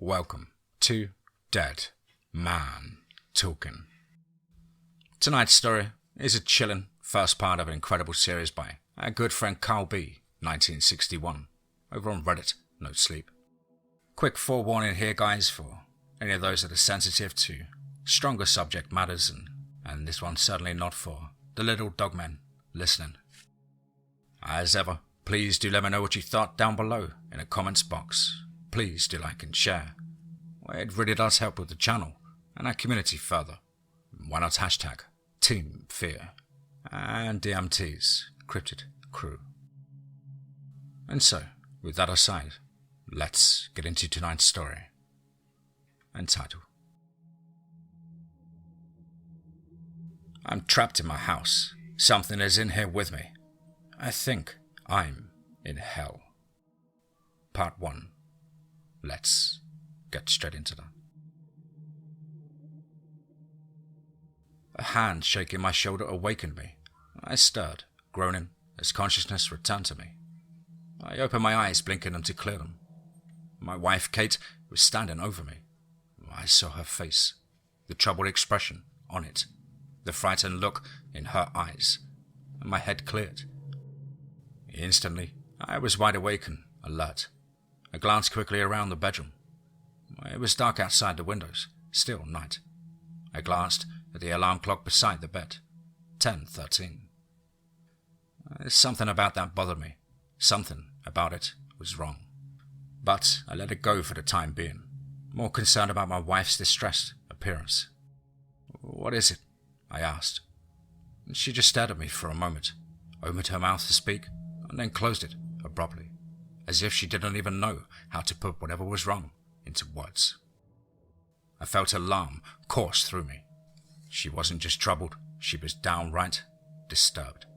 Welcome to Dead Man Talking. Tonight's story is a chilling first part of an incredible series by our good friend CarlB1961 over on Reddit, No Sleep. Quick forewarning here, guys, for any of those that are sensitive to stronger subject matters, and this one's certainly not for the little dogmen listening. As ever, please do let me know what you thought down below in the comments box. Please do like and share. It really does help with the channel and our community further. Why not hashtag TeamFEAR and DMT's Cryptid crew. And so, with that aside, let's get into tonight's story. Entitled, I'm trapped in my house. Something is in here with me. I think I'm in hell. Part 1. Let's get straight into that. A hand shaking my shoulder awakened me. I stirred, groaning, as consciousness returned to me. I opened my eyes, blinking them to clear them. My wife, Kate, was standing over me. I saw her face, the troubled expression on it, the frightened look in her eyes, and my head cleared. Instantly, I was wide awake and alert. I glanced quickly around the bedroom. It was dark outside the windows, still night. I glanced at the alarm clock beside the bed. 10:13. Something about that bothered me. Something about it was wrong. But I let it go for the time being, more concerned about my wife's distressed appearance. What is it? I asked. She just stared at me for a moment, opened her mouth to speak, and then closed it abruptly, as if she didn't even know how to put whatever was wrong into words. I felt alarm course through me. She wasn't just troubled, she was downright disturbed.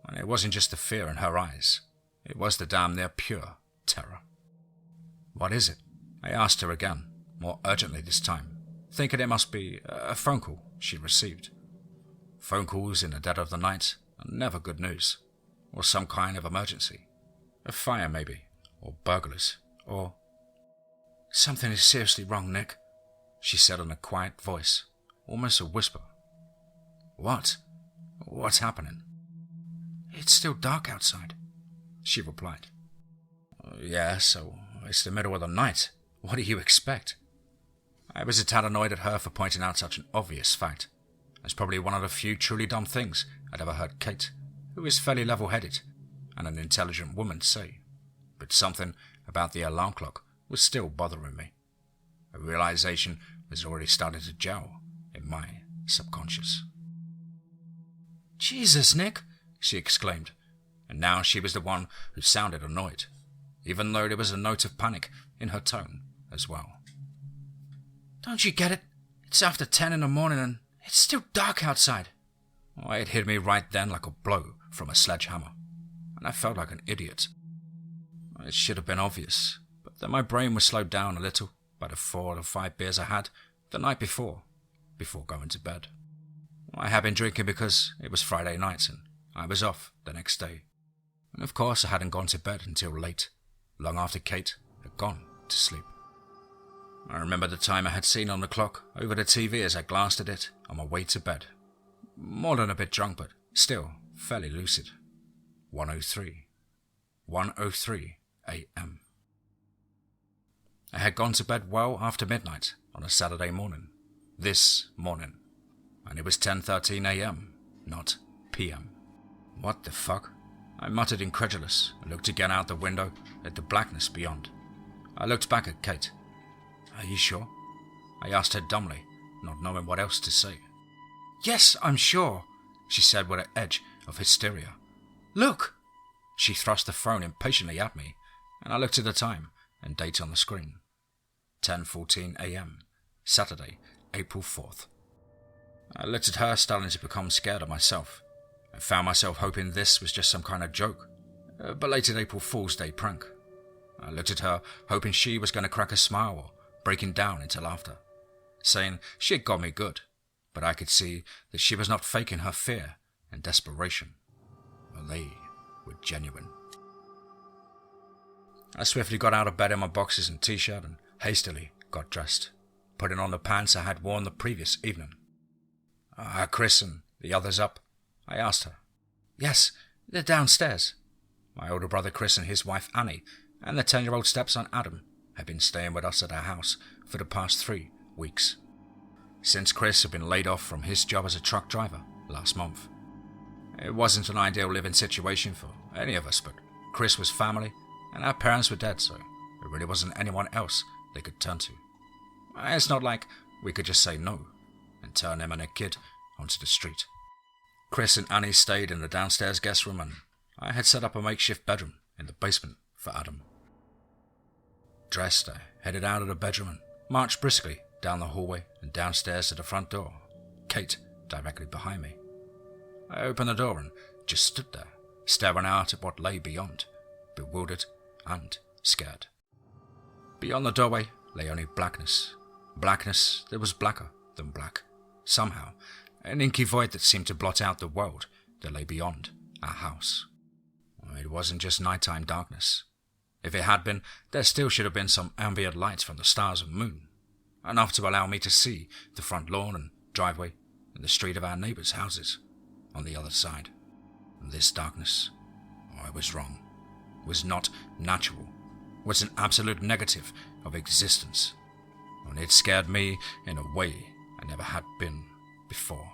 And it wasn't just the fear in her eyes, it was the damn near pure terror. What is it? I asked her again, more urgently this time, thinking it must be a phone call she received. Phone calls in the dead of the night are never good news, or some kind of emergency. A fire maybe, or burglars, or... Something is seriously wrong, Nick, she said in a quiet voice, almost a whisper. What? What's happening? It's still dark outside, she replied. Yeah, so it's the middle of the night. What do you expect? I was a tad annoyed at her for pointing out such an obvious fact. It's probably one of the few truly dumb things I'd ever heard Kate, who is fairly level-headed and an intelligent woman, say. But something about the alarm clock was still bothering me. A realization was already starting to gel in my subconscious. Jesus, Nick, she exclaimed, and now she was the one who sounded annoyed, even though there was a note of panic in her tone as well. Don't you get it? It's after 10 in the morning and it's still dark outside. Oh, it hit me right then like a blow from a sledgehammer, and I felt like an idiot. It should have been obvious, but then my brain was slowed down a little by the 4 or 5 beers I had the night before going to bed. I had been drinking because it was Friday night and I was off the next day. And of course I hadn't gone to bed until late, long after Kate had gone to sleep. I remember the time I had seen on the clock over the TV as I glanced at it on my way to bed. More than a bit drunk, but still fairly lucid. 1:03 a.m. I had gone to bed well after midnight on a Saturday morning. This morning. And it was 10:13 a.m., not p.m. What the fuck? I muttered incredulous and looked again out the window at the blackness beyond. I looked back at Kate. Are you sure? I asked her dumbly, not knowing what else to say. Yes, I'm sure, she said with an edge of hysteria. Look! She thrust the phone impatiently at me, and I looked at the time and date on the screen. 10:14 a.m., Saturday, April 4th. I looked at her, starting to become scared of myself. I found myself hoping this was just some kind of joke, a belated April Fool's Day prank. I looked at her, hoping she was going to crack a smile or breaking down into laughter, saying she had got me good, but I could see that she was not faking her fear and desperation. They were genuine. I swiftly got out of bed in my boxers and t-shirt and hastily got dressed, putting on the pants I had worn the previous evening. "Are Chris and the others up?" I asked her. "Yes, they're downstairs." My older brother Chris and his wife Annie and the 10-year-old stepson Adam had been staying with us at our house for the past 3 weeks, since Chris had been laid off from his job as a truck driver last month. It wasn't an ideal living situation for any of us, but Chris was family and our parents were dead, so there really wasn't anyone else they could turn to. It's not like we could just say no and turn him and a kid onto the street. Chris and Annie stayed in the downstairs guest room, and I had set up a makeshift bedroom in the basement for Adam. Dressed, I headed out of the bedroom and marched briskly down the hallway and downstairs to the front door, Kate directly behind me. I opened the door and just stood there, staring out at what lay beyond, bewildered and scared. Beyond the doorway lay only blackness. Blackness that was blacker than black. Somehow, an inky void that seemed to blot out the world that lay beyond our house. It wasn't just nighttime darkness. If it had been, there still should have been some ambient light from the stars and moon, enough to allow me to see the front lawn and driveway and the street of our neighbours' houses on the other side. This darkness, I was wrong, was not natural, was an absolute negative of existence, and it scared me in a way I never had been before.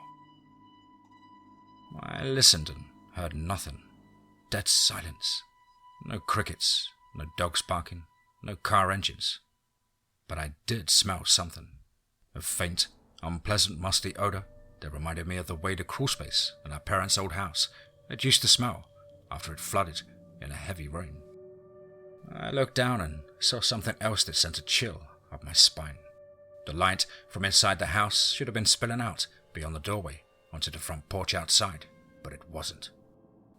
I listened and heard nothing. Dead silence. No crickets, no dogs barking, no car engines. But I did smell something. A faint, unpleasant, musty odour that reminded me of the way the crawlspace in our parents' old house had used to smell after it flooded in a heavy rain. I looked down and saw something else that sent a chill up my spine. The light from inside the house should have been spilling out beyond the doorway onto the front porch outside, but it wasn't.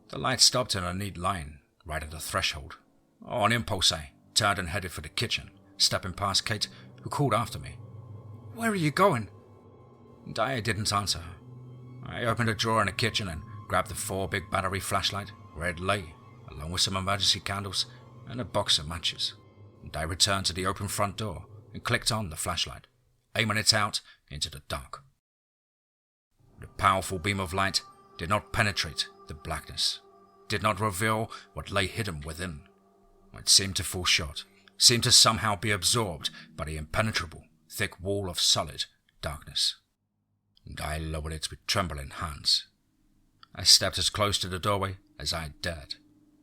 The light stopped in a neat line right at the threshold. On impulse, I turned and headed for the kitchen, stepping past Kate, who called after me. "Where are you going?" And I didn't answer her. I opened a drawer in the kitchen and grabbed the 4 big battery flashlight where it lay, along with some emergency candles and a box of matches. And I returned to the open front door and clicked on the flashlight, aiming it out into the dark. The powerful beam of light did not penetrate the blackness, did not reveal what lay hidden within. It seemed to fall short, seemed to somehow be absorbed by the impenetrable, thick wall of solid darkness. And I lowered it with trembling hands. I stepped as close to the doorway as I dared,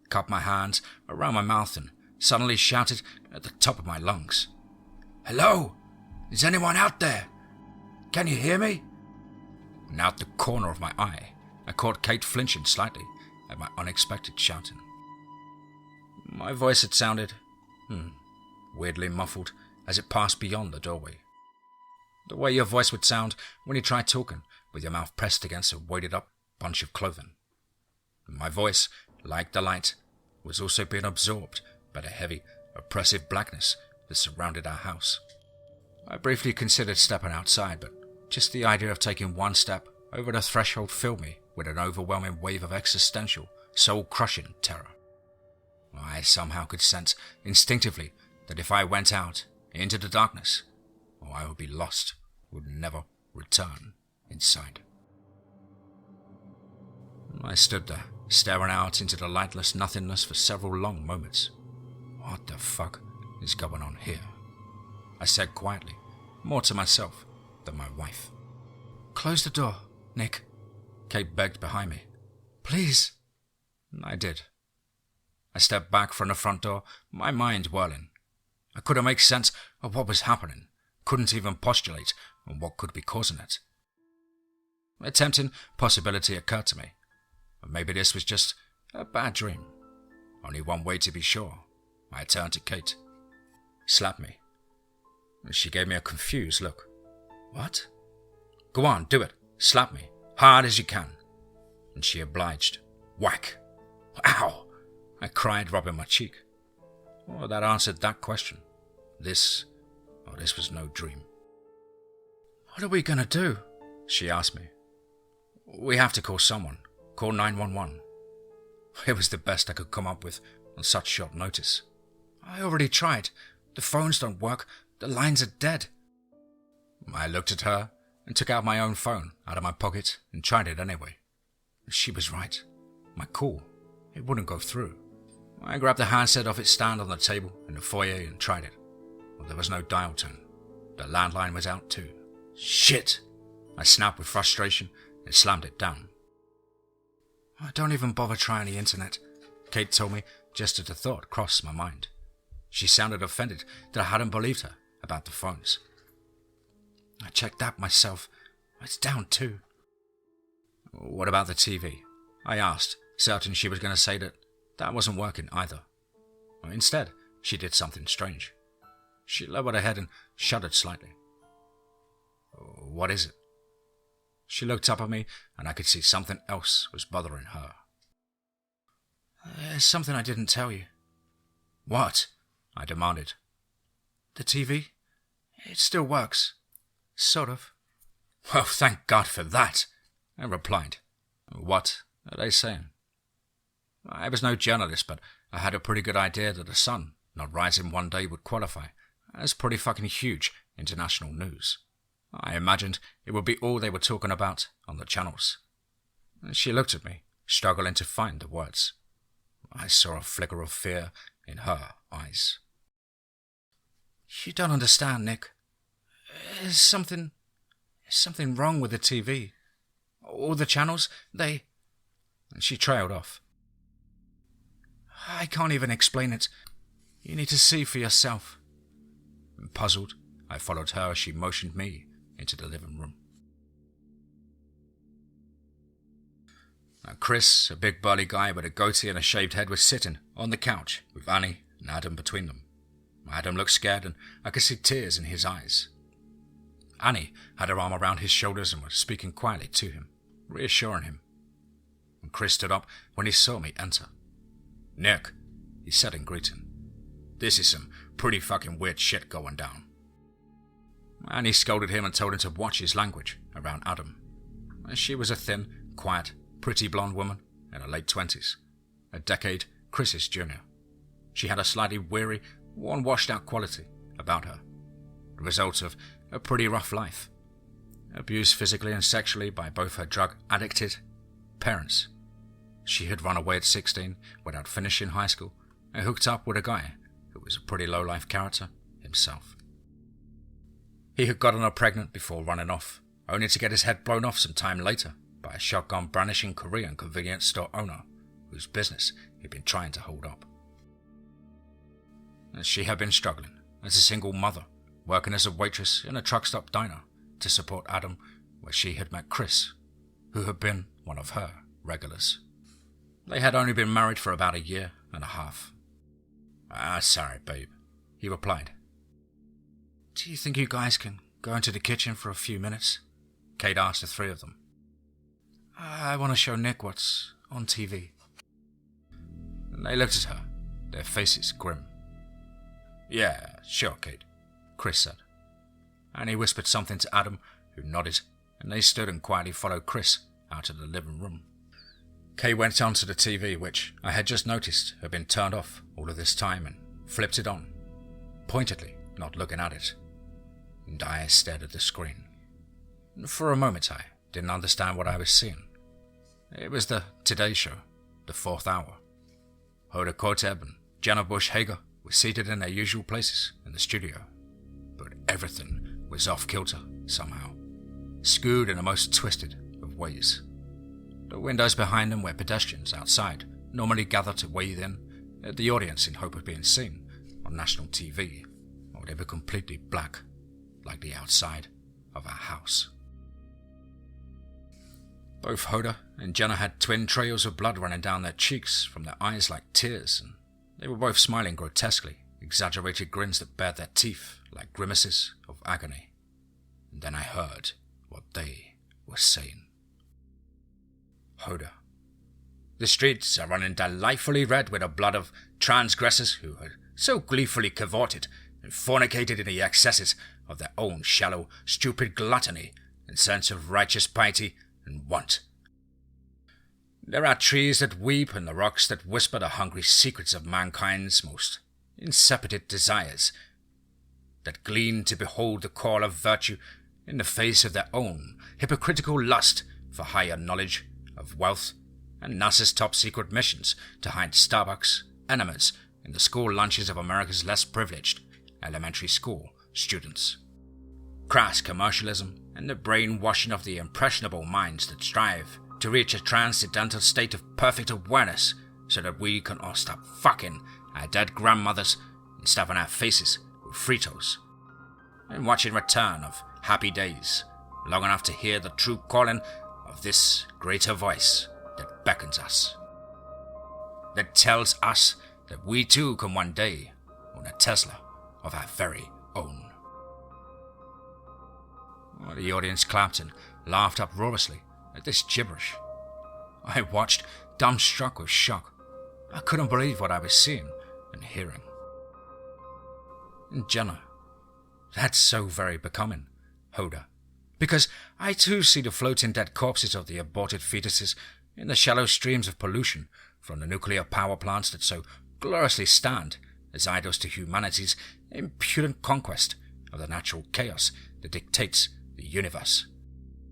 cupped my hands around my mouth and suddenly shouted at the top of my lungs, "Hello? Is anyone out there? Can you hear me?" And out the corner of my eye, I caught Kate flinching slightly at my unexpected shouting. My voice had sounded, weirdly muffled as it passed beyond the doorway. The way your voice would sound when you tried talking with your mouth pressed against a weighted-up bunch of clothing. My voice, like the light, was also being absorbed by the heavy, oppressive blackness that surrounded our house. I briefly considered stepping outside, but just the idea of taking one step over the threshold filled me with an overwhelming wave of existential, soul-crushing terror. I somehow could sense instinctively that if I went out into the darkness, I would be lost, would never return inside. I stood there, staring out into the lightless nothingness for several long moments. What the fuck is going on here? I said quietly, more to myself than my wife. "Close the door, Nick," Kate begged behind me. "Please." I did. I stepped back from the front door, my mind whirling. I couldn't make sense of what was happening, couldn't even postulate on what could be causing it. A tempting possibility occurred to me. Maybe this was just a bad dream. Only one way to be sure. I turned to Kate. "Slap me." She gave me a confused look. "What?" "Go on, do it. Slap me. Hard as you can." And she obliged. Whack. "Ow!" I cried, rubbing my cheek. Oh, that answered that question. This was no dream. "What are we going to do?" she asked me. "We have to call someone. Call 911. It was the best I could come up with on such short notice. "I already tried. The phones don't work. The lines are dead." I looked at her and took out my own phone out of my pocket and tried it anyway. She was right. My call, it wouldn't go through. I grabbed the handset off its stand on the table in the foyer and tried it. Well, there was no dial tone. The landline was out too. Shit! I snapped with frustration and slammed it down. "Don't even bother trying the internet," Kate told me just as the thought crossed my mind. She sounded offended that I hadn't believed her about the phones. "I checked that myself. It's down too." "What about the TV?" I asked, certain she was going to say that wasn't working either. Instead, she did something strange. She lowered her head and shuddered slightly. "What is it?" She looked up at me and I could see something else was bothering her. "There's something I didn't tell you." "What?" I demanded. "The TV, it still works. Sort of." "Well, thank God for that," I replied. "What are they saying?" I was no journalist, but I had a pretty good idea that the sun not rising one day would qualify as pretty fucking huge international news. I imagined it would be all they were talking about on the channels. She looked at me, struggling to find the words. I saw a flicker of fear in her eyes. "You don't understand, Nick. There's something wrong with the TV. All the channels, they..." And she trailed off. "I can't even explain it. You need to see for yourself." Puzzled, I followed her as she motioned me into the living room. Now Chris, a big burly guy with a goatee and a shaved head, was sitting on the couch with Annie and Adam between them. Adam looked scared and I could see tears in his eyes. Annie had her arm around his shoulders and was speaking quietly to him, reassuring him. And Chris stood up when he saw me enter. "Nick," he said in greeting, "this is some pretty fucking weird shit going down." Annie scolded him and told him to watch his language around Adam. She was a thin, quiet, pretty blonde woman in her late 20s, a decade Chris's junior. She had a slightly weary, worn, washed-out quality about her, the result of a pretty rough life, abused physically and sexually by both her drug-addicted parents. She had run away at 16 without finishing high school and hooked up with a guy who was a pretty low-life character himself. He had gotten her pregnant before running off, only to get his head blown off some time later by a shotgun-brandishing Korean convenience store owner whose business he'd been trying to hold up. She had been struggling as a single mother, working as a waitress in a truck stop diner to support Adam, where she had met Chris, who had been one of her regulars. They had only been married for about a year and a half. Sorry, babe," he replied. "Do you think you guys can go into the kitchen for a few minutes?" Kate asked the three of them. "I want to show Nick what's on TV." And they looked at her, their faces grim. "Yeah, sure, Kate," Chris said. And he whispered something to Adam, who nodded, and they stood and quietly followed Chris out of the living room. Kay went onto the TV, which I had just noticed had been turned off all of this time, and flipped it on, pointedly not looking at it. And I stared at the screen. For a moment I didn't understand what I was seeing. It was the Today Show, the 4th hour. Hoda Kotb and Jenna Bush Hager were seated in their usual places in the studio, but everything was off-kilter somehow, skewed in the most twisted of ways. The windows behind them where pedestrians outside normally gather to wade in at the audience in hope of being seen on national TV, or they were completely black, like the outside of our house. Both Hoda and Jenna had twin trails of blood running down their cheeks from their eyes like tears, and they were both smiling grotesquely, exaggerated grins that bared their teeth like grimaces of agony. And then I heard what they were saying. Hoda: "The streets are running delightfully red with the blood of transgressors who had so gleefully cavorted and fornicated in the excesses of their own shallow, stupid gluttony and sense of righteous piety and want. There are trees that weep and the rocks that whisper the hungry secrets of mankind's most insipid desires. that glean to behold the call of virtue in the face of their own hypocritical lust for higher knowledge of wealth and NASA's top-secret missions to hide Starbucks enemas in the school lunches of America's less privileged elementary school students. Crass commercialism and the brainwashing of the impressionable minds that strive to reach a transcendental state of perfect awareness so that we can all stop fucking our dead grandmothers and stuffing our faces with Fritos, and watching return of happy days long enough to hear the true calling of this greater voice that beckons us, that tells us that we too can one day own a Tesla of our very own. The audience clapped and laughed uproariously at this gibberish. I watched, dumbstruck with shock. I couldn't believe what I was seeing and hearing. And Jenna, that's so very becoming, Hoda, because I too see the floating dead corpses of the aborted fetuses in the shallow streams of pollution from the nuclear power plants that so gloriously stand as idols to humanity's impudent conquest of the natural chaos that dictates the universe.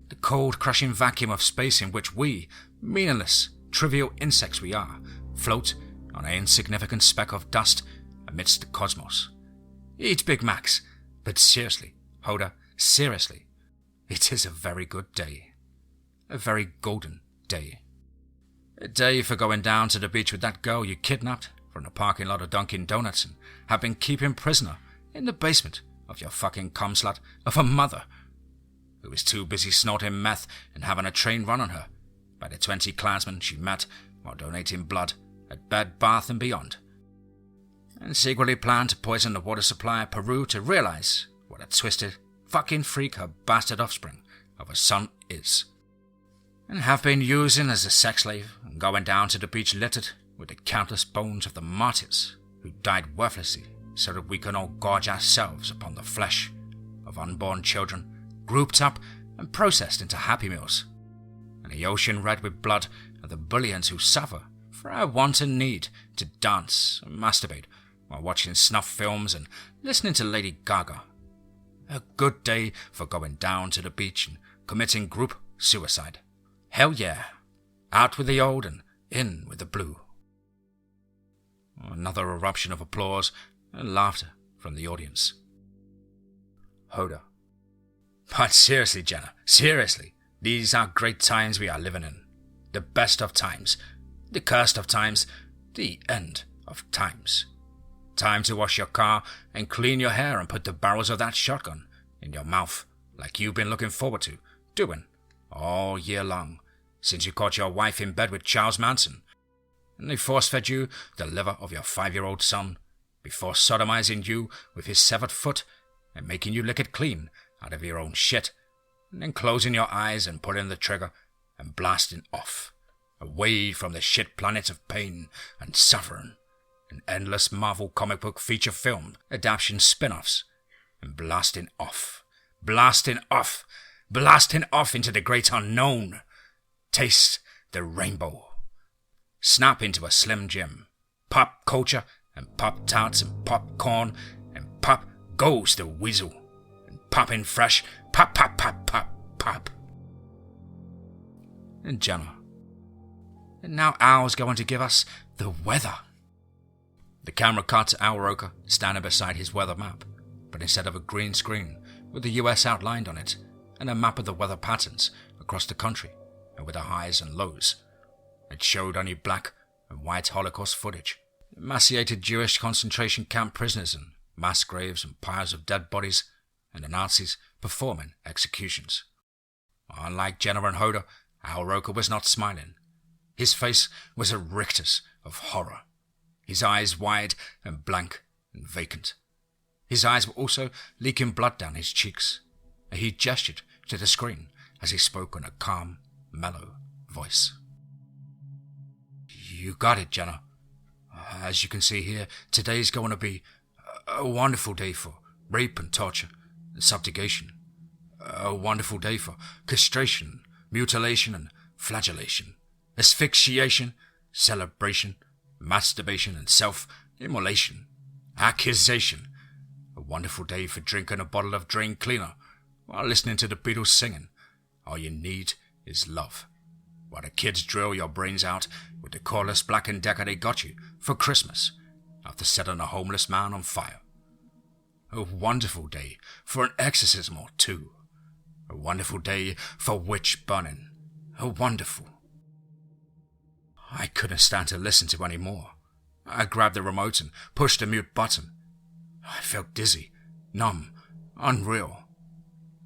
The cold, crushing vacuum of space in which we, meaningless, trivial insects we are, float on an insignificant speck of dust amidst the cosmos. Eat Big Macs, but seriously, Hoda, seriously, it is a very good day. A very golden day. A day for going down to the beach with that girl you kidnapped from the parking lot of Dunkin' Donuts and have been keeping prisoner in the basement of your fucking cum slut of a mother who was too busy snorting meth and having a train run on her by the 20 Klansmen she met while donating blood at Bed Bath & Beyond, and secretly planned to poison the water supply of Peru to realize what a twisted fucking freak her bastard offspring of a son is, and have been using as a sex slave and going down to the beach littered with the countless bones of the martyrs who died worthlessly so that we can all gorge ourselves upon the flesh of unborn children grouped up and processed into Happy Meals, and the ocean red with blood of the billions who suffer for our wanton need to dance and masturbate while watching snuff films and listening to Lady Gaga. A good day for going down to the beach and committing group suicide. Hell yeah. Out with the old and in with the blue. Another eruption of applause and laughter from the audience. Hoda. But seriously, Jenna, seriously, these are great times we are living in. The best of times, the cursed of times, the end of times. Time to wash your car and clean your hair and put the barrels of that shotgun in your mouth like you've been looking forward to doing all year long since you caught your wife in bed with Charles Manson and they force-fed you the liver of your 5-year-old son before sodomizing you with his severed foot and making you lick it clean out of your own shit and then closing your eyes and pulling the trigger and blasting off away from the shit planet of pain and suffering and endless Marvel comic book feature film adaptation spin-offs and blasting off into the great unknown. Taste the rainbow. Snap into a Slim Jim. Pop culture and pop tarts and popcorn and pop goes the weasel. And popping fresh, pop, pop, pop, pop, pop. And Jenna. And now Al's going to give us the weather. The camera cut to Al Roker standing beside his weather map, but instead of a green screen with the US outlined on it and a map of the weather patterns across the country and with the highs and lows, it showed only black and white Holocaust footage, emaciated Jewish concentration camp prisoners and mass graves and piles of dead bodies and the Nazis performing executions. Unlike Jenna and Hoda, Al Roker was not smiling. His face was a rictus of horror, his eyes wide and blank and vacant. His eyes were also leaking blood down his cheeks, and he gestured to the screen as he spoke in a calm, mellow voice. You got it, Jenna. As you can see here, today's going to be a wonderful day for rape and torture and subjugation. A wonderful day for castration, mutilation and flagellation, asphyxiation, celebration, masturbation and self-immolation, accusation. A wonderful day for drinking a bottle of drain cleaner while listening to the Beatles singing, "All you need is love," while the kids drill your brains out with the cordless Black & Decker they got you for Christmas after setting a homeless man on fire. A wonderful day for an exorcism or two. A wonderful day for witch burning. A wonderful... I couldn't stand to listen to any more. I grabbed the remote and pushed the mute button. I felt dizzy, numb, unreal.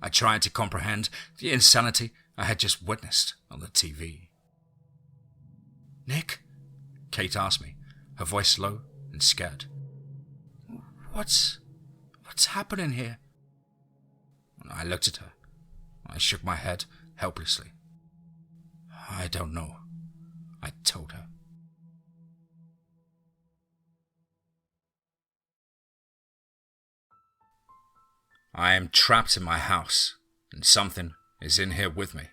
I tried to comprehend the insanity I had just witnessed on the TV. "Nick?" Kate asked me, her voice low and scared. What's happening here?" I looked at her. I shook my head helplessly. "I don't know," I told her. I am trapped in my house, and something is in here with me.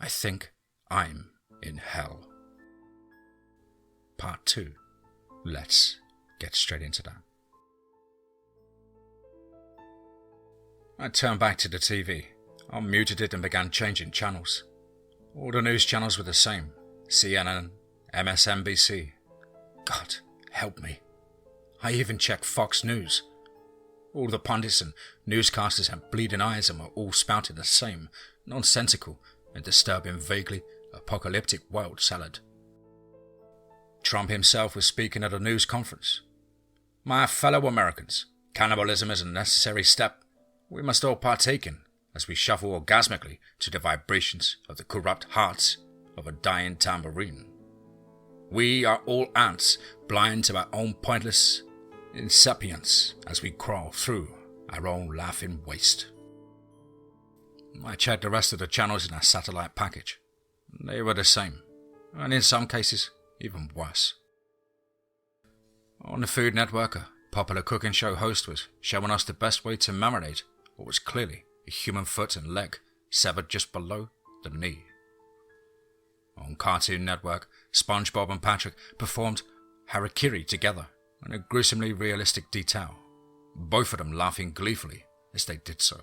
I think I'm in hell. Part 2. Let's get straight into that. I turned back to the TV, unmuted it and began changing channels. All the news channels were the same. CNN, MSNBC. God, help me. I even checked Fox News. All the pundits and newscasters had bleeding eyes and were all spouting the same nonsensical and disturbing, vaguely apocalyptic world salad. Trump himself was speaking at a news conference. "My fellow Americans, cannibalism is a necessary step we must all partake in as we shuffle orgasmically to the vibrations of the corrupt hearts of a dying tambourine. We are all ants, blind to our own pointless insapience as we crawl through our own laughing waste." I checked the rest of the channels in our satellite package. They were the same, and in some cases, even worse. On the Food Network, a popular cooking show host was showing us the best way to marinate what was clearly a human foot and leg severed just below the knee. On Cartoon Network, SpongeBob and Patrick performed harakiri together in a gruesomely realistic detail, both of them laughing gleefully as they did so.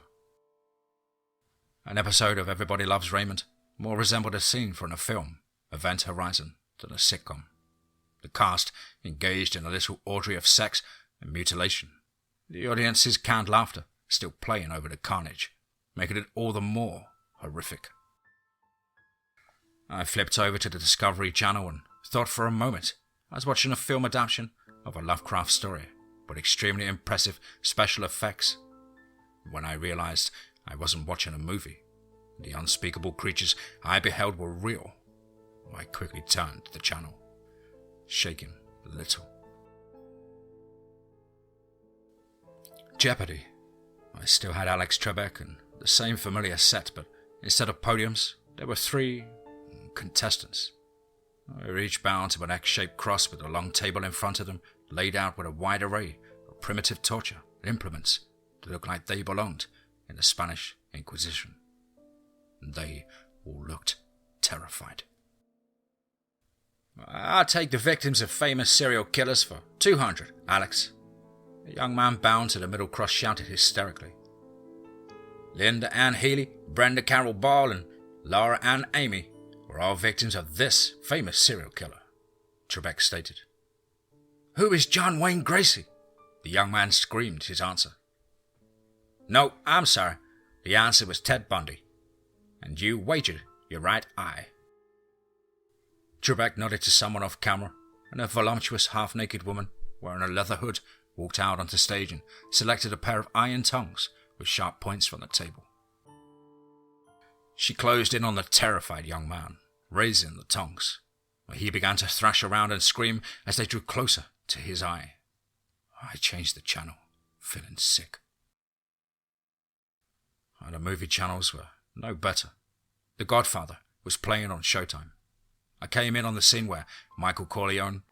An episode of Everybody Loves Raymond more resembled a scene from a film, Event Horizon, than a sitcom. The cast engaged in a little orgy of sex and mutilation. The audience's canned laughter still playing over the carnage, making it all the more horrific. I flipped over to the Discovery Channel and thought for a moment I was watching a film adaptation of a Lovecraft story with extremely impressive special effects. When I realized I wasn't watching a movie, the unspeakable creatures I beheld were real, I quickly turned the channel, shaking a little. Jeopardy! I still had Alex Trebek and the same familiar set, but instead of podiums, there were 3 contestants. They were each bound to an X-shaped cross with a long table in front of them, laid out with a wide array of primitive torture implements that looked like they belonged in the Spanish Inquisition. And they all looked terrified. "I'll take the victims of famous serial killers for 200, Alex." The young man bound to the middle cross shouted hysterically. "Linda Ann Healy, Brenda Carroll Ball, and Laura Ann Amy were all victims of this famous serial killer," Trebek stated. "Who is John Wayne Gracie?" the young man screamed his answer. "No, I'm sorry. The answer was Ted Bundy. And you wagered your right eye." Trebek nodded to someone off camera, and a voluptuous half-naked woman wearing a leather hood walked out onto stage and selected a pair of iron tongs with sharp points from the table. She closed in on the terrified young man, raising the tongs, where he began to thrash around and scream as they drew closer to his eye. I changed the channel, feeling sick. The movie channels were no better. The Godfather was playing on Showtime. I came in on the scene where Michael Corleone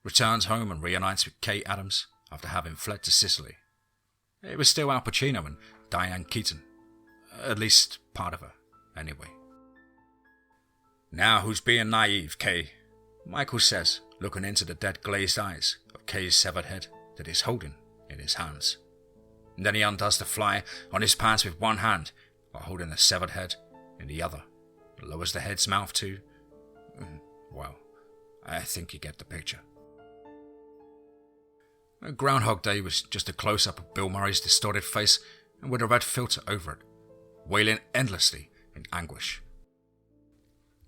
returns home and reunites with Kay Adams after having fled to Sicily. It was still Al Pacino and Diane Keaton. At least part of her, anyway. "Now who's being naive, Kay?" Michael says, looking into the dead glazed eyes of Kay's severed head that he's holding in his hands. and then he undoes the fly on his pants with one hand while holding the severed head in the other, lowers the head's mouth to... well, I think you get the picture. Groundhog Day was just a close-up of Bill Murray's distorted face and with a red filter over it, wailing endlessly in anguish.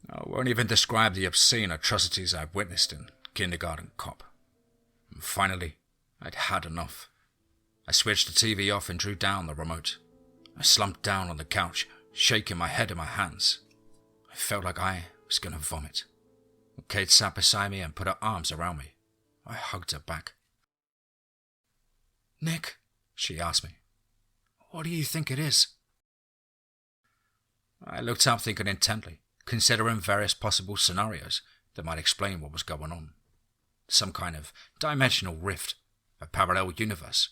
I won't even describe the obscene atrocities I've witnessed in Kindergarten Cop. And finally, I'd had enough. I switched the TV off and drew down the remote. I slumped down on the couch, shaking my head in my hands. I felt like I was going to vomit. Kate sat beside me and put her arms around me. I hugged her back. "Nick," she asked me, "what do you think it is?" I looked up thinking intently, considering various possible scenarios that might explain what was going on. Some kind of dimensional rift, a parallel universe,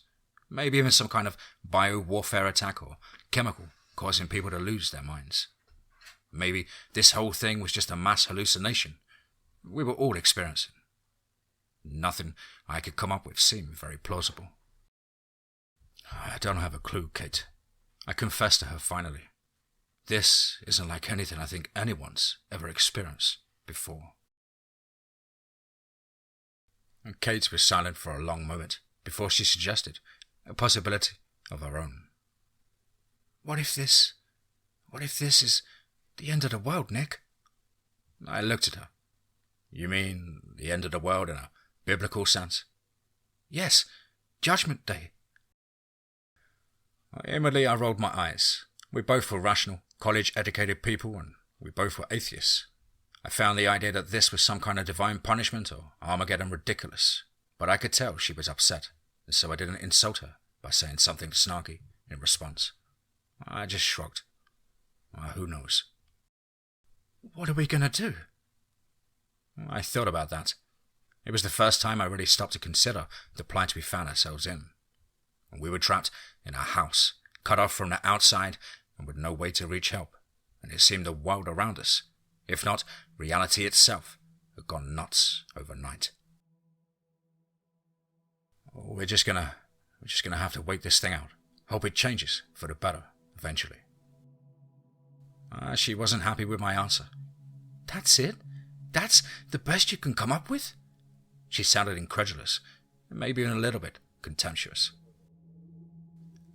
maybe even some kind of bio-warfare attack or chemical causing people to lose their minds. Maybe this whole thing was just a mass hallucination we were all experiencing. Nothing I could come up with seemed very plausible. "I don't have a clue, Kate," I confessed to her finally. "This isn't like anything I think anyone's ever experienced before." And Kate was silent for a long moment before she suggested a possibility of her own. What if this is the end of the world, Nick?" I looked at her. "You mean the end of the world in a biblical sense?" "Yes, Judgment Day." Inwardly, I rolled my eyes. We both were rational, college-educated people, and we both were atheists. I found the idea that this was some kind of divine punishment or Armageddon ridiculous, but I could tell she was upset, and so I didn't insult her by saying something snarky in response. I just shrugged. Who knows? "What are we going to do?" I thought about that. It was the first time I really stopped to consider the plight we found ourselves in. We were trapped in a house, cut off from the outside and with no way to reach help, and it seemed the world around us, if not reality itself, had gone nuts overnight. We're just gonna have to wait this thing out, hope it changes for the better eventually. She wasn't happy with my answer. "That's it? That's the best you can come up with?" She sounded incredulous, and maybe even a little bit contemptuous.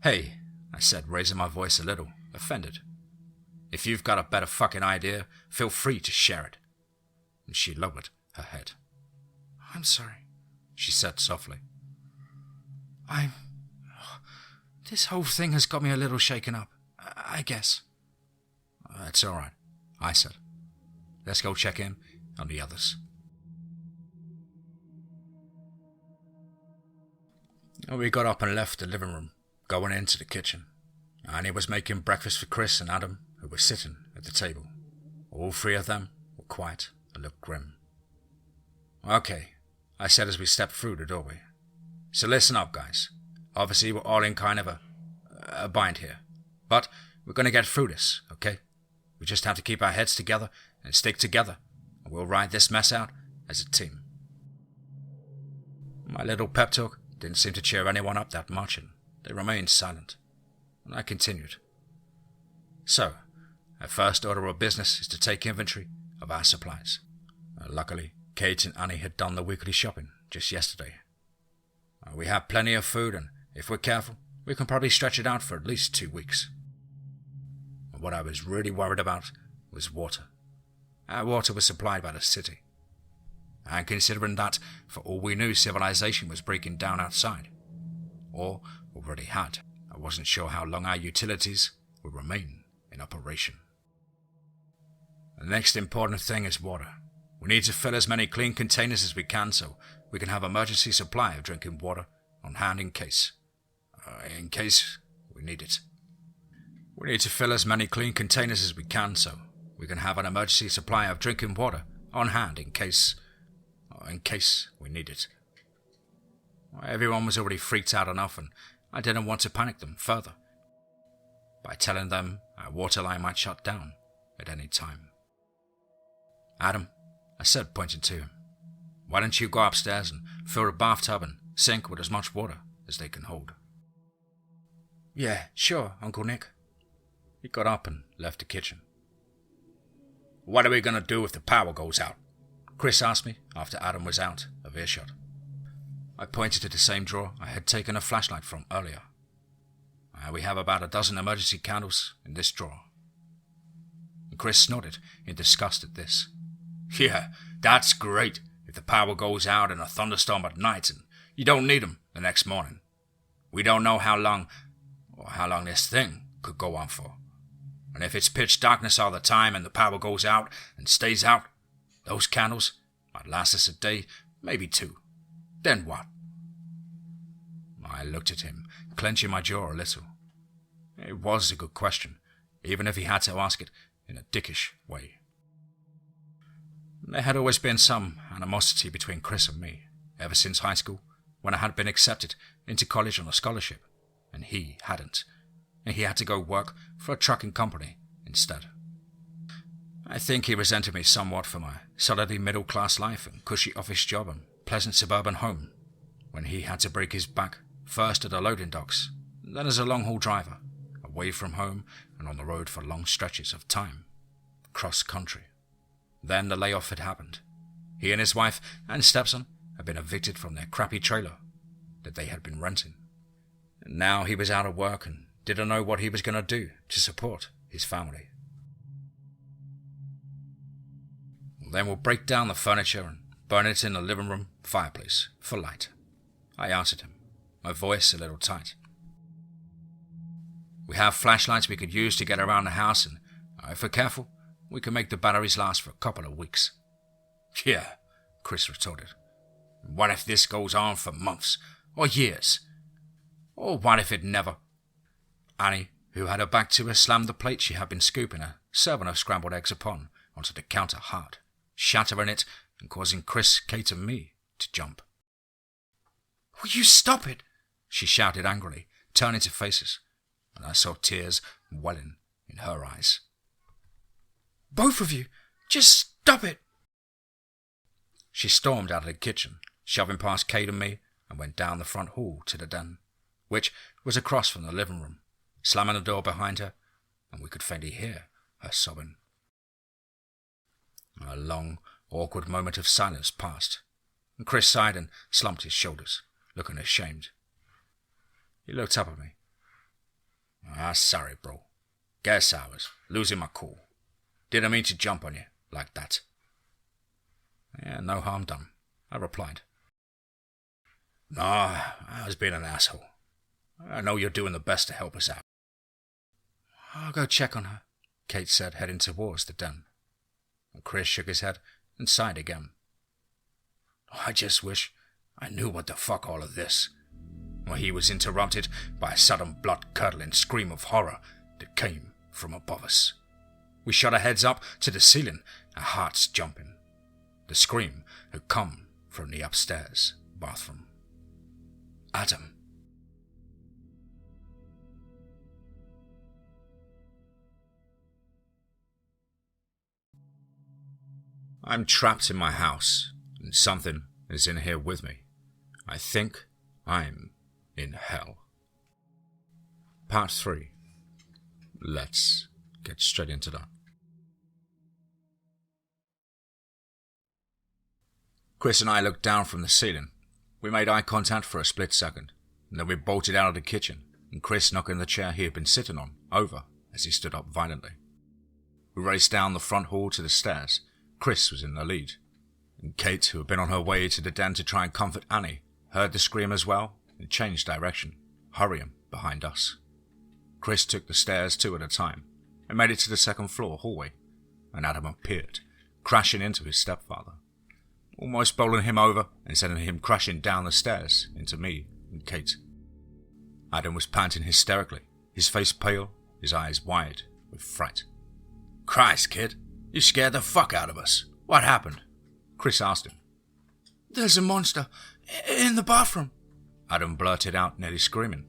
"Hey," I said, raising my voice a little, offended. "If you've got a better fucking idea, feel free to share it." And she lowered her head. "I'm sorry," she said softly. This whole thing has got me a little shaken up, I guess." "It's all right," I said. "Let's go check in on the others." We got up and left the living room, going into the kitchen. Annie was making breakfast for Chris and Adam, who were sitting at the table. All three of them were quiet and looked grim. "Okay," I said as we stepped through the doorway. "So listen up, guys. Obviously, we're all in kind of a bind here. But we're going to get through this, okay? We just have to keep our heads together and stick together, and we'll ride this mess out as a team." My little pep talk didn't seem to cheer anyone up that much, and they remained silent. And I continued. "So, our first order of business is to take inventory of our supplies. Luckily, Kate and Annie had done the weekly shopping just yesterday. We have plenty of food, and if we're careful, we can probably stretch it out for at least 2 weeks. What I was really worried about was water. Our water was supplied by the city. And considering that, for all we knew, civilization was breaking down outside, or already had, I wasn't sure how long our utilities would remain in operation. The next important thing is water. We need to fill as many clean containers as we can so we can have emergency supply of drinking water on hand in case we need it. We need to fill as many clean containers as we can so we can have an emergency supply of drinking water on hand in case we need it." Everyone was already freaked out enough, and I didn't want to panic them further by telling them our water line might shut down at any time. "Adam," I said, pointing to him, "why don't you go upstairs and fill the bathtub and sink with as much water as they can hold?" Yeah, sure, Uncle Nick. He got up and left the kitchen. What are we going to do if the power goes out? Chris asked me after Adam was out of earshot. I pointed to the same drawer I had taken a flashlight from earlier. We have about a dozen emergency candles in this drawer. And Chris nodded in disgust at this. Yeah, that's great if the power goes out in a thunderstorm at night and you don't need them the next morning. We don't know how long this thing could go on for. And if it's pitch darkness all the time and the power goes out and stays out, those candles might last us a day, maybe two. Then what? I looked at him, clenching my jaw a little. It was a good question, even if he had to ask it in a dickish way. There had always been some animosity between Chris and me, ever since high school, when I had been accepted into college on a scholarship, and he hadn't, and he had to go work for a trucking company instead. I think he resented me somewhat for my solidly middle-class life and cushy office job and pleasant suburban home, when he had to break his back first at the loading docks, then as a long-haul driver, away from home and on the road for long stretches of time, cross-country. Then the layoff had happened. He and his wife and stepson had been evicted from their crappy trailer that they had been renting. And now he was out of work and didn't know what he was going to do to support his family. Then we'll break down the furniture and burn it in the living room fireplace for light, I answered him, my voice a little tight. We have flashlights we could use to get around the house, and if we're careful, we can make the batteries last for a couple of weeks. Yeah, Chris retorted. What if this goes on for months or years? Or what if it never? Annie, who had her back to her, slammed the plate she had been scooping a serving of scrambled eggs upon onto the counter hard, shattering it and causing Chris, Kate and me to jump. Will you stop it? She shouted angrily, turning to faces, and I saw tears welling in her eyes. Both of you, just stop it! She stormed out of the kitchen, shoving past Kate and me, and went down the front hall to the den, which was across from the living room, slamming the door behind her, and we could faintly hear her sobbing. A long, awkward moment of silence passed, and Chris sighed and slumped his shoulders, looking ashamed. He looked up at me. Sorry, bro. Guess I was losing my cool. Didn't mean to jump on you like that. Yeah, no harm done, I replied. No, I was being an asshole. I know you're doing the best to help us out. I'll go check on her, Kate said, heading towards the den. And Chris shook his head and sighed again. I just wish I knew what the fuck all of this. Well, he was interrupted by a sudden blood-curdling scream of horror that came from above us. We shot our heads up to the ceiling, our hearts jumping. The scream had come from the upstairs bathroom. Adam. I'm trapped in my house, and something is in here with me. I think I'm in hell. Part 3. Let's get straight into that. Chris and I looked down from the ceiling. We made eye contact for a split second, and then we bolted out of the kitchen, and Chris knocking the chair he had been sitting on over as he stood up violently. We raced down the front hall to the stairs. Chris was in the lead, and Kate, who had been on her way to the den to try and comfort Annie, heard the scream as well and changed direction, hurrying behind us. Chris took the stairs 2 at a time and made it to the second floor hallway, and Adam appeared, crashing into his stepfather, almost bowling him over and sending him crashing down the stairs into me and Kate. Adam was panting hysterically, his face pale, his eyes wide with fright. Christ, kid, you scared the fuck out of us. What happened? Chris asked him. There's a monster in the bathroom, Adam blurted out, nearly screaming,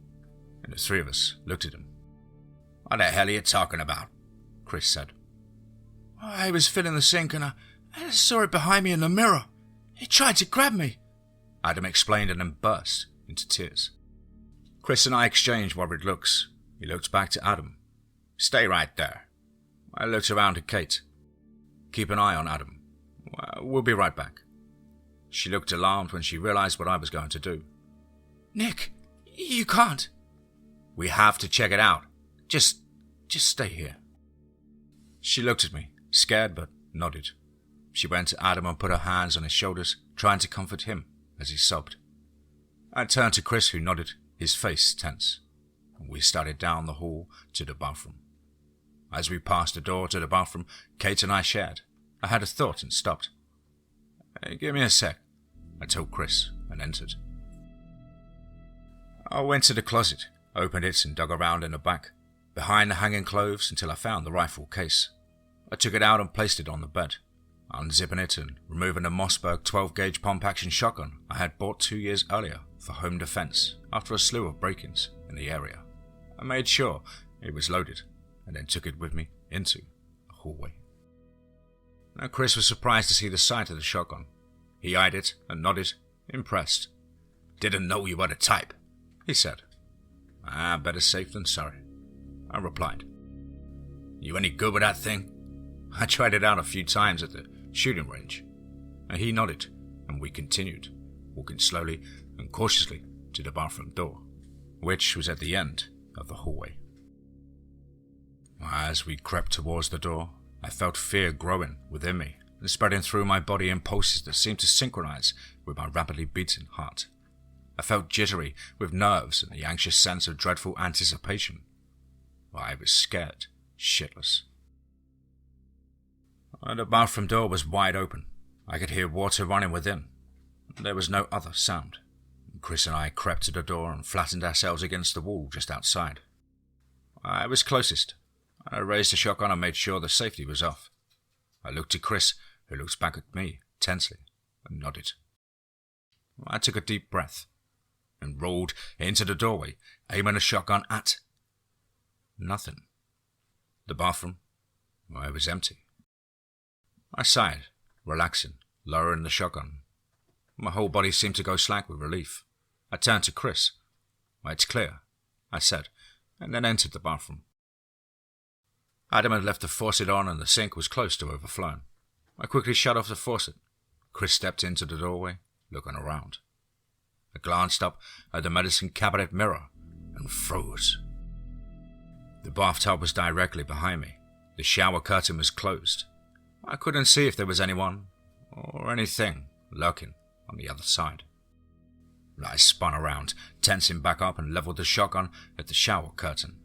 and the 3 of us looked at him. What the hell are you talking about? Chris said. I was filling the sink and I saw it behind me in the mirror. It tried to grab me, Adam explained and then burst into tears. Chris and I exchanged worried looks, He looked back to Adam. "Stay right there." I looked around at Kate. "Keep an eye on Adam. We'll be right back." She looked alarmed when she realized what I was going to do. "Nick, you can't." "We have to check it out. Just stay here." She looked at me, scared but nodded. She went to Adam and put her hands on his shoulders, trying to comfort him as he sobbed. I turned to Chris, who nodded, his face tense. We started down the hall to the bathroom. As we passed the door to the bathroom, Kate and I shared. I had a thought and stopped. "Hey, give me a sec," I told Chris, and entered. I went to the closet, opened it and dug around in the back, behind the hanging clothes until I found the rifle case. I took it out and placed it on the bed, unzipping it and removing a Mossberg 12-gauge pump-action shotgun I had bought 2 years earlier for home defense after a slew of break-ins in the area. I made sure it was loaded and then took it with me into the hallway. Now Chris was surprised to see the sight of the shotgun. He eyed it and nodded, impressed. "Didn't know you were the type," he said. "Better safe than sorry," I replied. "You any good with that thing?" I tried it out a few times at the shooting range. And he nodded, and we continued, walking slowly and cautiously to the bathroom door, which was at the end of the hallway. As we crept towards the door, I felt fear growing within me and spreading through my body in pulses that seemed to synchronize with my rapidly beating heart. I felt jittery with nerves and the anxious sense of dreadful anticipation. I was scared shitless. The bathroom door was wide open. I could hear water running within. There was no other sound. Chris and I crept to the door and flattened ourselves against the wall just outside. I was closest. I raised the shotgun and made sure the safety was off. I looked at Chris, who looked back at me tensely, and nodded. I took a deep breath and rolled into the doorway, aiming a shotgun at nothing. The bathroom, it was empty. I sighed, relaxing, lowering the shotgun. My whole body seemed to go slack with relief. I turned to Chris. "It's clear," I said, and then entered the bathroom. Adam had left the faucet on and the sink was close to overflowing. I quickly shut off the faucet. Chris stepped into the doorway, looking around. I glanced up at the medicine cabinet mirror and froze. The bathtub was directly behind me. The shower curtain was closed. I couldn't see if there was anyone or anything lurking on the other side. I spun around, tensing back up and leveled the shotgun at the shower curtain.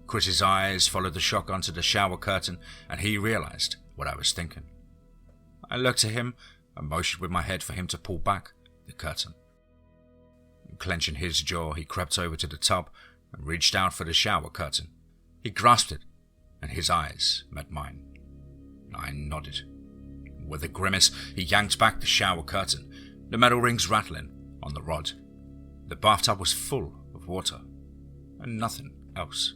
Chris's eyes followed the shotgun to the shower curtain and he realized what I was thinking. I looked at him and motioned with my head for him to pull back the curtain. Clenching his jaw, he crept over to the tub and reached out for the shower curtain. He grasped it and his eyes met mine. I nodded. With a grimace, he yanked back the shower curtain, the metal rings rattling on the rod. The bathtub was full of water and nothing else.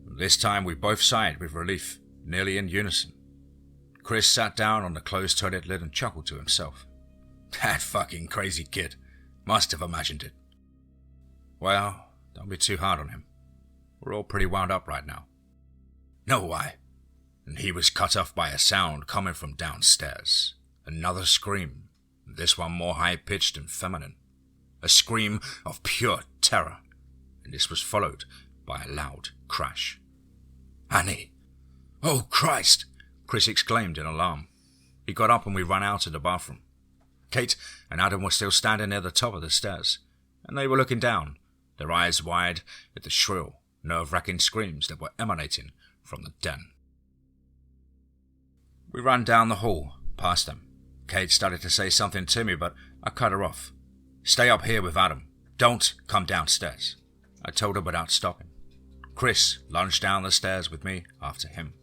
This time we both sighed with relief, nearly in unison. Chris sat down on the closed toilet lid and chuckled to himself. That fucking crazy kid must have imagined it. Well, don't be too hard on him. We're all pretty wound up right now. No, why? And he was cut off by a sound coming from downstairs. Another scream, this one more high-pitched and feminine. A scream of pure terror, and this was followed by a loud crash. Annie! Oh, Christ! Chris exclaimed in alarm. He got up and we ran out of the bathroom. Kate and Adam were still standing near the top of the stairs, and they were looking down, their eyes wide at the shrill, nerve-wracking screams that were emanating from the den. We ran down the hall, past them. Kate started to say something to me, but I cut her off. Stay up here with Adam. Don't come downstairs, I told her without stopping. Chris lunged down the stairs with me after him.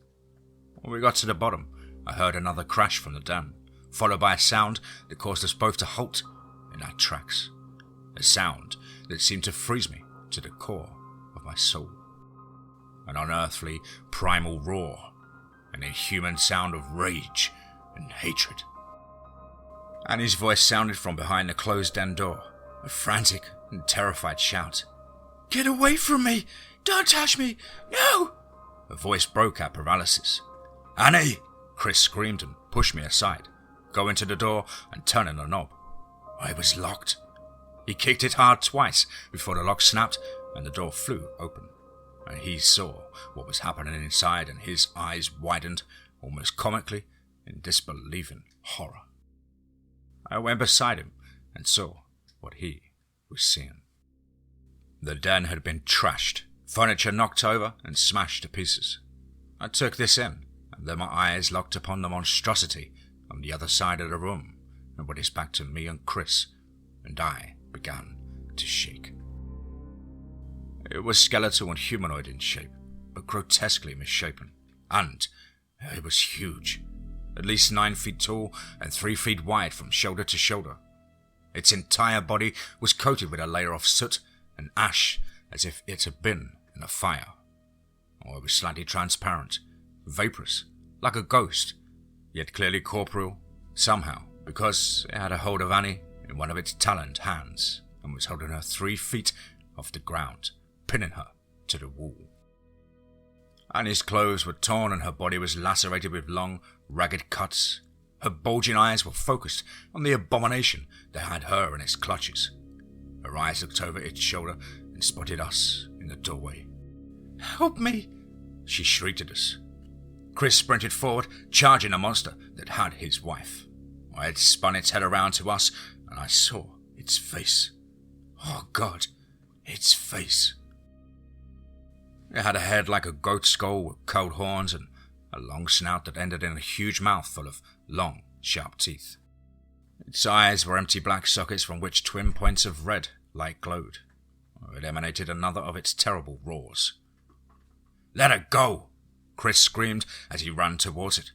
When we got to the bottom, I heard another crash from the den, followed by a sound that caused us both to halt in our tracks. A sound that seemed to freeze me to the core of my soul. An unearthly, primal roar, an inhuman sound of rage and hatred. Annie's voice sounded from behind the closed den door, a frantic and terrified shout. Get away from me! Don't touch me! No! Her voice broke at paralysis. Annie! Chris screamed and pushed me aside, going to the door and turning the knob. It was locked. He kicked it hard twice before the lock snapped and the door flew open. And he saw what was happening inside and his eyes widened, almost comically, in disbelieving horror. I went beside him and saw what he was seeing. The den had been trashed, furniture knocked over and smashed to pieces. I took this in, and then my eyes locked upon the monstrosity on the other side of the room, and with his back to me and Chris, and I began to shake. It was skeletal and humanoid in shape, but grotesquely misshapen, and it was huge, at least 9 feet tall and 3 feet wide from shoulder to shoulder. Its entire body was coated with a layer of soot and ash, as if it had been in a fire. Or it was slightly transparent, vaporous, like a ghost, yet clearly corporeal, somehow, because it had a hold of Annie in one of its taloned hands and was holding her 3 feet off the ground, pinning her to the wall. Annie's clothes were torn and her body was lacerated with long, ragged cuts. Her bulging eyes were focused on the abomination that had her in its clutches. Her eyes looked over its shoulder and spotted us in the doorway. "Help me!" she shrieked at us. Chris sprinted forward, charging the monster that had his wife. I had spun its head around to us, and I saw its face. Oh God, its face. It had a head like a goat skull with curled horns and a long snout that ended in a huge mouth full of long, sharp teeth. Its eyes were empty black sockets from which twin points of red light glowed. It emanated another of its terrible roars. "Let her go!" Chris screamed as he ran towards it.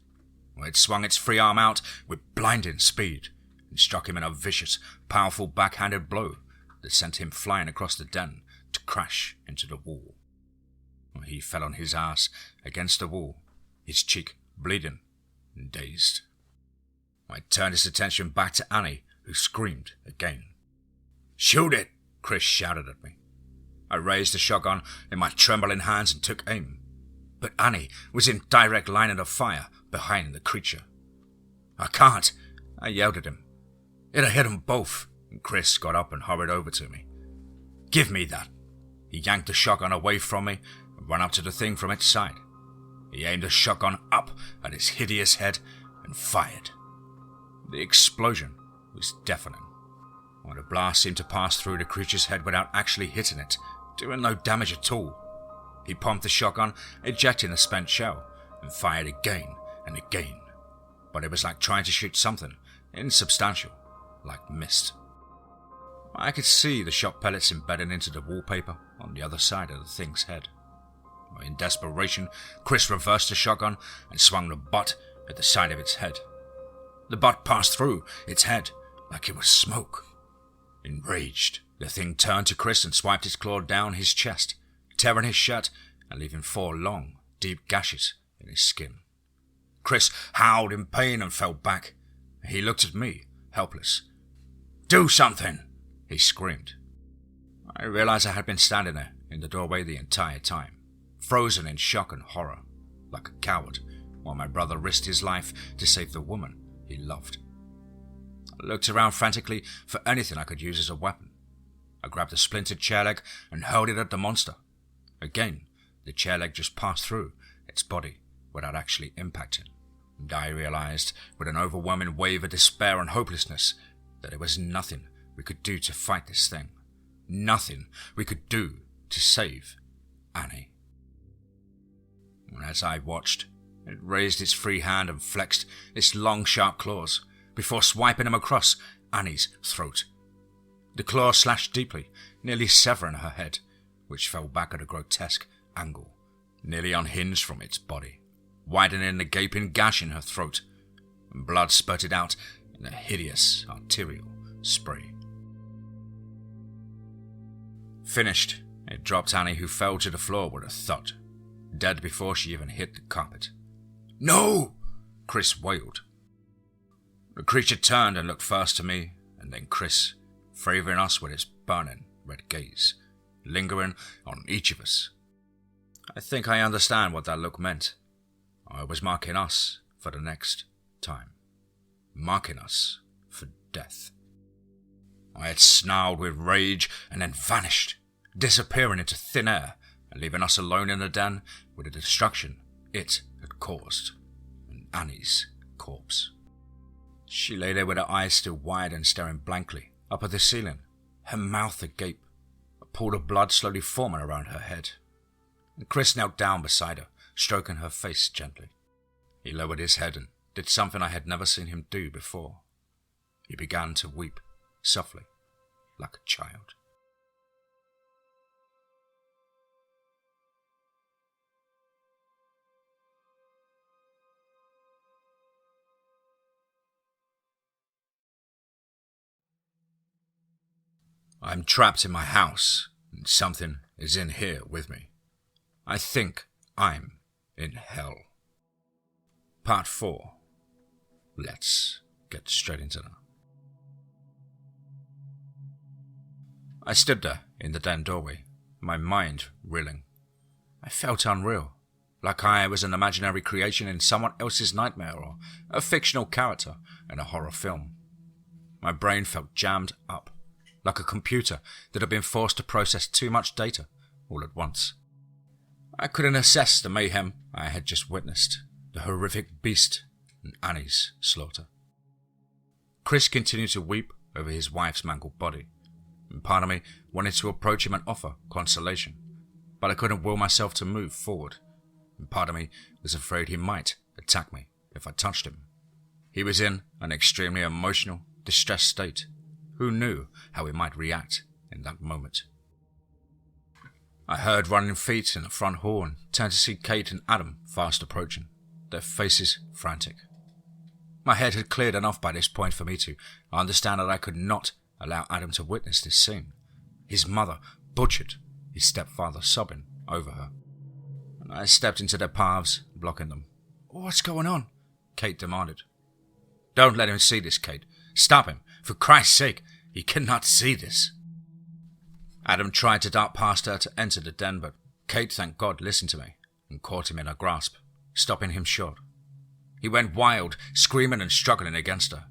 It swung its free arm out with blinding speed and struck him in a vicious, powerful backhanded blow that sent him flying across the den to crash into the wall. He fell on his ass against the wall, his cheek bleeding and dazed. I turned his attention back to Annie, who screamed again. "Shoot it!" Chris shouted at me. I raised the shotgun in my trembling hands and took aim, but Annie was in direct line of fire behind the creature. "I can't," I yelled at him. "It'll hit them both," and Chris got up and hurried over to me. "Give me that." He yanked the shotgun away from me and ran up to the thing from its side. He aimed the shotgun up at its hideous head and fired. The explosion was deafening. The blast seemed to pass through the creature's head without actually hitting it, doing no damage at all. He pumped the shotgun, ejecting the spent shell, and fired again and again. But it was like trying to shoot something insubstantial, like mist. I could see the shot pellets embedded into the wallpaper on the other side of the thing's head. In desperation, Chris reversed the shotgun and swung the butt at the side of its head. The butt passed through its head like it was smoke. Enraged, the thing turned to Chris and swiped its claw down his chest, tearing his shirt and leaving 4 long, deep gashes in his skin. Chris howled in pain and fell back. He looked at me, helpless. "Do something!" he screamed. I realized I had been standing there in the doorway the entire time, frozen in shock and horror, like a coward, while my brother risked his life to save the woman he loved. I looked around frantically for anything I could use as a weapon. I grabbed a splintered chair leg and hurled it at the monster. Again, the chair leg just passed through its body without actually impacting, and I realized, with an overwhelming wave of despair and hopelessness, that there was nothing we could do to fight this thing. Nothing we could do to save Annie. And as I watched, it raised its free hand and flexed its long, sharp claws before swiping them across Annie's throat. The claw slashed deeply, nearly severing her head, which fell back at a grotesque angle, nearly unhinged from its body, widening the gaping gash in her throat, and blood spurted out in a hideous arterial spray. Finished, it dropped Annie, who fell to the floor with a thud, dead before she even hit the carpet. "No!" Chris wailed. The creature turned and looked first to me, and then Chris, favoring us with his burning red gaze, lingering on each of us. I think I understand what that look meant. I was marking us for the next time. Marking us for death. I had snarled with rage and then vanished, disappearing into thin air and leaving us alone in the den with the destruction it had caused, and Annie's corpse. She lay there with her eyes still wide and staring blankly up at the ceiling, her mouth agape, a pool of blood slowly forming around her head. And Chris knelt down beside her, stroking her face gently. He lowered his head and did something I had never seen him do before. He began to weep softly, like a child. I'm trapped in my house, and something is in here with me. I think I'm in hell. Part 4. Let's get straight into that. I stood there in the den doorway, my mind reeling. I felt unreal, like I was an imaginary creation in someone else's nightmare or a fictional character in a horror film. My brain felt jammed up, like a computer that had been forced to process too much data all at once. I couldn't assess the mayhem I had just witnessed, the horrific beast and Annie's slaughter. Chris continued to weep over his wife's mangled body, and part of me wanted to approach him and offer consolation, but I couldn't will myself to move forward, and part of me was afraid he might attack me if I touched him. He was in an extremely emotional, distressed state. Who knew how he might react in that moment? I heard running feet in the front hall and turned to see Kate and Adam fast approaching, their faces frantic. My head had cleared enough by this point for me to understand that I could not allow Adam to witness this scene. His mother butchered, his stepfather sobbing over her. And I stepped into their paths, blocking them. "What's going on?" Kate demanded. "Don't let him see this, Kate. Stop him. For Christ's sake, he cannot see this." Adam tried to dart past her to enter the den, but Kate, thank God, listened to me and caught him in her grasp, stopping him short. He went wild, screaming and struggling against her.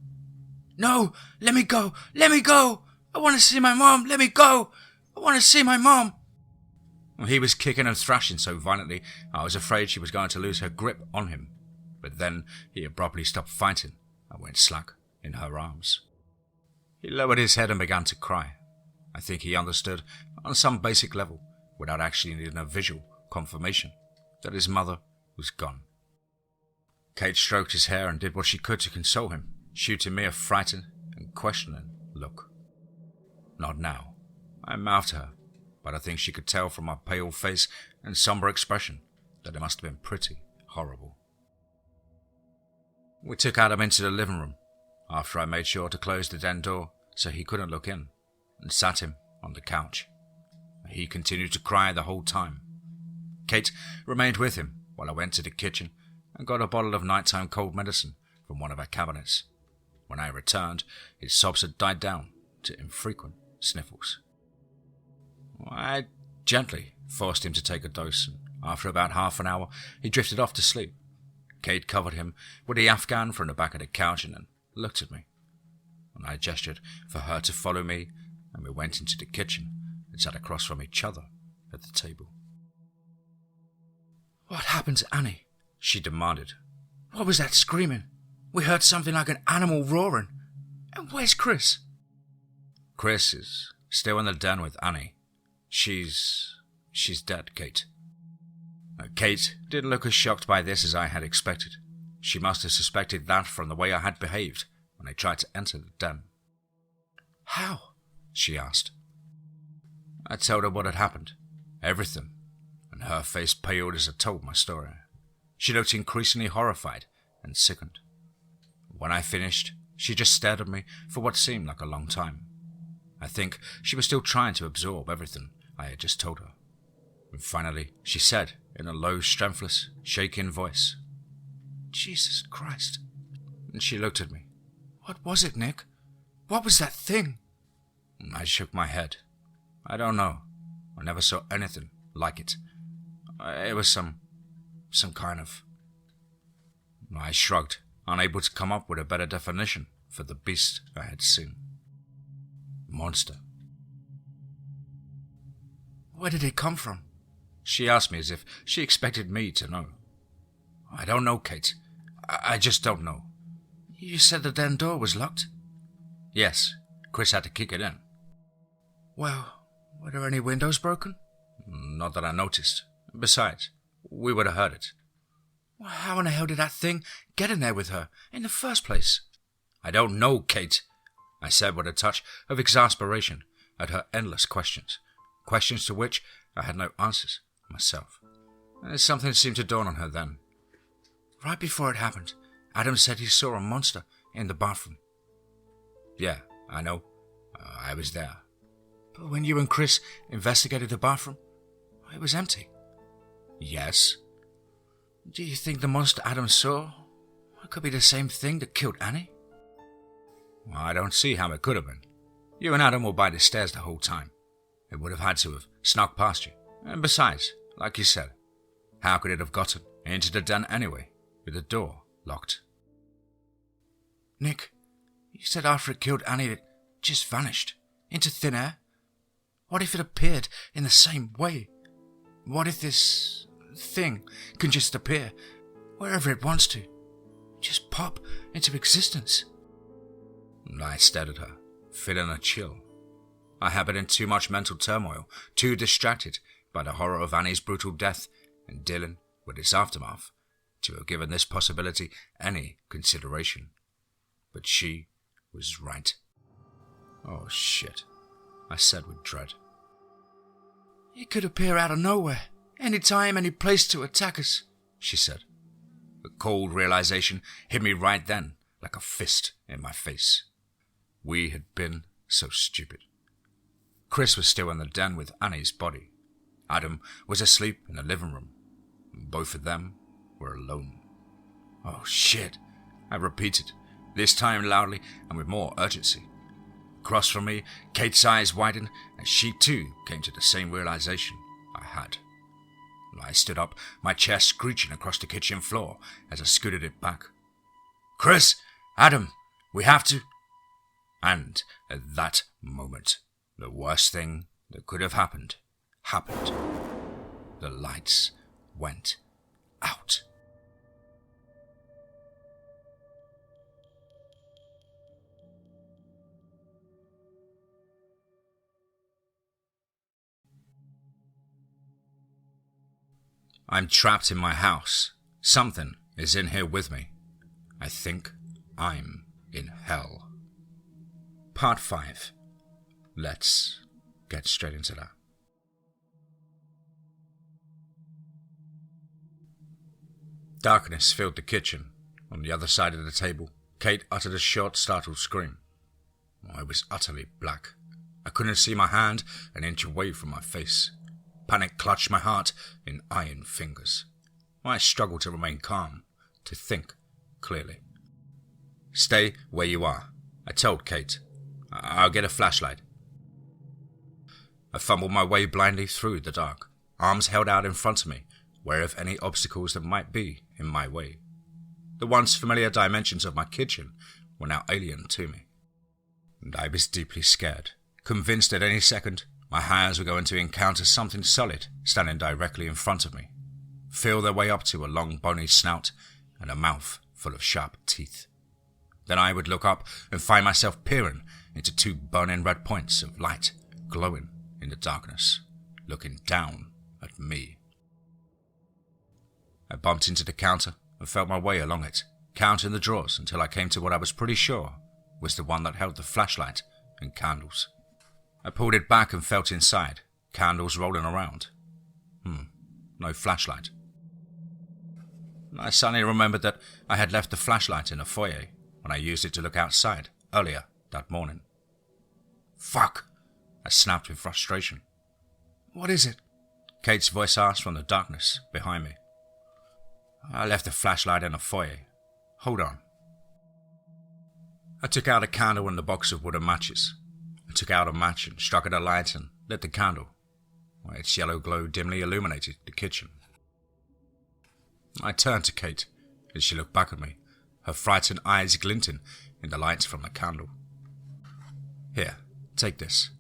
"No, let me go! Let me go! I want to see my mom! Let me go! I want to see my mom!" He was kicking and thrashing so violently, I was afraid she was going to lose her grip on him. But then he abruptly stopped fighting and went slack in her arms. He lowered his head and began to cry. I think he understood, on some basic level, without actually needing a visual confirmation, that his mother was gone. Kate stroked his hair and did what she could to console him, shooting me a frightened and questioning look. "Not now," I mouthed to her, but I think she could tell from my pale face and somber expression that it must have been pretty horrible. We took Adam into the living room, after I made sure to close the den door so he couldn't look in, and sat him on the couch. He continued to cry the whole time. Kate remained with him while I went to the kitchen and got a bottle of nighttime cold medicine from one of our cabinets. When I returned, his sobs had died down to infrequent sniffles. I gently forced him to take a dose, and after about half an hour, he drifted off to sleep. Kate covered him with the Afghan from the back of the couch and then looked at me. And I gestured for her to follow me, and we went into the kitchen and sat across from each other at the table. "What happened to Annie?" she demanded. "What was that screaming? We heard something like an animal roaring. And where's Chris?" "Chris is still in the den with Annie. She's dead, Kate." Kate didn't look as shocked by this as I had expected. She must have suspected that from the way I had behaved when I tried to enter the den. "How?" she asked. I told her what had happened, everything, and her face paled as I told my story. She looked increasingly horrified and sickened. When I finished, she just stared at me for what seemed like a long time. I think she was still trying to absorb everything I had just told her. And finally, she said in a low, strengthless, shaking voice, "Jesus Christ." And she looked at me. "What was it, Nick? What was that thing?" I shook my head. "I don't know. I never saw anything like it. It was some kind of... I shrugged, unable to come up with a better definition for the beast I had seen. Monster. Where did it come from? She asked me as if she expected me to know. I don't know, Kate. I just don't know. You said the den door was locked? Yes, Chris had to kick it in. Well, were there any windows broken? Not that I noticed. Besides, we would have heard it. Well, how in the hell did that thing get in there with her in the first place? I don't know, Kate, I said with a touch of exasperation at her endless questions. Questions to which I had no answers myself. And something seemed to dawn on her then. Right before it happened, Adam said he saw a monster in the bathroom. Yeah, I know. I was there. But when you and Chris investigated the bathroom, it was empty. Yes. Do you think the monster Adam saw could be the same thing that killed Annie? Well, I don't see how it could have been. You and Adam were by the stairs the whole time. It would have had to have snuck past you. And besides, like you said, how could it have gotten into the den anyway, with the door locked? Nick, you said after it killed Annie it just vanished, into thin air. What if it appeared in the same way? What if this thing can just appear wherever it wants to? Just pop into existence? I stared at her, feeling a chill. I had been in too much mental turmoil, too distracted by the horror of Annie's brutal death and dealing with its aftermath, to have given this possibility any consideration. But she was right. Oh shit, I said with dread. It could appear out of nowhere, any time, any place to attack us, she said. The cold realization hit me right then, like a fist in my face. We had been so stupid. Chris was still in the den with Annie's body. Adam was asleep in the living room. Both of them were alone. Oh shit, I repeated, this time loudly and with more urgency. Across from me, Kate's eyes widened as she too came to the same realization I had. I stood up, my chair screeching across the kitchen floor as I scooted it back. Chris! Adam! We have to... And at that moment, the worst thing that could have happened, happened. The lights went out. I'm trapped in my house. Something is in here with me. I think I'm in hell. Part 5. Let's get straight into that. Darkness filled the kitchen. On the other side of the table, Kate uttered a short, startled scream. I was utterly black. I couldn't see my hand an inch away from my face. Panic clutched my heart in iron fingers. I struggled to remain calm, to think clearly. Stay where you are, I told Kate. I'll get a flashlight. I fumbled my way blindly through the dark, arms held out in front of me, aware of any obstacles that might be in my way. The once familiar dimensions of my kitchen were now alien to me. And I was deeply scared, convinced at any second my hands were going to encounter something solid standing directly in front of me, feel their way up to a long bony snout and a mouth full of sharp teeth. Then I would look up and find myself peering into 2 burning red points of light glowing in the darkness, looking down at me. I bumped into the counter and felt my way along it, counting the drawers until I came to what I was pretty sure was the one that held the flashlight and candles. I pulled it back and felt inside, candles rolling around. No flashlight. I suddenly remembered that I had left the flashlight in the foyer when I used it to look outside earlier that morning. Fuck! I snapped with frustration. What is it? Kate's voice asked from the darkness behind me. I left the flashlight in the foyer. Hold on. I took out a candle and the box of wooden matches. I took out a match and struck at a light and lit the candle. where its yellow glow dimly illuminated the kitchen. I turned to Kate as she looked back at me, her frightened eyes glinting in the light from the candle. "Here, take this."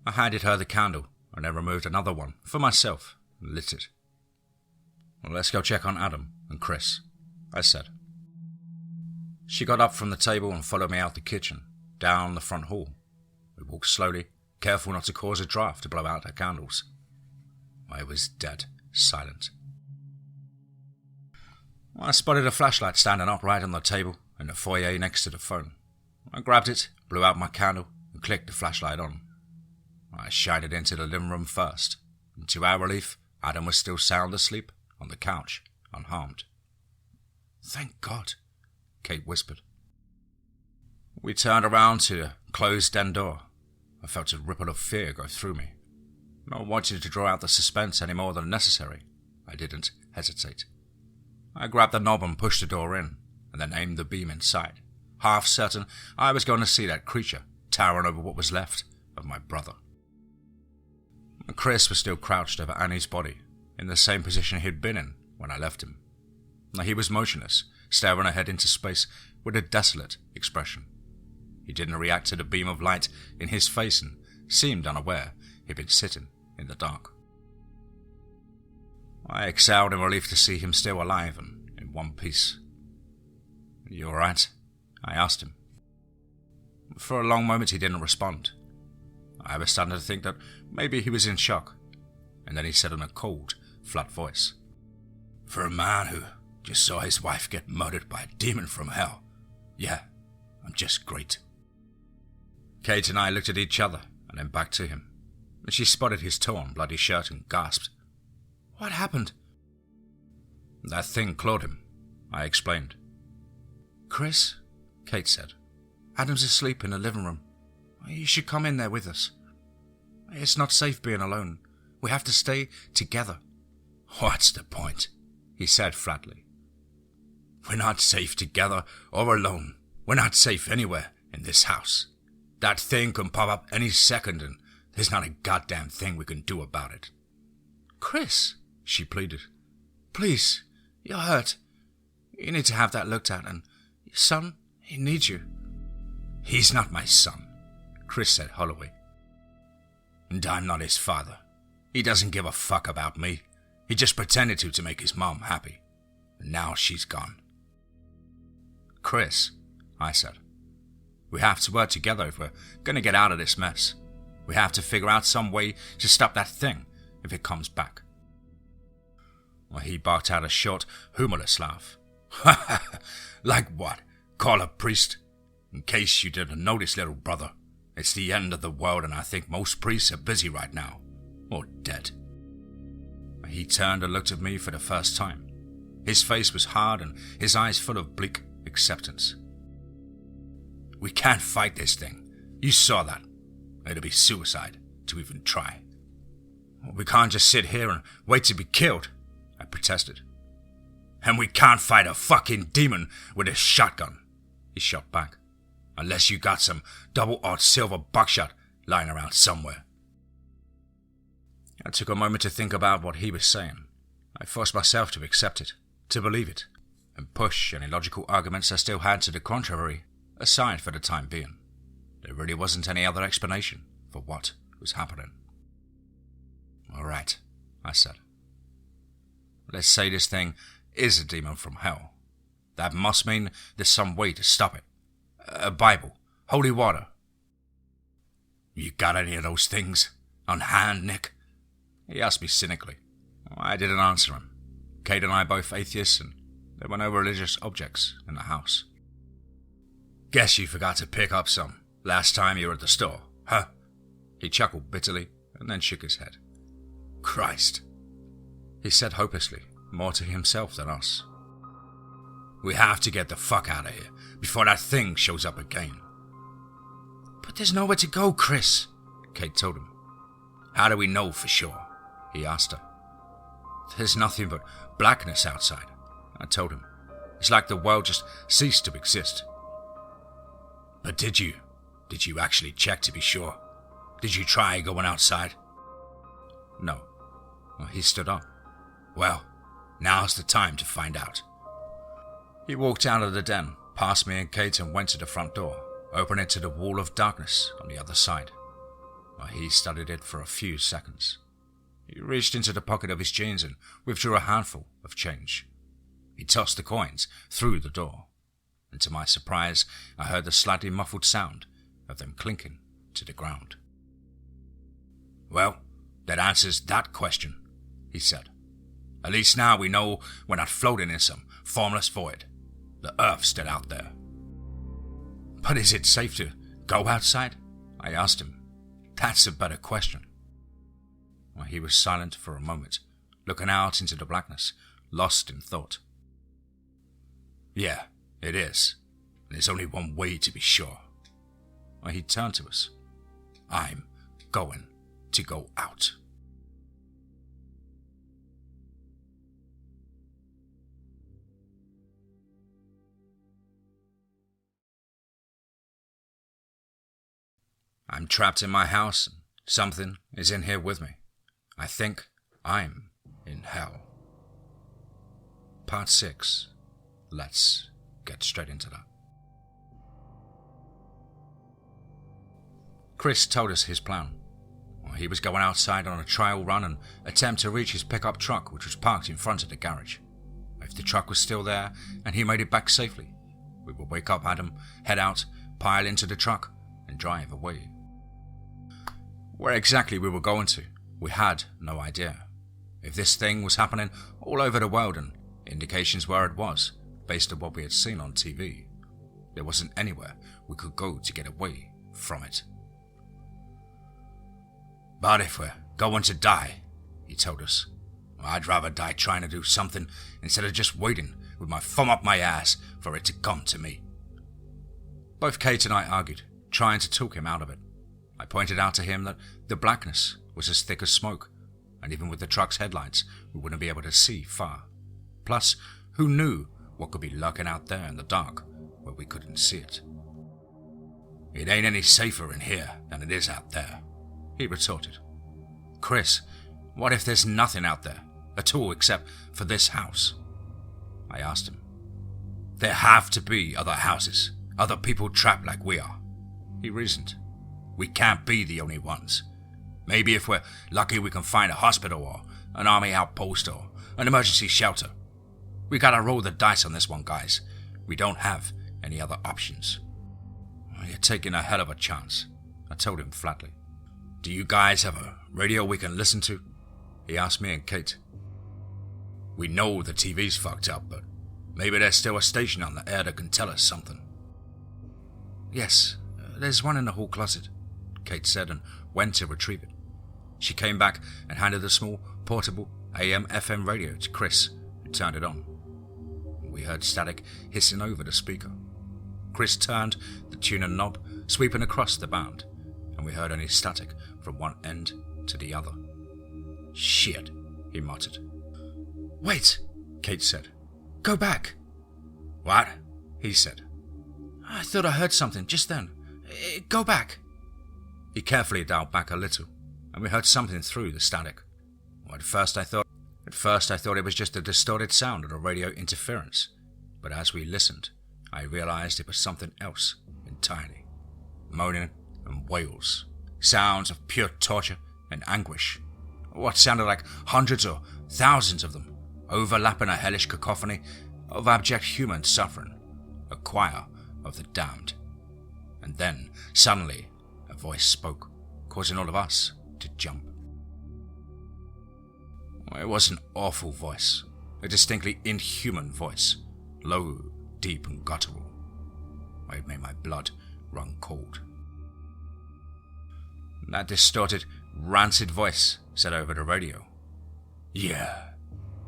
I handed her the candle and then removed another one for myself and lit it. "Well, let's go check on Adam and Chris," I said. She got up from the table and followed me out the kitchen, down the front hall. We walked slowly, careful not to cause a draft to blow out her candles. I was dead silent. I spotted a flashlight standing upright on the table in the foyer next to the phone. I grabbed it, blew out my candle, and clicked the flashlight on. I shined it into the living room first, and to our relief, Adam was still sound asleep on the couch, unharmed. "Thank God," Kate whispered. We turned around to the closed den door. I felt a ripple of fear go through me. Not wanting to draw out the suspense any more than necessary, I didn't hesitate. I grabbed the knob and pushed the door in, and then aimed the beam inside, half certain I was going to see that creature towering over what was left of my brother. Chris was still crouched over Annie's body, in the same position he'd been in when I left him. He was motionless, staring ahead into space with a desolate expression. He didn't react to the beam of light in his face and seemed unaware he'd been sitting in the dark. I exhaled in relief to see him still alive and in one piece. "You all right?" I asked him. For a long moment he didn't respond. I was starting to think that maybe he was in shock, and then he said in a cold, flat voice, "For a man who just saw his wife get murdered by a demon from hell, yeah, I'm just great." Kate and I looked at each other and then back to him. She spotted his torn, bloody shirt and gasped, "What happened?" "That thing clawed him," I explained. "Chris," Kate said, "Adam's asleep in the living room. You should come in there with us. It's not safe being alone. We have to stay together." "What's the point?" he said flatly. "We're not safe together or alone. We're not safe anywhere in this house. That thing can pop up any second and there's not a goddamn thing we can do about it." "Chris," she pleaded, "please, you're hurt. You need to have that looked at, and your son, he needs you." "He's not my son," Chris said hollowly. "And I'm not his father. He doesn't give a fuck about me. He just pretended to make his mom happy. And now she's gone." "Chris," I said, "we have to work together if we're going to get out of this mess. We have to figure out some way to stop that thing if it comes back." Well, he barked out a short, humorless laugh. "Like what? Call a priest? In case you didn't notice, little brother, it's the end of the world and I think most priests are busy right now. Or dead." He turned and looked at me for the first time. His face was hard and his eyes full of bleak acceptance. "We can't fight this thing. You saw that. It'd be suicide to even try." "We can't just sit here and wait to be killed," I protested. "And we can't fight a fucking demon with a shotgun," he shot back, "unless you got some double-aught silver buckshot lying around somewhere." I took a moment to think about what he was saying. I forced myself to accept it, to believe it, and push any logical arguments I still had to the contrary aside for the time being. There really wasn't any other explanation for what was happening. "All right," I said. "Let's say this thing is a demon from hell. That must mean there's some way to stop it. A Bible, holy water." "You got any of those things on hand, Nick?" he asked me cynically. I didn't answer him. Kate and I both atheists, and there were no religious objects in the house. "Guess you forgot to pick up some last time you were at the store, huh?" He chuckled bitterly and then shook his head. "Christ," he said hopelessly, more to himself than us. "We have to get the fuck out of here before that thing shows up again." "But there's nowhere to go, Chris," Kate told him. "How do we know for sure?" he asked her. "There's nothing but blackness outside," I told him. "It's like the world just ceased to exist." "But did you actually check to be sure? Did you try going outside?" No. Well, he stood up. Well, now's the time to find out. He walked out of the den, past me and Kate, and went to the front door, opening it to the wall of darkness on the other side. Well, he studied it for a few seconds. He reached into the pocket of his jeans and withdrew a handful of change. He tossed the coins through the door, and to my surprise, I heard the slightly muffled sound of them clinking to the ground. Well, that answers that question, he said. At least now we know we're not floating in some formless void. The Earth's still out there. But is it safe to go outside? I asked him. That's a better question. Well, he was silent for a moment, looking out into the blackness, lost in thought. Yeah, it is. There's only one way to be sure. Well, he turned to us. I'm going to go out. I'm trapped in my house and something is in here with me. I think I'm in hell. Part 6. Let's get straight into that. Chris told us his plan. Well, he was going outside on a trial run and attempt to reach his pickup truck, which was parked in front of the garage. If the truck was still there and he made it back safely, we would wake up Adam, head out, pile into the truck, and drive away. Where exactly we were going to, we had no idea. If this thing was happening all over the world, and indications were it was, based on what we had seen on TV, there wasn't anywhere we could go to get away from it. But if we're going to die, he told us, I'd rather die trying to do something instead of just waiting with my thumb up my ass for it to come to me. Both Kate and I argued, trying to talk him out of it. I pointed out to him that the blackness was as thick as smoke, and even with the truck's headlights, we wouldn't be able to see far. Plus, who knew what could be lurking out there in the dark where we couldn't see it? It ain't any safer in here than it is out there, he retorted. Chris, what if there's nothing out there at all except for this house? I asked him. There have to be other houses, other people trapped like we are, he reasoned. We can't be the only ones. Maybe if we're lucky we can find a hospital or an army outpost or an emergency shelter. We gotta roll the dice on this one, guys. We don't have any other options. You're taking a hell of a chance, I told him flatly. Do you guys have a radio we can listen to? He asked me and Kate. We know the TV's fucked up, but maybe there's still a station on the air that can tell us something. Yes, there's one in the hall closet, Kate said, and went to retrieve it. She came back and handed the small, portable AM/FM radio to Chris, who turned it on. We heard static hissing over the speaker. Chris turned the tuner knob, sweeping across the band, and we heard only static from one end to the other. Shit, he muttered. Wait, Kate said. Go back. What? He said. I thought I heard something just then. Go back. He carefully dialed back a little, and we heard something through the static. At first I thought it was just a distorted sound of a radio interference, but as we listened, I realized it was something else entirely. Moaning and wails, sounds of pure torture and anguish. What sounded like hundreds or thousands of them, overlapping a hellish cacophony of abject human suffering, a choir of the damned. And then, suddenly, a voice spoke, causing all of us to jump. It was an awful voice, a distinctly inhuman voice, low, deep and guttural. It made my blood run cold. That distorted, rancid voice said over the radio, Yeah,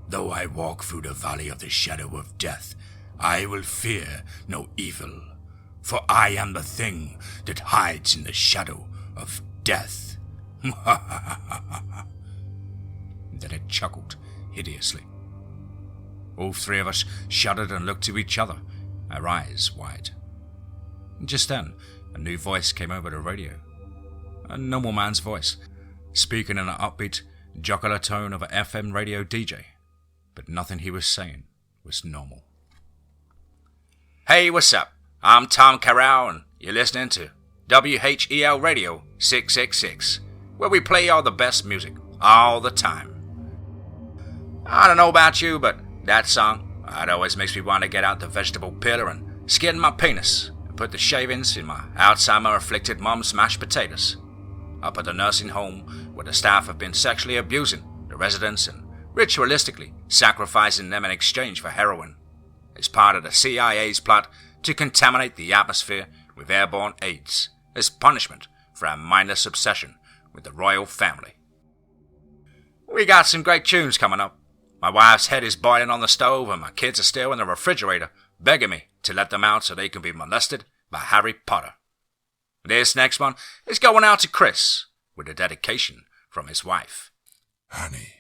though I walk through the valley of the shadow of death, I will fear no evil, for I am the thing that hides in the shadow of death. Then it chuckled hideously. All three of us shuddered and looked to each other, our eyes wide. Just then, a new voice came over the radio. A normal man's voice, speaking in an upbeat, jocular tone of an FM radio DJ, but nothing he was saying was normal. Hey, what's up? I'm Tom Carroll, and you're listening to WHEL Radio 666, where we play all the best music, all the time. I don't know about you, but that song, it always makes me want to get out the vegetable peeler and skin my penis and put the shavings in my Alzheimer-afflicted mom's mashed potatoes. Up at the nursing home where the staff have been sexually abusing the residents and ritualistically sacrificing them in exchange for heroin. It's part of the CIA's plot to contaminate the atmosphere with airborne AIDS as punishment for our mindless obsession with the royal family. We got some great tunes coming up. My wife's head is boiling on the stove and my kids are still in the refrigerator begging me to let them out so they can be molested by Harry Potter. This next one is going out to Chris with a dedication from his wife. Honey.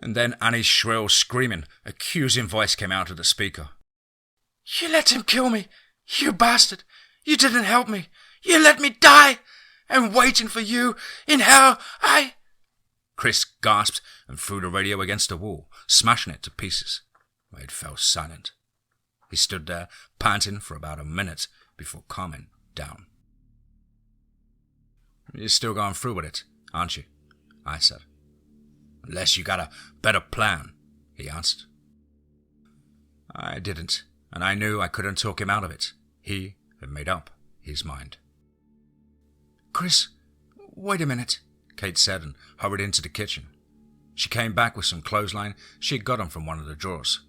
And then Annie's shrill, screaming, accusing voice came out of the speaker. You let him kill me, you bastard. You didn't help me. You let me die. And waiting for you in hell, Chris gasped and threw the radio against the wall, smashing it to pieces. It fell silent. He stood there, panting for about a minute before calming down. You're still going through with it, aren't you? I said. Unless you got a better plan, he answered. I didn't, and I knew I couldn't talk him out of it. He had made up his mind. Chris, wait a minute, Kate said and hurried into the kitchen. She came back with some clothesline she had gotten from one of the drawers.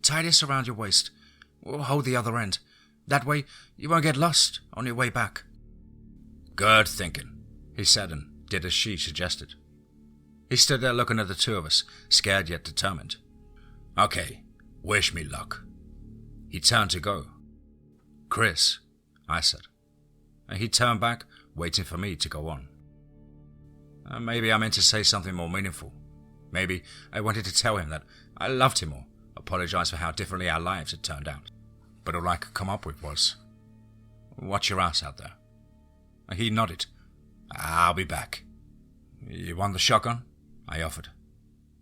Tie this around your waist. We'll hold the other end. That way you won't get lost on your way back. Good thinking, he said and did as she suggested. He stood there looking at the two of us, scared yet determined. Okay, wish me luck. He turned to go. Chris, I said. And he turned back, waiting for me to go on. Maybe I meant to say something more meaningful. Maybe I wanted to tell him that I loved him or apologize for how differently our lives had turned out. But all I could come up with was, watch your ass out there. He nodded. I'll be back. You want the shotgun? I offered.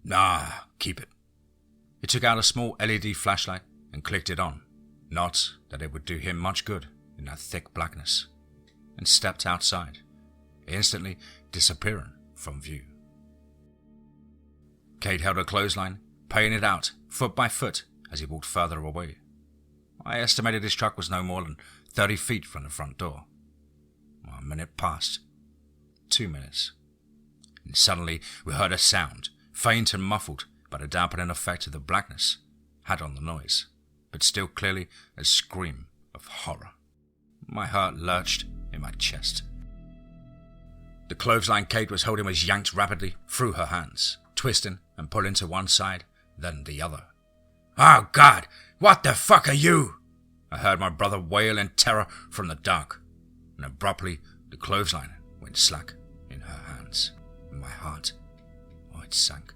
Nah, keep it. He took out a small LED flashlight and clicked it on. Not that it would do him much good in that thick blackness. And stepped outside, instantly disappearing from view. Kate held her clothesline, paying it out, foot by foot, as he walked further away. I estimated his truck was no more than 30 feet from the front door. 1 minute passed. 2 minutes. And suddenly we heard a sound, faint and muffled by the dampening effect of the blackness had on the noise, but still clearly a scream of horror. My heart lurched in my chest. The clothesline Kate was holding was yanked rapidly through her hands, twisting and pulling to one side, then the other. Oh God, what the fuck are you? I heard my brother wail in terror from the dark, and abruptly the clothesline went slack in her hands, and my heart, it sank.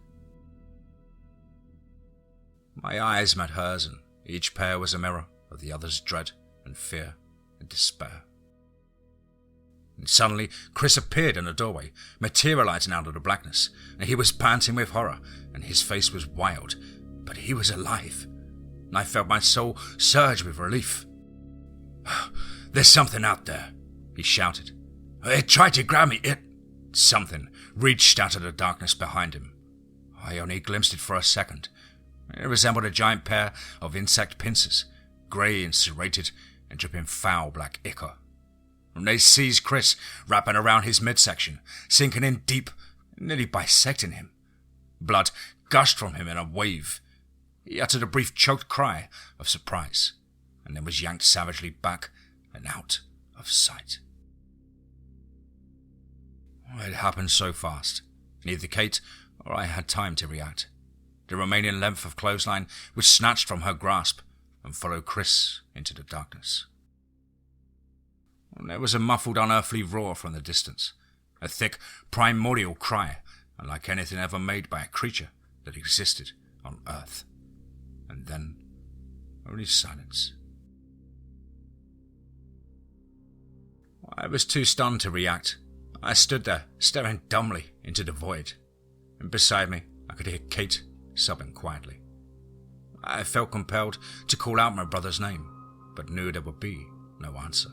My eyes met hers, and each pair was a mirror of the other's dread and fear and despair. And suddenly, Chris appeared in the doorway, materializing out of the blackness, and he was panting with horror, and his face was wild, but he was alive, and I felt my soul surge with relief. There's something out there, he shouted. It tried to grab me, Something reached out of the darkness behind him. I only glimpsed it for a second. It resembled a giant pair of insect pincers, grey and serrated and dripping foul black ichor. And they seized Chris, wrapping around his midsection, sinking in deep, nearly bisecting him. Blood gushed from him in a wave. He uttered a brief choked cry of surprise, and then was yanked savagely back and out of sight. It happened so fast. Neither Kate or I had time to react. The remaining length of clothesline was snatched from her grasp and followed Chris into the darkness. There was a muffled, unearthly roar from the distance, a thick, primordial cry, unlike anything ever made by a creature that existed on Earth. And then, only silence. I was too stunned to react. I stood there, staring dumbly into the void, and beside me I could hear Kate sobbing quietly. I felt compelled to call out my brother's name, but knew there would be no answer.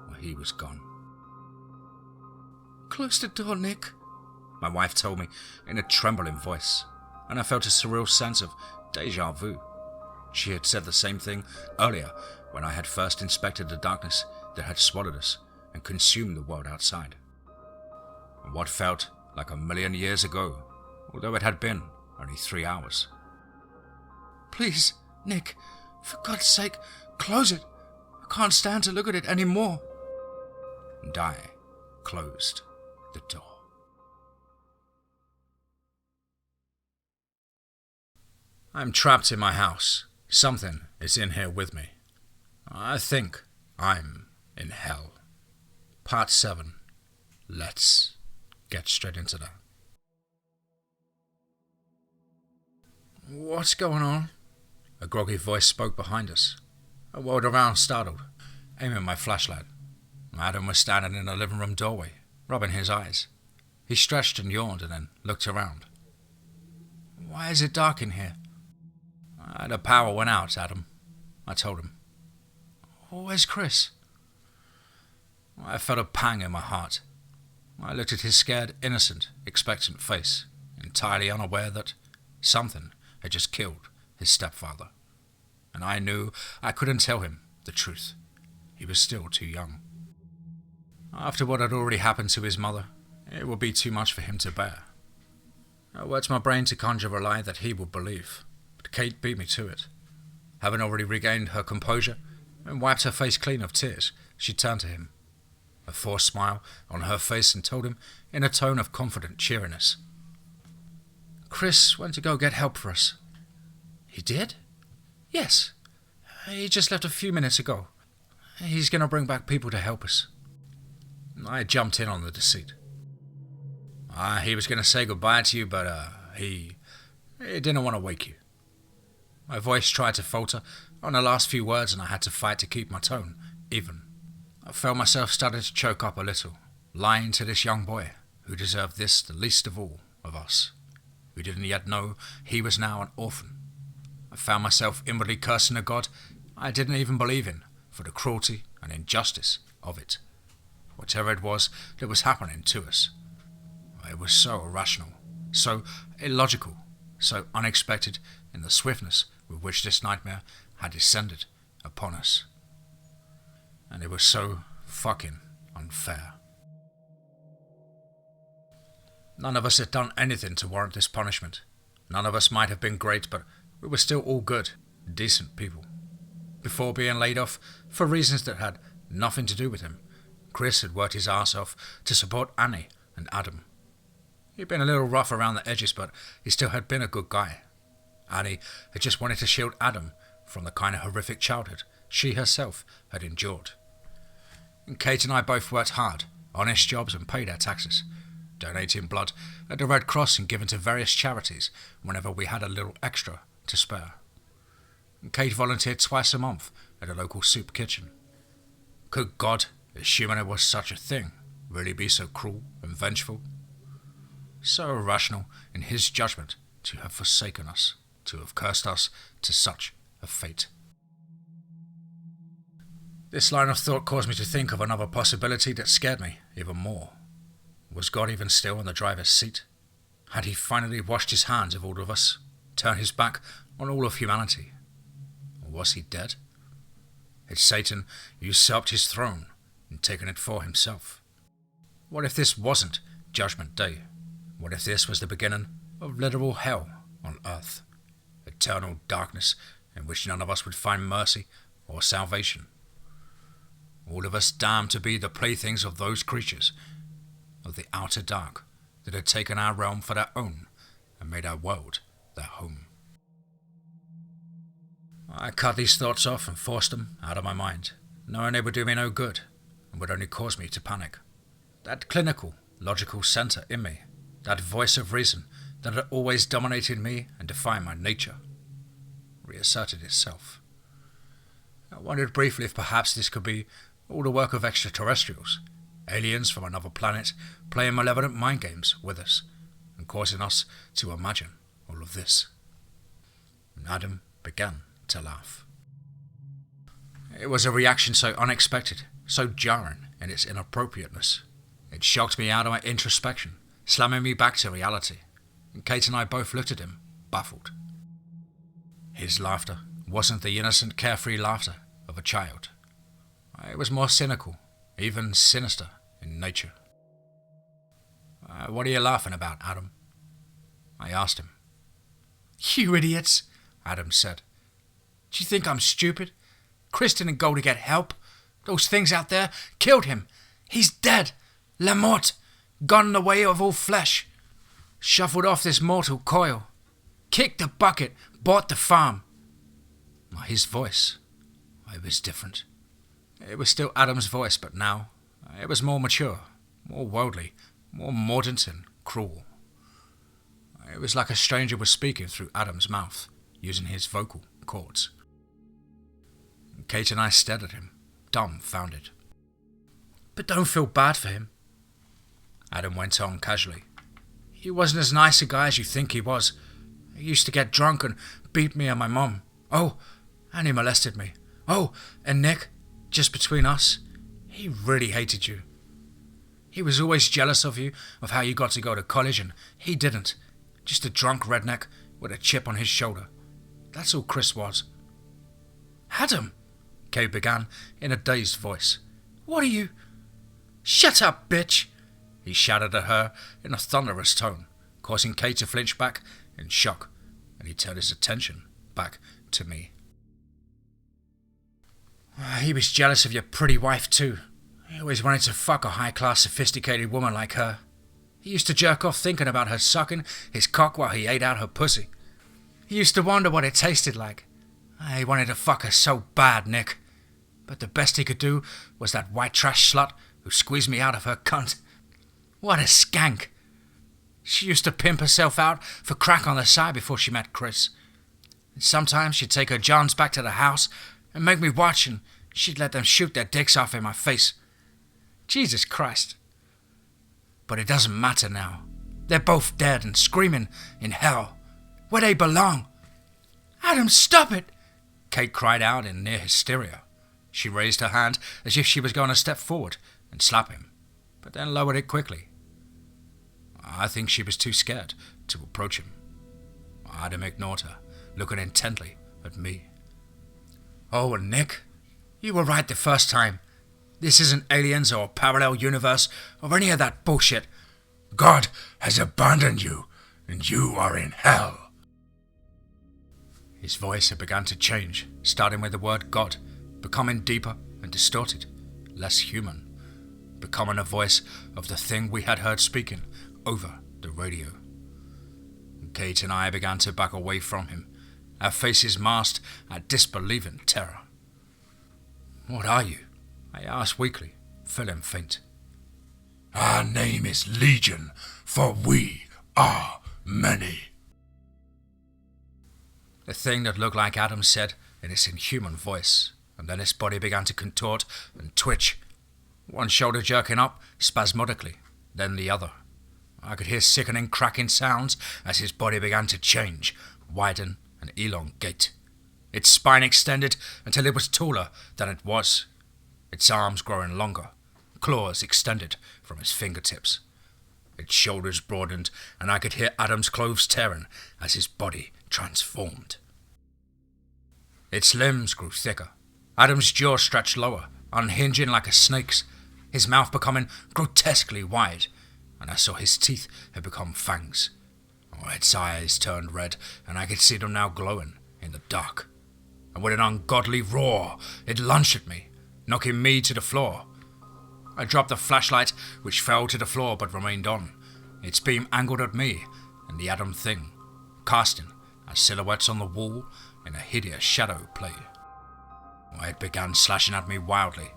Well, he was gone. "Close the door, Nick," my wife told me in a trembling voice, and I felt a surreal sense of déjà vu. She had said the same thing earlier when I had first inspected the darkness that had swallowed us and consumed the world outside. What felt like a million years ago, although it had been only 3 hours. "Please, Nick, for God's sake, close it. I can't stand to look at it anymore." And I closed the door. I'm trapped in my house. Something is in here with me. I think I'm in hell. Part 7. Let's get straight into that. "What's going on?" A groggy voice spoke behind us. I whirled around, startled, aiming my flashlight. Adam was standing in the living room doorway, rubbing his eyes. He stretched and yawned and then looked around. "Why is it dark in here?" "The power went out, Adam," I told him. "Where's Chris?" I felt a pang in my heart. I looked at his scared, innocent, expectant face, entirely unaware that something had just killed his stepfather. And I knew I couldn't tell him the truth. He was still too young. After what had already happened to his mother, it would be too much for him to bear. I worked my brain to conjure a lie that he would believe, but Kate beat me to it. Having already regained her composure and wiped her face clean of tears, she turned to him, a forced smile on her face, and told him in a tone of confident cheeriness, "Chris went to go get help for us." "He did?" "Yes. He just left a few minutes ago. He's going to bring back people to help us." I jumped in on the deceit. He was going to say goodbye to you, but he didn't want to wake you." My voice tried to falter on the last few words, and I had to fight to keep my tone even. I felt myself starting to choke up a little, lying to this young boy who deserved this the least of all of us, who didn't yet know he was now an orphan. I found myself inwardly cursing a God I didn't even believe in for the cruelty and injustice of it. Whatever it was that was happening to us. It was so irrational, so illogical, so unexpected in the swiftness with which this nightmare had descended upon us. And it was so fucking unfair. None of us had done anything to warrant this punishment. None of us might have been great, but we were still all good, decent people. Before being laid off, for reasons that had nothing to do with him, Chris had worked his ass off to support Annie and Adam. He'd been a little rough around the edges, but he still had been a good guy. Annie had just wanted to shield Adam from the kind of horrific childhood she herself had endured. And Kate and I both worked hard, honest jobs, and paid our taxes, donating blood at the Red Cross and giving to various charities whenever we had a little extra to spare. And Kate volunteered twice a month at a local soup kitchen. Could God, assuming there was such a thing, really be so cruel and vengeful? So irrational in his judgment to have forsaken us, to have cursed us to such a fate. This line of thought caused me to think of another possibility that scared me even more. Was God even still in the driver's seat? Had he finally washed his hands of all of us, turned his back on all of humanity? Or was he dead? Had Satan usurped his throne and taken it for himself? What if this wasn't Judgment Day? What if this was the beginning of literal hell on earth? Eternal darkness in which none of us would find mercy or salvation. All of us damned to be the playthings of those creatures of the outer dark that had taken our realm for their own and made our world their home. I cut these thoughts off and forced them out of my mind, knowing they would do me no good and would only cause me to panic. That clinical, logical centre in me, that voice of reason that had always dominated me and defined my nature, reasserted itself. I wondered briefly if perhaps this could be all the work of extraterrestrials, Aliens from another planet playing malevolent mind games with us and causing us to imagine all of this. And Adam began to laugh. It was a reaction so unexpected, so jarring in its inappropriateness. It shocked me out of my introspection, slamming me back to reality. And Kate and I both looked at him, baffled. His laughter wasn't the innocent, carefree laughter of a child. It was more cynical, even sinister in nature. What are you laughing about, Adam? I asked him. You idiots, Adam said. Do you think I'm stupid? Chris didn't go to get help. Those things out there killed him. He's dead. La mort. Gone in the way of all flesh. Shuffled off this mortal coil. Kicked the bucket. Bought the farm. His voice, it was different. It was still Adam's voice, but now it was more mature, more worldly, more mordant and cruel. It was like a stranger was speaking through Adam's mouth, using his vocal cords. Kate and I stared at him, dumbfounded. But don't feel bad for him, Adam went on casually. He wasn't as nice a guy as you think he was. He used to get drunk and beat me and my mum. Oh, and he molested me. Oh, and Nick, just between us, he really hated you. He was always jealous of you, of how you got to go to college, and he didn't. Just a drunk redneck with a chip on his shoulder. That's all Chris was. Adam, Kate began in a dazed voice. What are you? Shut up, bitch, he shouted at her in a thunderous tone, causing Kate to flinch back in shock, and he turned his attention back to me. He was jealous of your pretty wife too. He always wanted to fuck a high-class, sophisticated woman like her. He used to jerk off thinking about her sucking his cock while he ate out her pussy. He used to wonder what it tasted like. He wanted to fuck her so bad, Nick. But the best he could do was that white trash slut who squeezed me out of her cunt. What a skank. She used to pimp herself out for crack on the side before she met Chris. And sometimes she'd take her Johns back to the house and make me watch, and she'd let them shoot their dicks off in my face. Jesus Christ. But it doesn't matter now. They're both dead and screaming in hell, where they belong. Adam, stop it, Kate cried out in near hysteria. She raised her hand as if she was going to step forward and slap him, but then lowered it quickly. I think she was too scared to approach him. Adam ignored her, looking intently at me. Oh, Nick, you were right the first time. This isn't aliens or parallel universe or any of that bullshit. God has abandoned you, and you are in hell. His voice had begun to change, starting with the word God, becoming deeper and distorted, less human, becoming a voice of the thing we had heard speaking over the radio. Kate and I began to back away from him, our faces masked at disbelieving terror. What are you? I asked weakly, feeling faint. Our name is Legion, for we are many. The thing that looked like Adam said in its inhuman voice, and then its body began to contort and twitch, one shoulder jerking up spasmodically, then the other. I could hear sickening cracking sounds as his body began to change, widen and elongate. Its spine extended until it was taller than it was, its arms growing longer, claws extended from his fingertips. Its shoulders broadened, and I could hear Adam's clothes tearing as his body transformed. Its limbs grew thicker. Adam's jaw stretched lower, unhinging like a snake's, his mouth becoming grotesquely wide, and I saw his teeth had become fangs. Its eyes turned red, and I could see them now glowing in the dark. And with an ungodly roar, it lunged at me, knocking me to the floor. I dropped the flashlight, which fell to the floor but remained on, its beam angled at me and the Adam thing, casting as silhouettes on the wall in a hideous shadow play. It began slashing at me wildly.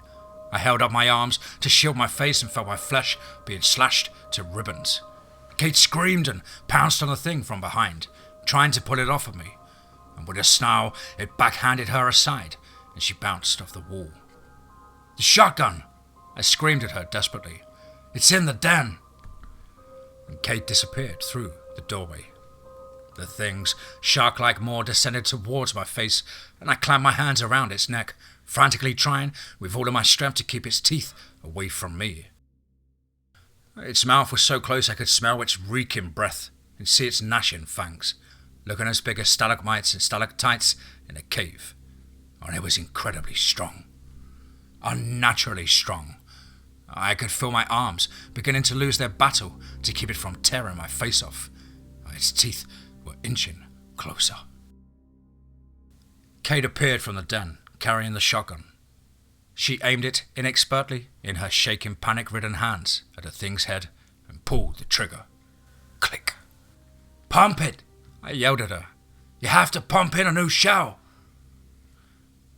I held up my arms to shield my face and felt my flesh being slashed to ribbons. Kate screamed and pounced on the thing from behind, trying to pull it off of me, and with a snarl it backhanded her aside and she bounced off the wall. The shotgun! I screamed at her desperately. "It's in the den!" And Kate disappeared through the doorway. The thing's shark-like maw descended towards my face, and I clamped my hands around its neck, frantically trying with all of my strength to keep its teeth away from me. Its mouth was so close I could smell its reeking breath and see its gnashing fangs, looking as big as stalagmites and stalactites in a cave. And it was incredibly strong. Unnaturally strong. I could feel my arms beginning to lose their battle to keep it from tearing my face off. Its teeth were inching closer. Kate appeared from the den, carrying the shotgun. She aimed it inexpertly in her shaking, panic-ridden hands at the thing's head and pulled the trigger. Click. "Pump it!" I yelled at her. "You have to pump in a new shell!"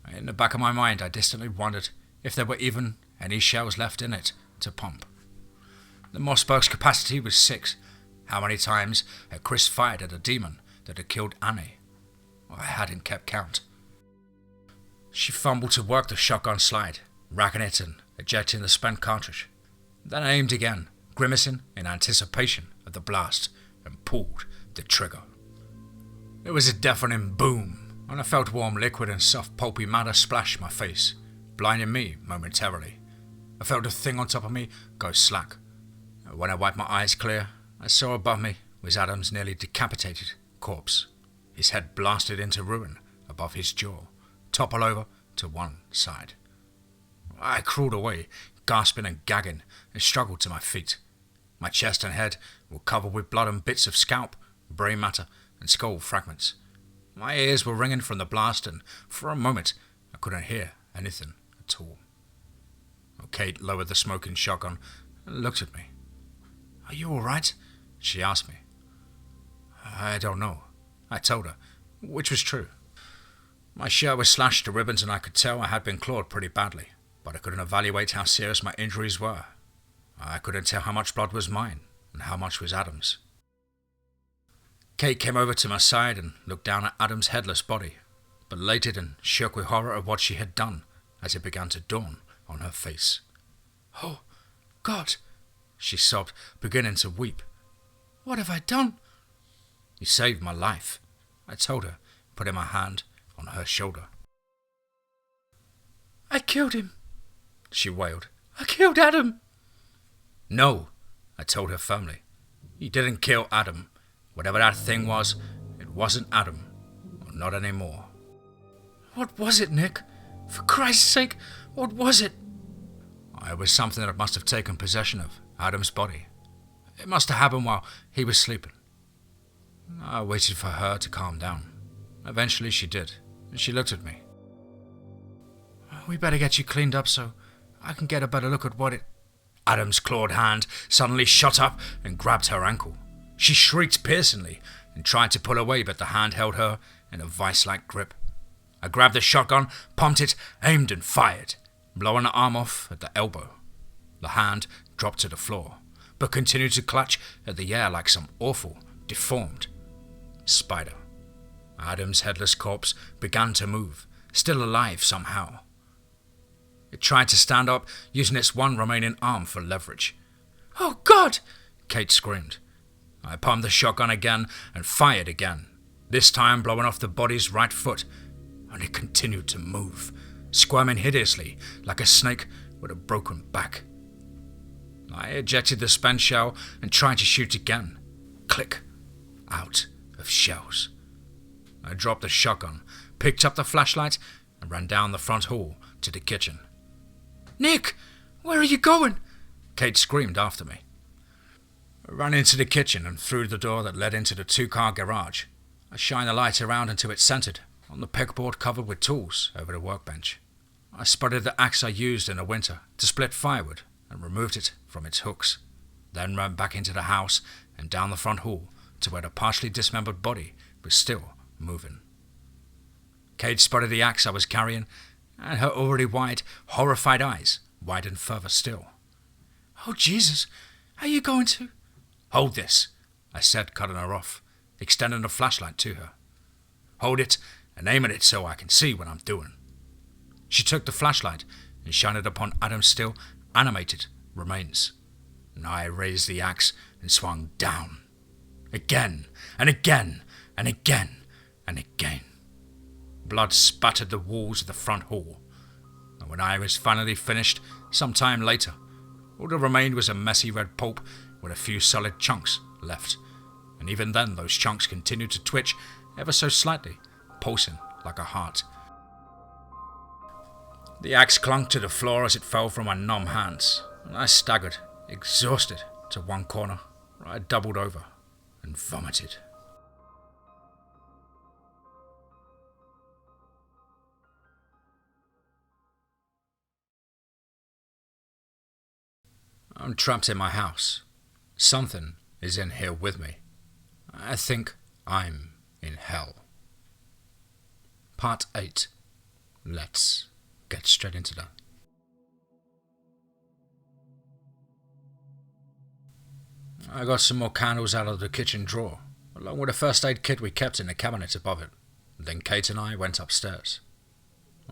In the back of my mind, I distantly wondered if there were even any shells left in it to pump. The Mossberg's capacity was 6. How many times had Chris fired at a demon that had killed Annie? I hadn't kept count. She fumbled to work the shotgun slide, racking it and ejecting the spent cartridge. Then aimed again, grimacing in anticipation of the blast, and pulled the trigger. There was a deafening boom, and I felt warm liquid and soft pulpy matter splash my face, blinding me momentarily. I felt the thing on top of me go slack. When I wiped my eyes clear, I saw above me was Adam's nearly decapitated corpse, his head blasted into ruin above his jaw, topple over to one side. I crawled away, gasping and gagging, and struggled to my feet. My chest and head were covered with blood and bits of scalp, brain matter, and skull fragments. My ears were ringing from the blast, and for a moment I couldn't hear anything at all. Kate lowered the smoking shotgun and looked at me. "Are you all right?" she asked me. "I don't know," I told her, which was true. My shirt was slashed to ribbons and I could tell I had been clawed pretty badly, but I couldn't evaluate how serious my injuries were. I couldn't tell how much blood was mine and how much was Adam's. Kate came over to my side and looked down at Adam's headless body, belated and shook with horror of what she had done as it began to dawn on her face. "Oh, God," she sobbed, beginning to weep. "What have I done?" "You saved my life," I told her, putting my hand on her shoulder. "I killed him," she wailed. "I killed Adam." "No," I told her firmly. "You didn't kill Adam. Whatever that thing was, it wasn't Adam. Not anymore." "What was it, Nick? For Christ's sake, what was it?" It was something that must have taken possession of Adam's body. It must have happened while he was sleeping. I waited for her to calm down. Eventually she did, and she looked at me. "We better get you cleaned up so I can get a better look at what it..." Adam's clawed hand suddenly shot up and grabbed her ankle. She shrieked piercingly and tried to pull away, but the hand held her in a vice-like grip. I grabbed the shotgun, pumped it, aimed and fired, blowing the arm off at the elbow. The hand dropped to the floor, but continued to clutch at the air like some awful, deformed spider. Adam's headless corpse began to move, still alive somehow. It tried to stand up, using its one remaining arm for leverage. "Oh, God!" Kate screamed. I pumped the shotgun again and fired again, this time blowing off the body's right foot, and it continued to move, squirming hideously like a snake with a broken back. I ejected the spent shell and tried to shoot again. Click. Out of shells. I dropped the shotgun, picked up the flashlight, and ran down the front hall to the kitchen. "Nick, where are you going?" Kate screamed after me. I ran into the kitchen and through the door that led into the 2-car garage. I shined the light around until it centered on the pegboard covered with tools over the workbench. I spotted the axe I used in the winter to split firewood and removed it from its hooks, then ran back into the house and down the front hall to where the partially dismembered body was still moving. Kate spotted the axe I was carrying, and her already wide, horrified eyes widened further still. "Oh, Jesus, are you going to..." "Hold this," I said, cutting her off, extending the flashlight to her. "Hold it and aim at it so I can see what I'm doing." She took the flashlight and shined it upon Adam's still, animated remains. And I raised the axe and swung down. Again, and again, and again, and again. Blood spattered the walls of the front hall. And when I was finally finished, some time later, all that remained was a messy red pulp with a few solid chunks left. And even then, those chunks continued to twitch ever so slightly, pulsing like a heart. The axe clunked to the floor as it fell from my numb hands, and I staggered, exhausted, to one corner, where I doubled over and vomited. I'm trapped in my house. Something is in here with me. I think I'm in hell. Part 8. Let's get straight into that. I got some more candles out of the kitchen drawer, along with a first aid kit we kept in the cabinet above it. Then Kate and I went upstairs.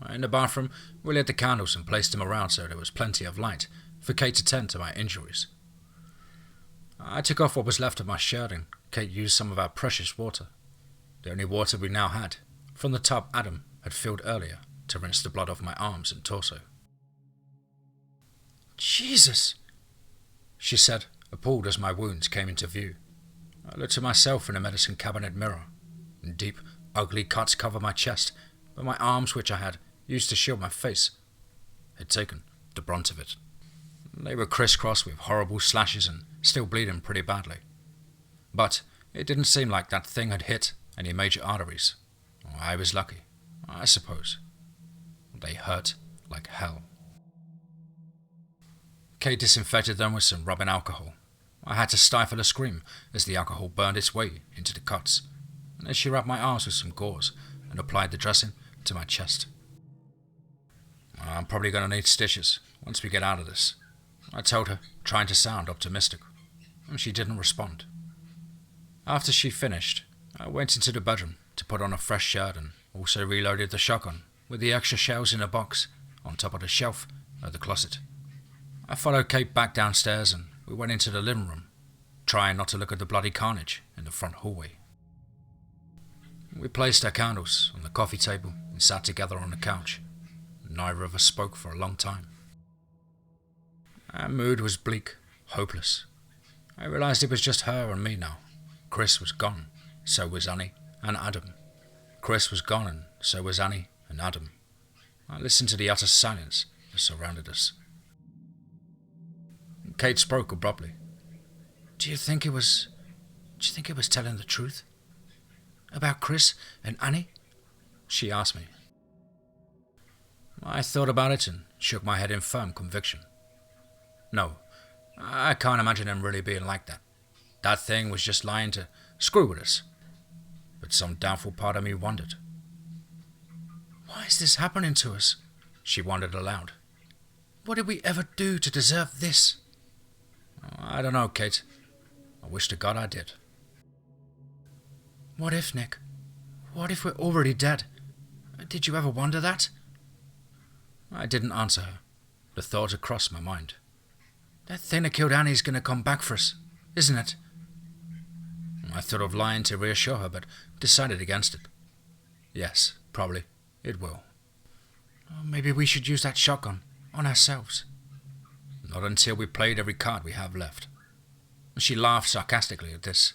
In the bathroom, we lit the candles and placed them around so there was plenty of light for Kate to tend to my injuries. I took off what was left of my shirt and Kate used some of our precious water, the only water we now had, from the tub Adam had filled earlier, to rinse the blood off my arms and torso. "Jesus," she said, appalled as my wounds came into view. I looked at myself in the medicine cabinet mirror, and deep, ugly cuts covered my chest, but my arms, which I had used to shield my face, had taken the brunt of it. They were crisscrossed with horrible slashes and still bleeding pretty badly. But it didn't seem like that thing had hit any major arteries. I was lucky, I suppose. They hurt like hell. Kate disinfected them with some rubbing alcohol. I had to stifle a scream as the alcohol burned its way into the cuts, and as she rubbed my arms with some gauze and applied the dressing to my chest. "I'm probably going to need stitches once we get out of this," I told her, trying to sound optimistic, and she didn't respond. After she finished, I went into the bedroom to put on a fresh shirt and also reloaded the shotgun with the extra shells in a box on top of the shelf of the closet. I followed Kate back downstairs and we went into the living room, trying not to look at the bloody carnage in the front hallway. We placed our candles on the coffee table and sat together on the couch. Neither of us spoke for a long time. Our mood was bleak, hopeless. I realized it was just her and me now. Chris was gone, so was Annie and Adam. Chris was gone and so was Annie and Adam. I listened to the utter silence that surrounded us. Kate spoke abruptly. Do you think it was telling the truth? About Chris and Annie?" she asked me. I thought about it and shook my head in firm conviction. No, I can't imagine him really being like that. That thing was just lying to screw with us. But some doubtful part of me wondered. "Why is this happening to us?" she wondered aloud. "What did we ever do to deserve this?" "I don't know, Kate. I wish to God I did." "What if, Nick? What if we're already dead? Did you ever wonder that?" I didn't answer her. The thought had crossed my mind. That thing that killed Annie's going to come back for us, isn't it? I thought of lying to reassure her, but decided against it. Yes, probably, it will. Maybe we should use that shotgun on ourselves. Not until we played every card we have left. She laughed sarcastically at this.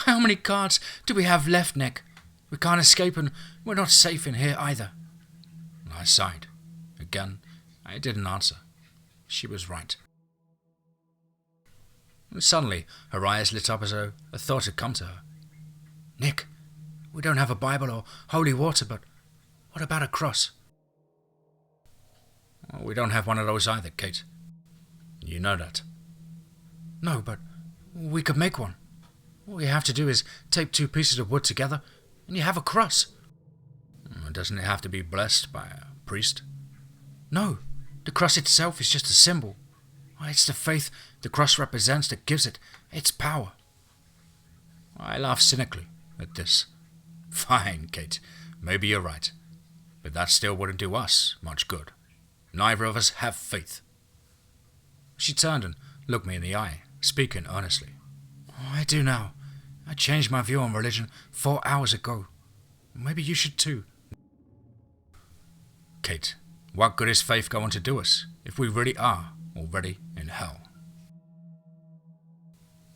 How many cards do we have left, Nick? We can't escape and we're not safe in here either. I sighed. Again, I didn't answer. She was right. Suddenly, her eyes lit up as though a thought had come to her. Nick, we don't have a Bible or holy water, but what about a cross? We don't have one of those either, Kate. You know that. No, but we could make one. All we have to do is tape two pieces of wood together, and you have a cross. Doesn't it have to be blessed by a priest? No, the cross itself is just a symbol. It's the faith the cross represents that gives it its power. I laughed cynically at this. Fine, Kate, maybe you're right. But that still wouldn't do us much good. Neither of us have faith. She turned and looked me in the eye, speaking earnestly. "Oh, I do now. I changed my view on religion 4 hours ago. Maybe you should too." "Kate, what good is faith going to do us if we really are already in hell?"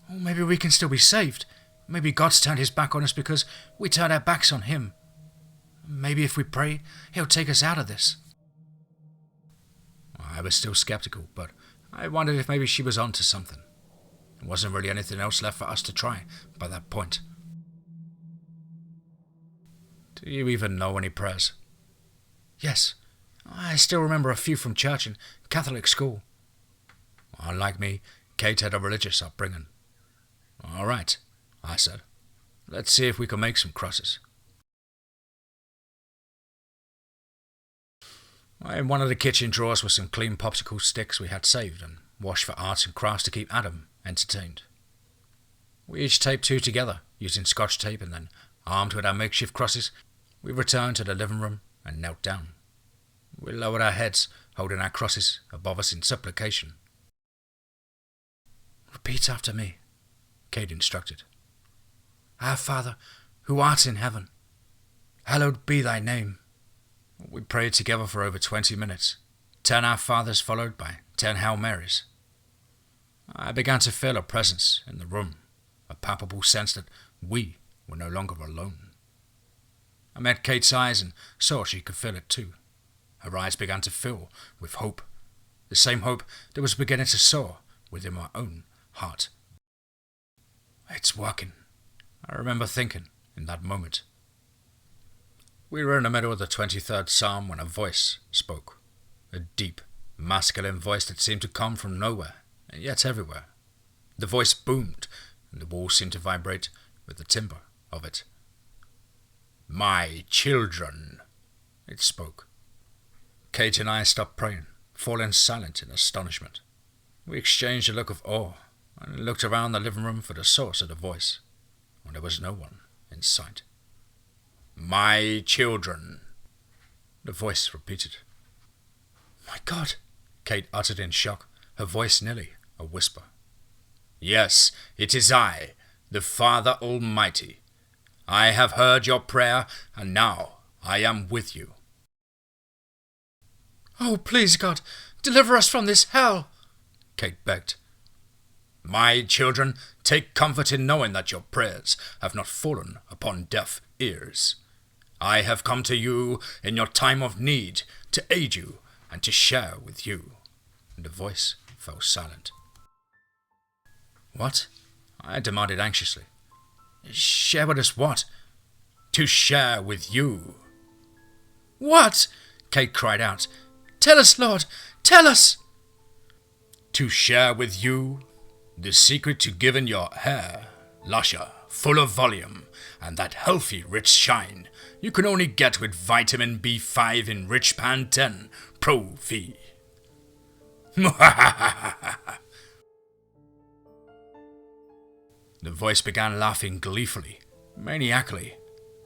"Oh, maybe we can still be saved. Maybe God's turned his back on us because we turned our backs on him. Maybe if we pray, he'll take us out of this." I was still skeptical, but I wondered if maybe she was on to something. There wasn't really anything else left for us to try by that point. "Do you even know any prayers?" "Yes, I still remember a few from church and Catholic school." Unlike me, Kate had a religious upbringing. "All right," I said. "Let's see if we can make some crosses." In one of the kitchen drawers were some clean popsicle sticks we had saved and washed for arts and crafts to keep Adam entertained. We each taped 2 together using scotch tape, and then, armed with our makeshift crosses, we returned to the living room and knelt down. We lowered our heads, holding our crosses above us in supplication. "Repeat after me," Kate instructed. "Our Father, who art in heaven, hallowed be thy name." We prayed together for over 20 minutes, 10 Our Fathers followed by 10 Hail Marys. I began to feel a presence in the room, a palpable sense that we were no longer alone. I met Kate's eyes and saw she could feel it too. Her eyes began to fill with hope, the same hope that was beginning to soar within my own heart. "It's working," I remember thinking in that moment. We were in the middle of the 23rd Psalm when a voice spoke, a deep, masculine voice that seemed to come from nowhere, and yet everywhere. The voice boomed, and the walls seemed to vibrate with the timbre of it. "My children," it spoke. Kate and I stopped praying, falling silent in astonishment. We exchanged a look of awe, and looked around the living room for the source of the voice, when there was no one in sight. "My children," the voice repeated. "My God," Kate uttered in shock, her voice nearly a whisper. "Yes, it is I, the Father Almighty. I have heard your prayer, and now I am with you." "Oh, please, God, deliver us from this hell," Kate begged. "My children, take comfort in knowing that your prayers have not fallen upon deaf ears. I have come to you in your time of need to aid you and to share with you." And the voice fell silent. "What?" I demanded anxiously. "Share with us what?" "To share with you." "What?" Kate cried out. "Tell us, Lord, tell us." "To share with you the secret to giving your hair lusher, full of volume, and that healthy, rich shine you can only get with vitamin B5 in Rich Pan 10 Pro V. The voice began laughing gleefully, maniacally,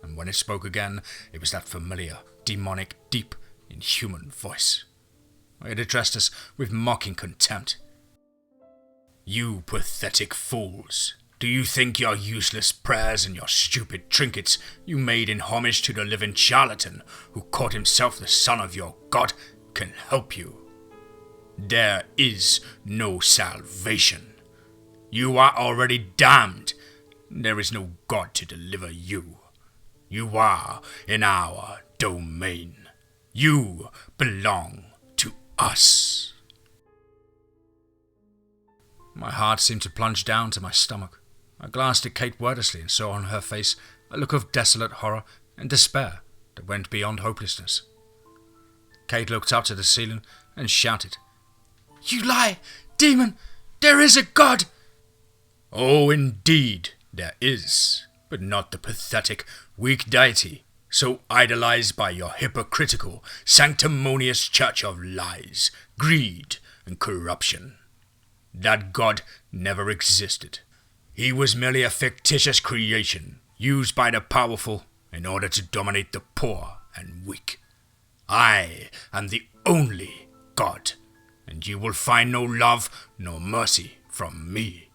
and when it spoke again, it was that familiar, demonic, deep, inhuman voice. It addressed us with mocking contempt. "You pathetic fools! Do you think your useless prayers and your stupid trinkets you made in homage to the living charlatan who called himself the son of your God can help you? There is no salvation. You are already damned. There is no God to deliver you. You are in our domain. You belong to us." My heart seemed to plunge down to my stomach. I glanced at Kate wordlessly and saw on her face a look of desolate horror and despair that went beyond hopelessness. Kate looked up to the ceiling and shouted, "You lie, demon! There is a God!" "Oh, indeed, there is, but not the pathetic, weak deity so idolized by your hypocritical, sanctimonious church of lies, greed, and corruption. That God never existed. He was merely a fictitious creation used by the powerful in order to dominate the poor and weak. I am the only God. and you will find no love nor mercy from me,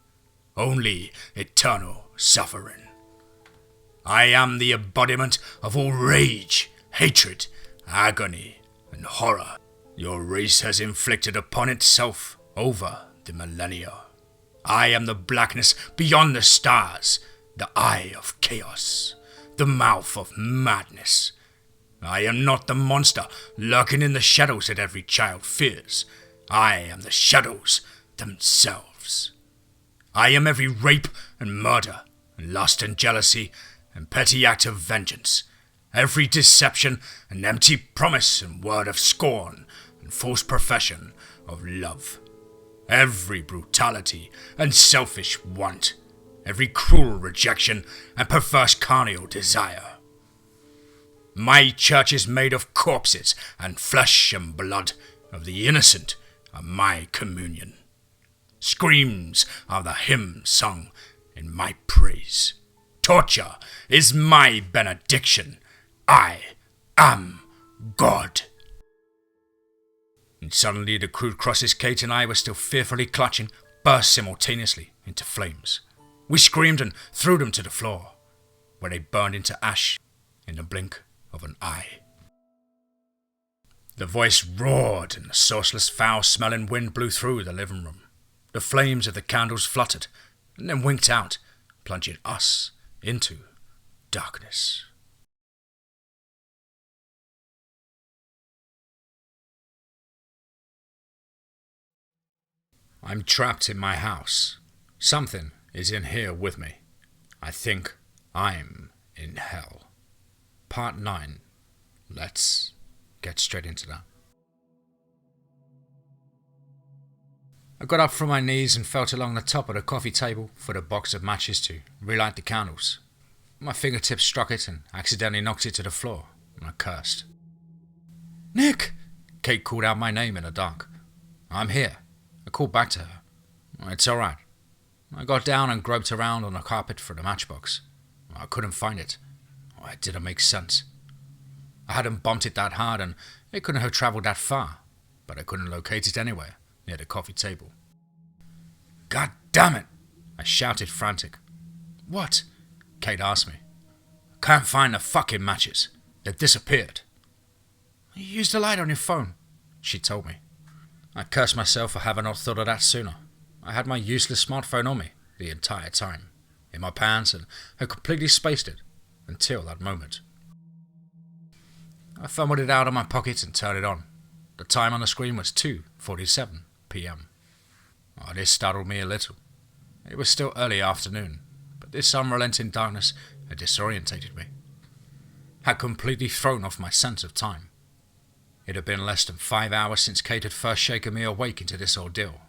only eternal suffering. I am the embodiment of all rage, hatred, agony, and horror your race has inflicted upon itself over the millennia. I am the blackness beyond the stars, the eye of chaos, the mouth of madness. I am not the monster lurking in the shadows that every child fears. I am the shadows themselves. I am every rape and murder, and lust and jealousy, and petty act of vengeance, every deception and empty promise and word of scorn and false profession of love, every brutality and selfish want, every cruel rejection and perverse carnal desire. My church is made of corpses and flesh and blood of the innocent are my communion. Screams are the hymn sung in my praise. Torture is my benediction. I am God. And suddenly the crude crosses Kate and I were still fearfully clutching burst simultaneously into flames. We screamed and threw them to the floor, where they burned into ash in the blink of an eye. The voice roared and the sauceless, foul-smelling wind blew through the living room. The flames of the candles fluttered and then winked out, plunging us into darkness. I'm trapped in my house. Something is in here with me. I think I'm in hell. Part 9. Let's get straight into that. I got up from my knees and felt along the top of the coffee table for the box of matches to relight the candles. My fingertips struck it and accidentally knocked it to the floor, and I cursed. "Nick!" Kate called out my name in the dark. "I'm here." I called back to her. "It's alright." I got down and groped around on the carpet for the matchbox. I couldn't find it. It didn't make sense. I hadn't bumped it that hard and it couldn't have travelled that far, but I couldn't locate it anywhere near the coffee table. "God damn it!" I shouted, frantic. "What?" Kate asked me. "I can't find the fucking matches. They've disappeared." "You used the light on your phone," she told me. I cursed myself for having not thought of that sooner. I had my useless smartphone on me the entire time, in my pants, and had completely spaced it until that moment. I fumbled it out of my pocket and turned it on. The time on the screen was 2:47 p.m. This startled me a little. It was still early afternoon, but this unrelenting darkness had disorientated me, had completely thrown off my sense of time. It had been less than 5 hours since Kate had first shaken me awake into this ordeal.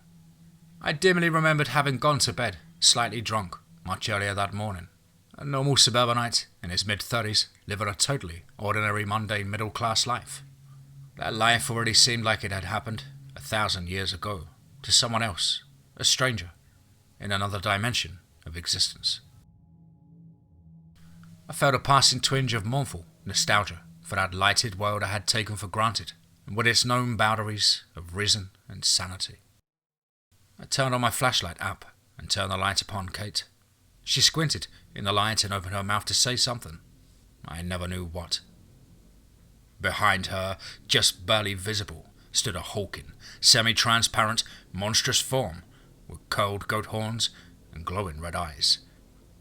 I dimly remembered having gone to bed, slightly drunk, much earlier that morning. A normal suburbanite in his mid-30s living a totally ordinary, mundane, middle-class life. That life already seemed like it had happened 1,000 years ago, to someone else, a stranger, in another dimension of existence. I felt a passing twinge of mournful nostalgia for that lighted world I had taken for granted, and with its known boundaries of reason and sanity. I turned on my flashlight app and turned the light upon Kate. She squinted in the light and opened her mouth to say something. I never knew what. Behind her, just barely visible, stood a hulking, semi-transparent, monstrous form with curled goat horns and glowing red eyes,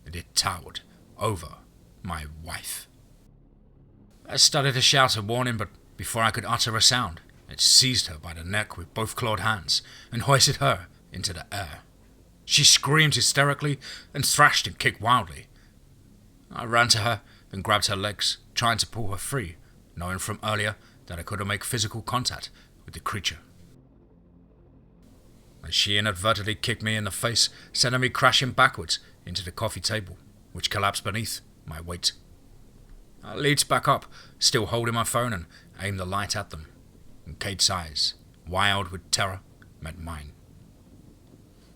and it towered over my wife. I started to shout a warning, but before I could utter a sound, it seized her by the neck with both clawed hands and hoisted her into the air. She screamed hysterically and thrashed and kicked wildly. I ran to her and grabbed her legs, trying to pull her free, knowing from earlier that I couldn't make physical contact with the creature. As she inadvertently kicked me in the face, sending me crashing backwards into the coffee table, which collapsed beneath my weight. I leaped back up, still holding my phone, and aimed the light at them, and Kate's eyes, wild with terror, met mine.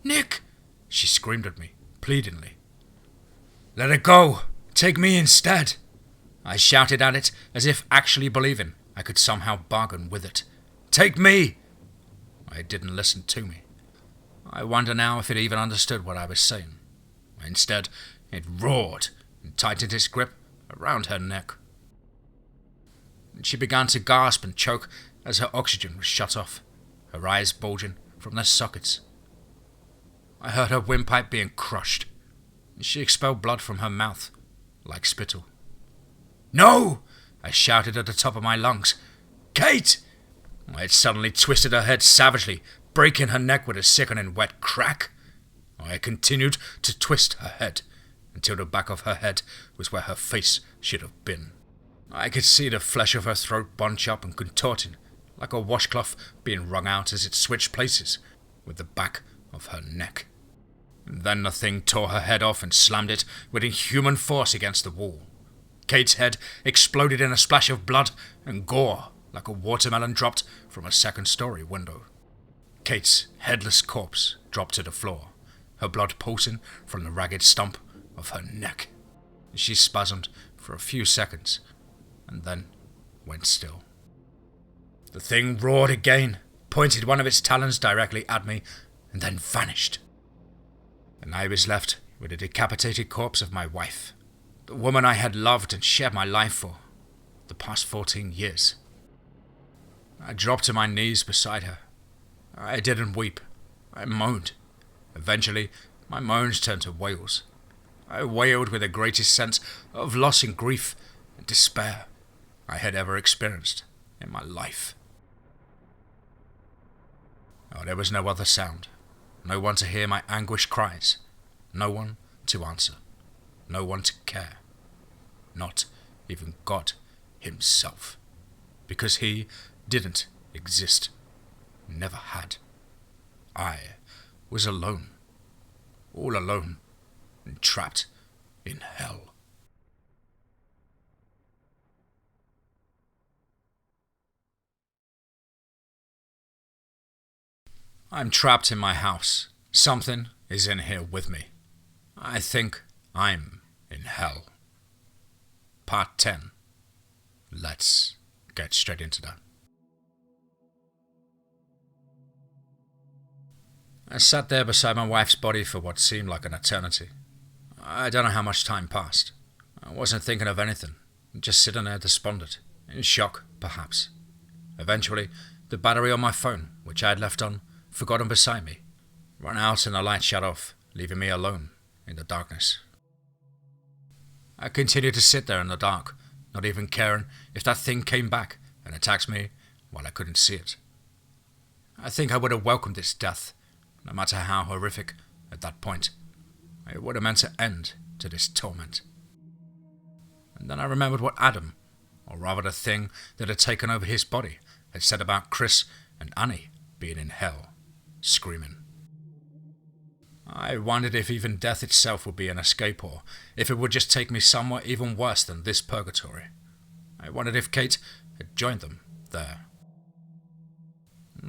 "Nick!" she screamed at me, pleadingly. "Let it go! Take me instead!" I shouted at it, as if actually believing I could somehow bargain with it. "Take me!" It didn't listen to me. I wonder now if it even understood what I was saying. Instead, it roared and tightened its grip around her neck. She began to gasp and choke as her oxygen was shut off, her eyes bulging from their sockets. I heard her windpipe being crushed. She expelled blood from her mouth, like spittle. "No!" I shouted at the top of my lungs. "Kate!" I had suddenly twisted her head savagely, breaking her neck with a sickening wet crack. I continued to twist her head until the back of her head was where her face should have been. I could see the flesh of her throat bunch up and contorting, like a washcloth being wrung out as it switched places with the back of her neck. Then the thing tore her head off and slammed it with inhuman force against the wall. Kate's head exploded in a splash of blood and gore like a watermelon dropped from a second-story window. Kate's headless corpse dropped to the floor, her blood pulsing from the ragged stump of her neck. She spasmed for a few seconds and then went still. The thing roared again, pointed one of its talons directly at me, and then vanished. And I was left with the decapitated corpse of my wife, the woman I had loved and shared my life for the past 14 years. I dropped to my knees beside her. I didn't weep. I moaned. Eventually, my moans turned to wails. I wailed with the greatest sense of loss and grief and despair I had ever experienced in my life. Oh, there was no other sound. No one to hear my anguished cries. No one to answer. No one to care. Not even God himself. Because he didn't exist. Never had. I was alone. All alone. And trapped in hell. I'm trapped in my house. Something is in here with me. I think I'm in hell. Part 10. Let's get straight into that. I sat there beside my wife's body for what seemed like an eternity. I don't know how much time passed. I wasn't thinking of anything, just sitting there despondent, in shock, perhaps. Eventually, the battery on my phone, which I had left on, forgotten beside me, ran out and the light shut off, leaving me alone in the darkness. I continued to sit there in the dark, not even caring if that thing came back and attacked me while I couldn't see it. I think I would have welcomed its death, no matter how horrific at that point. It would have meant an end to this torment. And then I remembered what Adam, or rather the thing that had taken over his body, had said about Chris and Annie being in hell, screaming. I wondered if even death itself would be an escape, or if it would just take me somewhere even worse than this purgatory. I wondered if Kate had joined them there.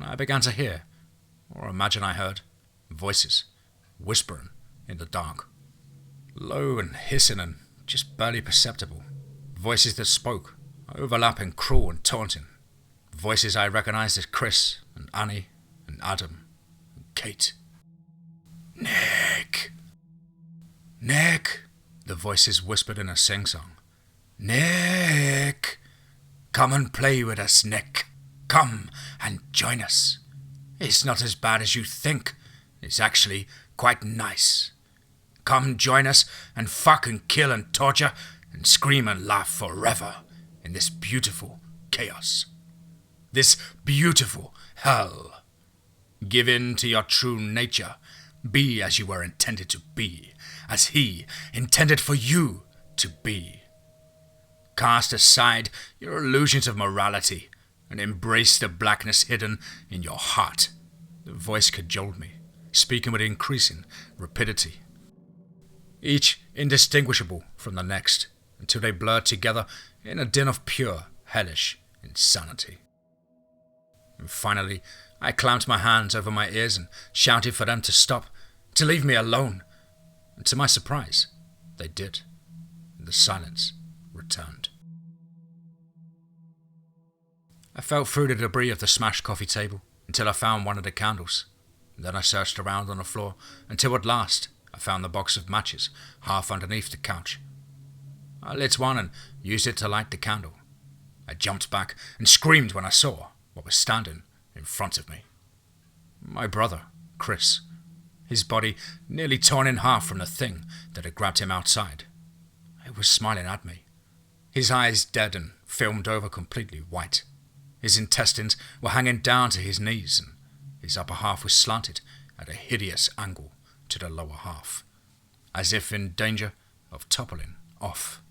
I began to hear, or imagine I heard, voices whispering in the dark. Low and hissing and just barely perceptible. Voices that spoke, overlapping, cruel and taunting. Voices I recognized as Chris and Annie and Adam and Kate. Nick! Nick! The voices whispered in a sing-song. Nick! Come and play with us, Nick. Come and join us. It's not as bad as you think. It's actually quite nice. Come join us and fuck and kill and torture and scream and laugh forever in this beautiful chaos. This beautiful hell. Give in to your true nature. Be as you were intended to be, as he intended for you to be. Cast aside your illusions of morality and embrace the blackness hidden in your heart. The voice cajoled me, speaking with increasing rapidity. Each indistinguishable from the next, until they blurred together in a din of pure, hellish insanity. And finally, I clamped my hands over my ears and shouted for them to stop, to leave me alone. And to my surprise, they did. And the silence returned. I felt through the debris of the smashed coffee table, until I found one of the candles. Then I searched around on the floor until at last I found the box of matches half underneath the couch. I lit one and used it to light the candle. I jumped back and screamed when I saw what was standing in front of me. My brother, Chris. His body nearly torn in half from the thing that had grabbed him outside. He was smiling at me, his eyes dead and filmed over completely white. His intestines were hanging down to his knees, and his upper half was slanted at a hideous angle to the lower half, as if in danger of toppling off.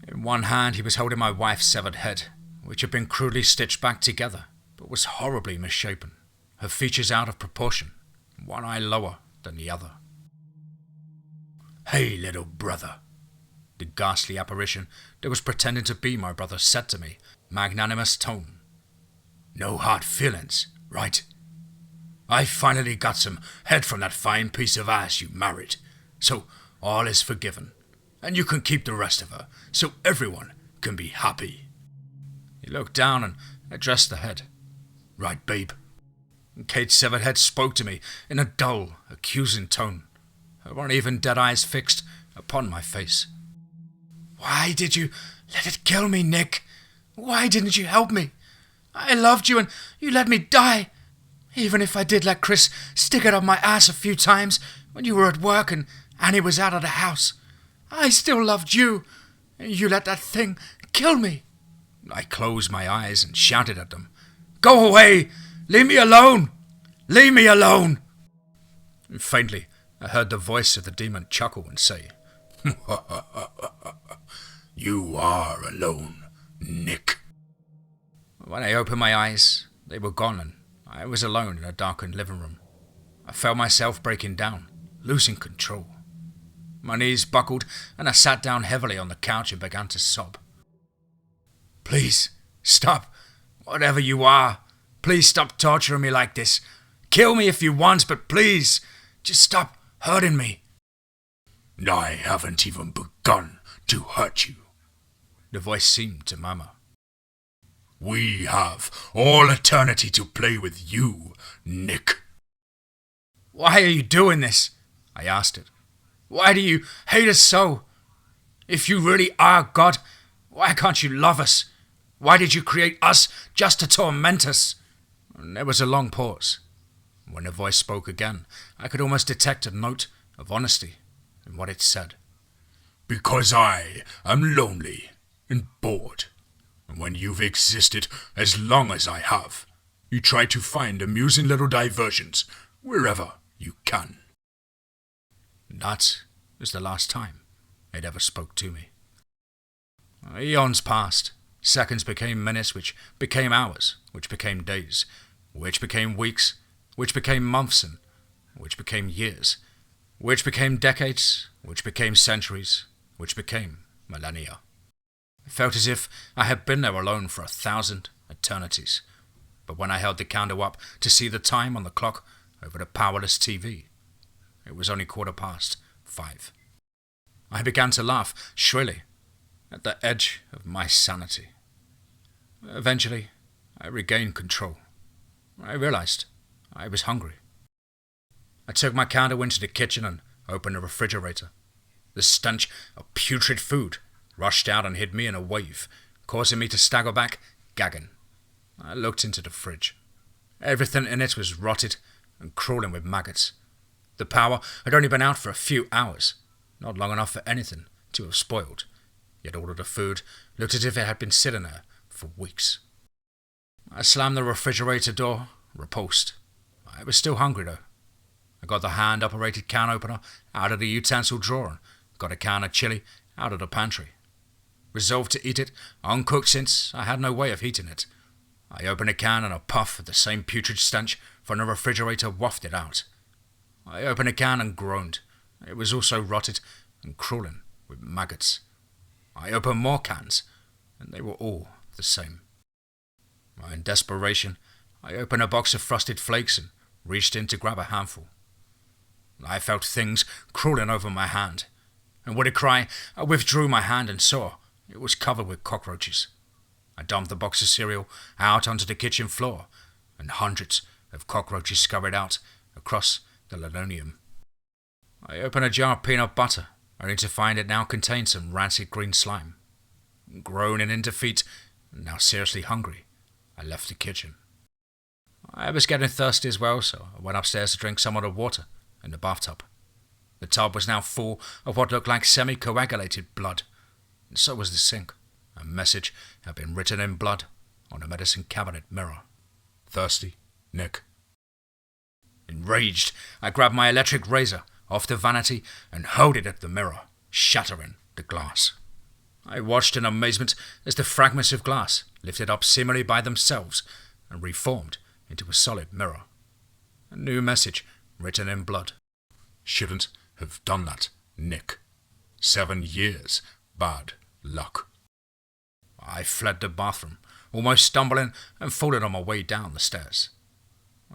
In one hand he was holding my wife's severed head, which had been crudely stitched back together, but was horribly misshapen, her features out of proportion, one eye lower than the other. "Hey, little brother," the ghastly apparition that was pretending to be my brother said to me, magnanimous tone. "No hard feelings, right? I finally got some head from that fine piece of ass you married, so all is forgiven, and you can keep the rest of her, so everyone can be happy." He looked down and addressed the head. "Right, babe?" Kate's severed head spoke to me in a dull, accusing tone, her uneven dead eyes fixed upon my face. "Why did you let it kill me, Nick? Why didn't you help me? I loved you and you let me die. Even if I did let Chris stick it up my ass a few times when you were at work and Annie was out of the house, I still loved you, and you let that thing kill me." I closed my eyes and shouted at them, "Go away! Leave me alone! Leave me alone!" And faintly, I heard the voice of the demon chuckle and say, "You are alone, Nick." When I opened my eyes, they were gone and I was alone in a darkened living room. I felt myself breaking down, losing control. My knees buckled and I sat down heavily on the couch and began to sob. "Please, stop, whatever you are. Please stop torturing me like this. Kill me if you want, but please, just stop hurting me." "I haven't even begun to hurt you," the voice seemed to murmur. "We have all eternity to play with you, Nick." "Why are you doing this?" I asked it. "Why do you hate us so? If you really are God, why can't you love us? Why did you create us just to torment us?" And there was a long pause. When the voice spoke again, I could almost detect a note of honesty in what it said. "Because I am lonely and bored. And when you've existed as long as I have, you try to find amusing little diversions wherever you can." That was the last time it ever spoke to me. Eons passed. Seconds became minutes, which became hours, which became days, which became weeks, which became months, and which became years, which became decades, which became centuries, which became millennia. It felt as if I had been there alone for 1,000 eternities. But when I held the candle up to see the time on the clock over the powerless TV, it was only 5:15. I began to laugh shrilly at the edge of my sanity. Eventually, I regained control. I realized I was hungry. I took my candle into the kitchen and opened the refrigerator. The stench of putrid food rushed out and hit me in a wave, causing me to stagger back, gagging. I looked into the fridge. Everything in it was rotted and crawling with maggots. The power had only been out for a few hours, not long enough for anything to have spoiled, yet all of the food looked as if it had been sitting there for weeks. I slammed the refrigerator door, repulsed. I was still hungry though. I got the hand-operated can opener out of the utensil drawer and got a can of chili out of the pantry. Resolved to eat it, uncooked since I had no way of heating it. I opened a can and a puff of the same putrid stench from the refrigerator wafted out. I opened a can and groaned. It was also rotted and crawling with maggots. I opened more cans, and they were all the same. In desperation, I opened a box of Frosted Flakes and reached in to grab a handful. I felt things crawling over my hand, and with a cry, I withdrew my hand and saw it was covered with cockroaches. I dumped the box of cereal out onto the kitchen floor and hundreds of cockroaches scurried out across the linoleum. I opened a jar of peanut butter, only to find it now contained some rancid green slime. Groaning in defeat, and now seriously hungry, I left the kitchen. I was getting thirsty as well, so I went upstairs to drink some of the water in the bathtub. The tub was now full of what looked like semi-coagulated blood, and so was the sink. A message had been written in blood on the medicine cabinet mirror. Thirsty, Nick. Enraged, I grabbed my electric razor off the vanity and hurled it at the mirror, shattering the glass. I watched in amazement as the fragments of glass lifted up seemingly by themselves and reformed into a solid mirror. A new message written in blood. Shouldn't have done that, Nick. 7 years, bad luck. I fled the bathroom, almost stumbling and falling on my way down the stairs.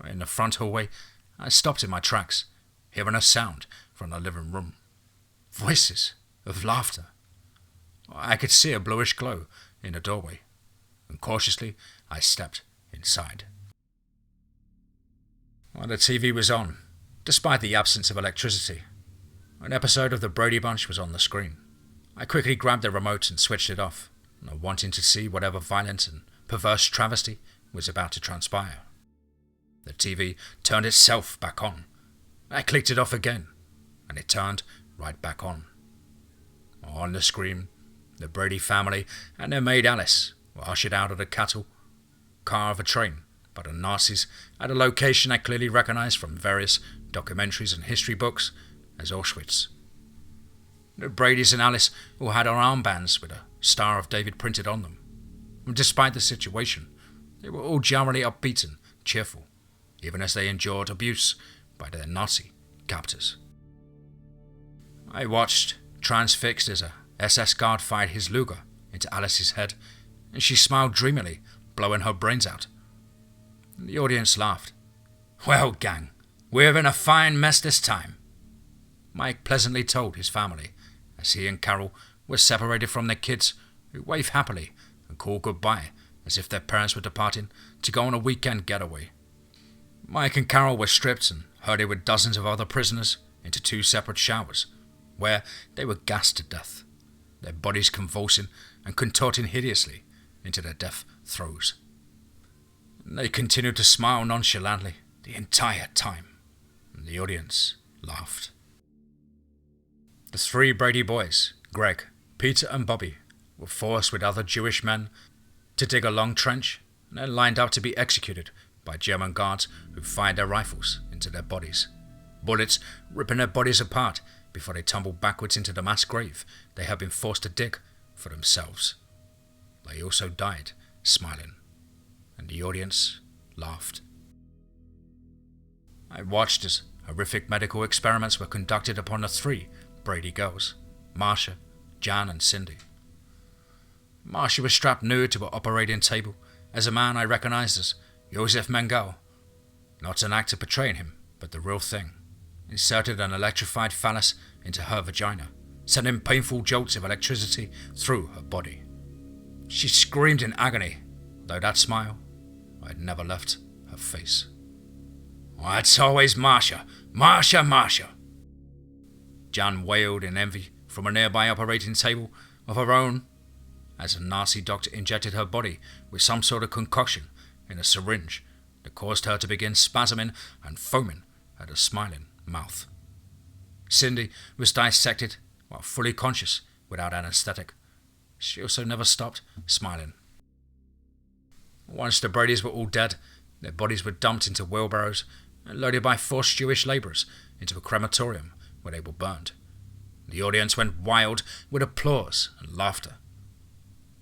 In the front hallway, I stopped in my tracks, hearing a sound from the living room. Voices of laughter. I could see a bluish glow in the doorway, and cautiously I stepped inside. The TV was on, despite the absence of electricity. An episode of the Brady Bunch was on the screen. I quickly grabbed the remote and switched it off, wanting to see whatever violent and perverse travesty was about to transpire. The TV turned itself back on. I clicked it off again, and it turned right back on. On the screen, the Brady family and their maid Alice were ushered out of the cattle car of a train by the Nazis at a location I clearly recognized from various documentaries and history books as Auschwitz. The Bradys and Alice all had armbands with a Star of David printed on them. And despite the situation, they were all generally upbeat and cheerful, even as they endured abuse by their Nazi captors. I watched, transfixed as a SS guard fired his Luger into Alice's head, and she smiled dreamily, blowing her brains out. The audience laughed. Well, gang, we're in a fine mess this time, Mike pleasantly told his family, as he and Carol were separated from their kids, who waved happily and called goodbye as if their parents were departing to go on a weekend getaway. Mike and Carol were stripped and herded with dozens of other prisoners into 2 separate showers, where they were gassed to death, their bodies convulsing and contorting hideously into their death throes. They continued to smile nonchalantly the entire time, and the audience laughed. The 3 Brady boys, Greg, Peter and Bobby, were forced with other Jewish men to dig a long trench and then lined up to be executed by German guards who fired their rifles into their bodies, bullets ripping their bodies apart before they tumbled backwards into the mass grave they had been forced to dig for themselves. They also died smiling, and the audience laughed. I watched as horrific medical experiments were conducted upon the 3 Brady girls, Marcia, Jan and Cindy. Marcia was strapped nude to an operating table as a man I recognized as Josef Mengele, not an actor portraying him, but the real thing, inserted an electrified phallus into her vagina, sending painful jolts of electricity through her body. She screamed in agony, though that smile had never left her face. "Oh, it's always Marcia, Marcia, Marcia!" Jan wailed in envy from a nearby operating table of her own as a Nazi doctor injected her body with some sort of concoction in a syringe that caused her to begin spasming and foaming at her smiling mouth. Cindy was dissected while fully conscious without anesthetic. She also never stopped smiling. Once the Bradys were all dead, their bodies were dumped into wheelbarrows and loaded by forced Jewish labourers into a crematorium where they were burned. The audience went wild with applause and laughter.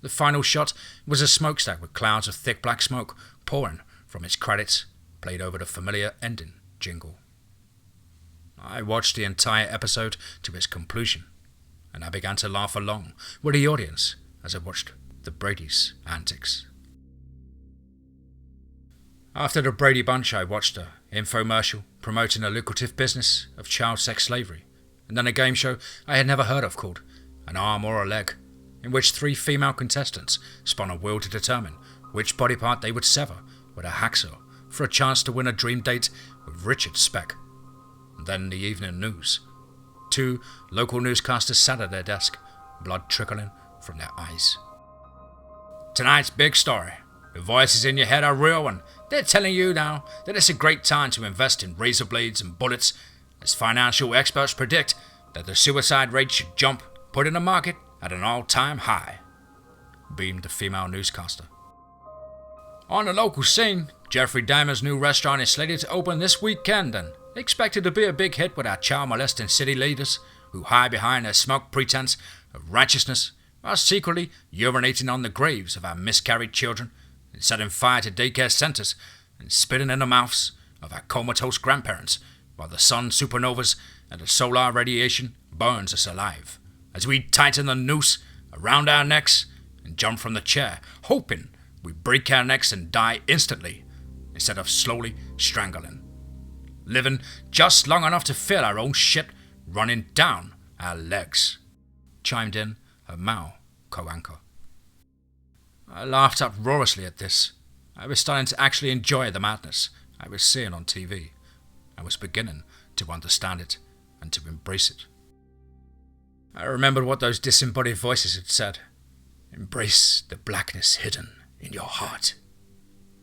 The final shot was a smokestack with clouds of thick black smoke pouring from its credits, played over the familiar ending jingle. I watched the entire episode to its conclusion, and I began to laugh along with the audience as I watched the Brady's antics. After the Brady Bunch, I watched an infomercial promoting a lucrative business of child sex slavery, and then a game show I had never heard of called An Arm or a Leg, in which 3 female contestants spun a wheel to determine which body part they would sever with a hacksaw for a chance to win a dream date with Richard Speck. And then the evening news. 2 local newscasters sat at their desk, blood trickling from their eyes. Tonight's big story. The voices in your head are real, and they're telling you now that it's a great time to invest in razor blades and bullets, as financial experts predict that the suicide rate should jump, putting the market at an all-time high, beamed the female newscaster. On the local scene, Jeffrey Dahmer's new restaurant is slated to open this weekend and expected to be a big hit with our child-molesting city leaders who hide behind their smoke pretense of righteousness while secretly urinating on the graves of our miscarried children and setting fire to daycare centers and spitting in the mouths of our comatose grandparents while the sun supernovas and the solar radiation burns us alive as we tighten the noose around our necks and jump from the chair, hoping we break our necks and die instantly instead of slowly strangling. Living just long enough to feel our own shit running down our legs, chimed in her Myuu co-anchor. I laughed uproariously at this. I was starting to actually enjoy the madness I was seeing on TV. I was beginning to understand it and to embrace it. I remembered what those disembodied voices had said. Embrace the blackness hidden in your heart.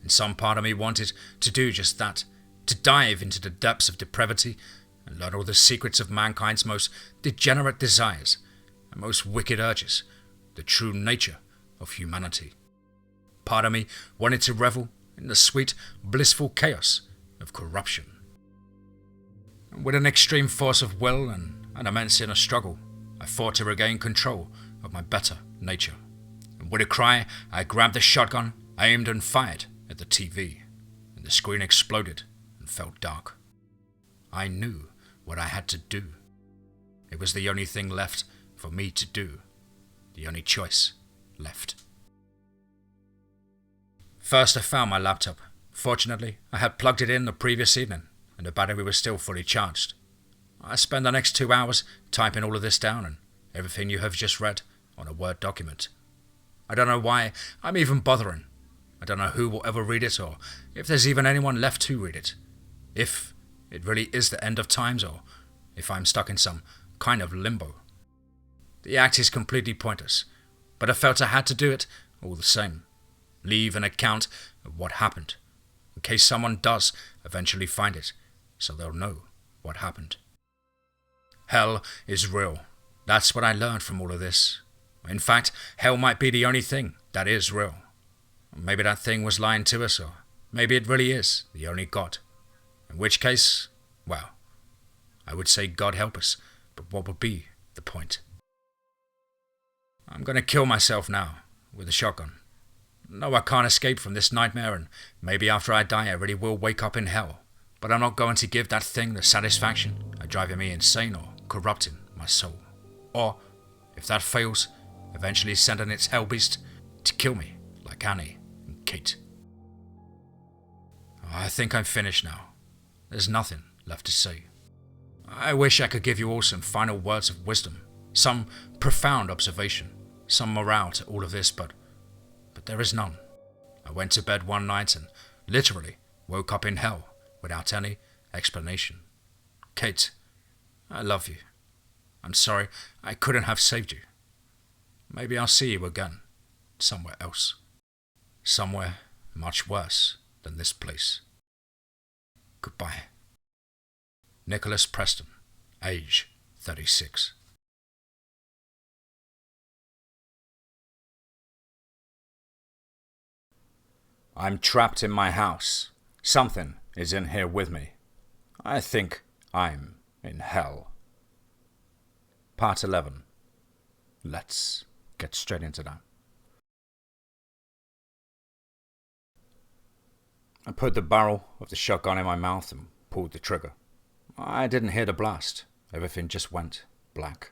And some part of me wanted to do just that, to dive into the depths of depravity and learn all the secrets of mankind's most degenerate desires and most wicked urges, the true nature of humanity. Part of me wanted to revel in the sweet, blissful chaos of corruption. And with an extreme force of will and an immense inner struggle, I fought to regain control of my better nature. And with a cry, I grabbed the shotgun, aimed and fired at the TV, and the screen exploded and felt dark. I knew what I had to do. It was the only thing left for me to do, the only choice left. First, I found my laptop. Fortunately, I had plugged it in the previous evening, and the battery was still fully charged. I spent the next 2 hours typing all of this down and everything you have just read on a Word document. I don't know why I'm even bothering. I don't know who will ever read it or if there's even anyone left to read it. If it really is the end of times or if I'm stuck in some kind of limbo. The act is completely pointless, but I felt I had to do it all the same. Leave an account of what happened, in case someone does eventually find it, so they'll know what happened. Hell is real. That's what I learned from all of this. In fact, hell might be the only thing that is real. Maybe that thing was lying to us, or maybe it really is the only God. In which case, well, I would say God help us, but what would be the point? I'm going to kill myself now with a shotgun. No, I can't escape from this nightmare, and maybe after I die I really will wake up in hell. But I'm not going to give that thing the satisfaction of driving me insane or corrupting my soul. Or, if that fails, eventually sending its hell beast to kill me like Annie and Kate. I think I'm finished now. There's nothing left to say. I wish I could give you all some final words of wisdom, some profound observation, some morale to all of this, but there is none. I went to bed one night and literally woke up in hell without any explanation. Kate, I love you. I'm sorry I couldn't have saved you. Maybe I'll see you again, somewhere else. Somewhere much worse than this place. Goodbye. Nicholas Preston, age 36. I'm trapped in my house. Something is in here with me. I think I'm in hell. Part 11. Let's get straight into that. I put the barrel of the shotgun in my mouth and pulled the trigger. I didn't hear the blast. Everything just went black.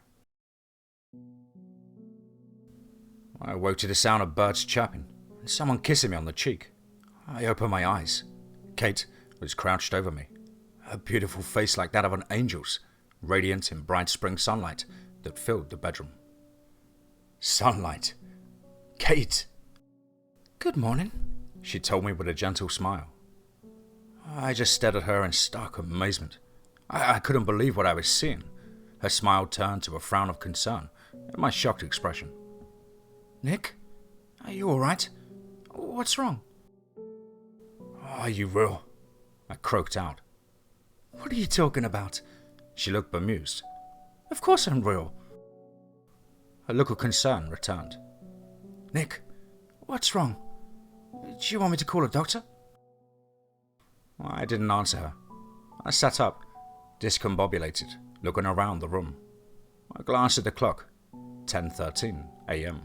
I awoke to the sound of birds chirping and someone kissing me on the cheek. I opened my eyes. Kate was crouched over me, her beautiful face like that of an angel's, radiant in bright spring sunlight that filled the bedroom. Sunlight. Kate! Good morning, she told me with a gentle smile. I just stared at her in stark amazement. I couldn't believe what I was seeing. Her smile turned to a frown of concern at my shocked expression. "Nick? Are you alright? What's wrong?" "Are you real?" I croaked out. "What are you talking about?" She looked bemused. "Of course I'm real." Her look of concern returned. "Nick, what's wrong? Do you want me to call a doctor?" I didn't answer her. I sat up, discombobulated, looking around the room. I glanced at the clock, 10:13 a.m.,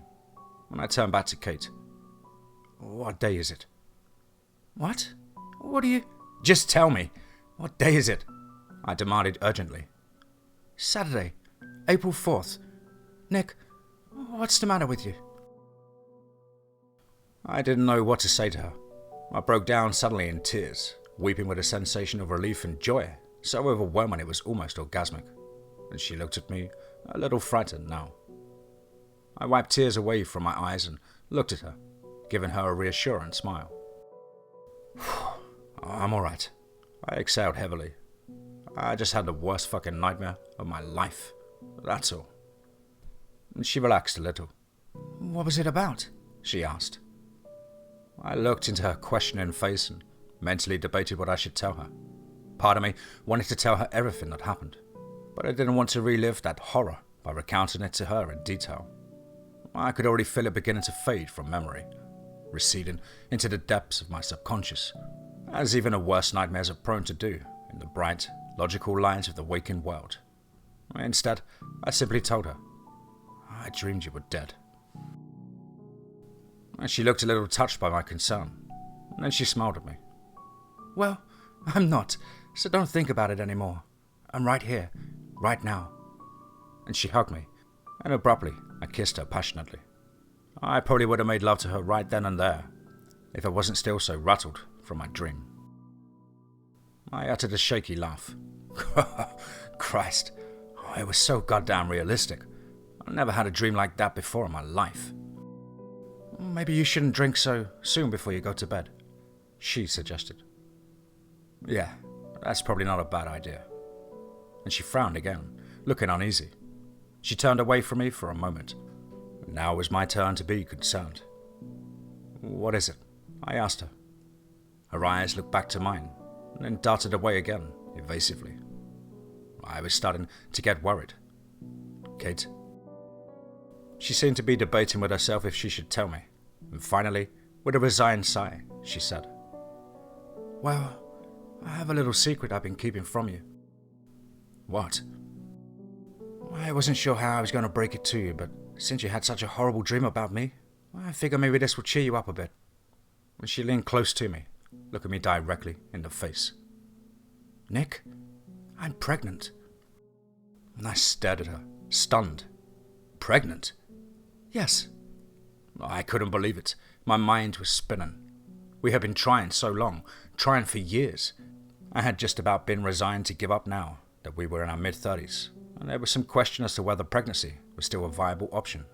and I turned back to Kate. "What day is it?" "What? What do you—" "Just tell me. What day is it?" I demanded urgently. "Saturday, April 4th. Nick, what's the matter with you?" I didn't know what to say to her. I broke down suddenly in tears, weeping with a sensation of relief and joy, so overwhelming it was almost orgasmic. And she looked at me, a little frightened now. I wiped tears away from my eyes and looked at her, giving her a reassuring smile. "I'm alright." I exhaled heavily. "I just had the worst fucking nightmare of my life. That's all." And she relaxed a little. "What was it about?" she asked. I looked into her questioning face and mentally debated what I should tell her. Part of me wanted to tell her everything that happened, but I didn't want to relive that horror by recounting it to her in detail. I could already feel it beginning to fade from memory, receding into the depths of my subconscious, as even the worst nightmares are prone to do in the bright, logical light of the waking world. Instead, I simply told her, "I dreamed you were dead." And she looked a little touched by my concern, and then she smiled at me. "Well, I'm not, so don't think about it anymore. I'm right here, right now." And she hugged me, and abruptly I kissed her passionately. I probably would have made love to her right then and there, if I wasn't still so rattled from my dream. I uttered a shaky laugh. Christ, it was so goddamn realistic. I never had a dream like that before in my life. "Maybe you shouldn't drink so soon before you go to bed," she suggested. "Yeah, that's probably not a bad idea." And she frowned again, looking uneasy. She turned away from me for a moment. Now it was my turn to be concerned. "What is it?" I asked her. Her eyes looked back to mine, and then darted away again, evasively. I was starting to get worried. "Kate?" She seemed to be debating with herself if she should tell me, and finally, with a resigned sigh, she said, "Well, I have a little secret I've been keeping from you." "What?" "I wasn't sure how I was going to break it to you, but since you had such a horrible dream about me, I figure maybe this will cheer you up a bit." And she leaned close to me, looking me directly in the face. "Nick, I'm pregnant." And I stared at her, stunned. "Pregnant?" "Yes." I couldn't believe it. My mind was spinning. We had been trying so long, trying for years. I had just about been resigned to give up now that we were in our mid-30s, and there was some question as to whether pregnancy was still a viable option.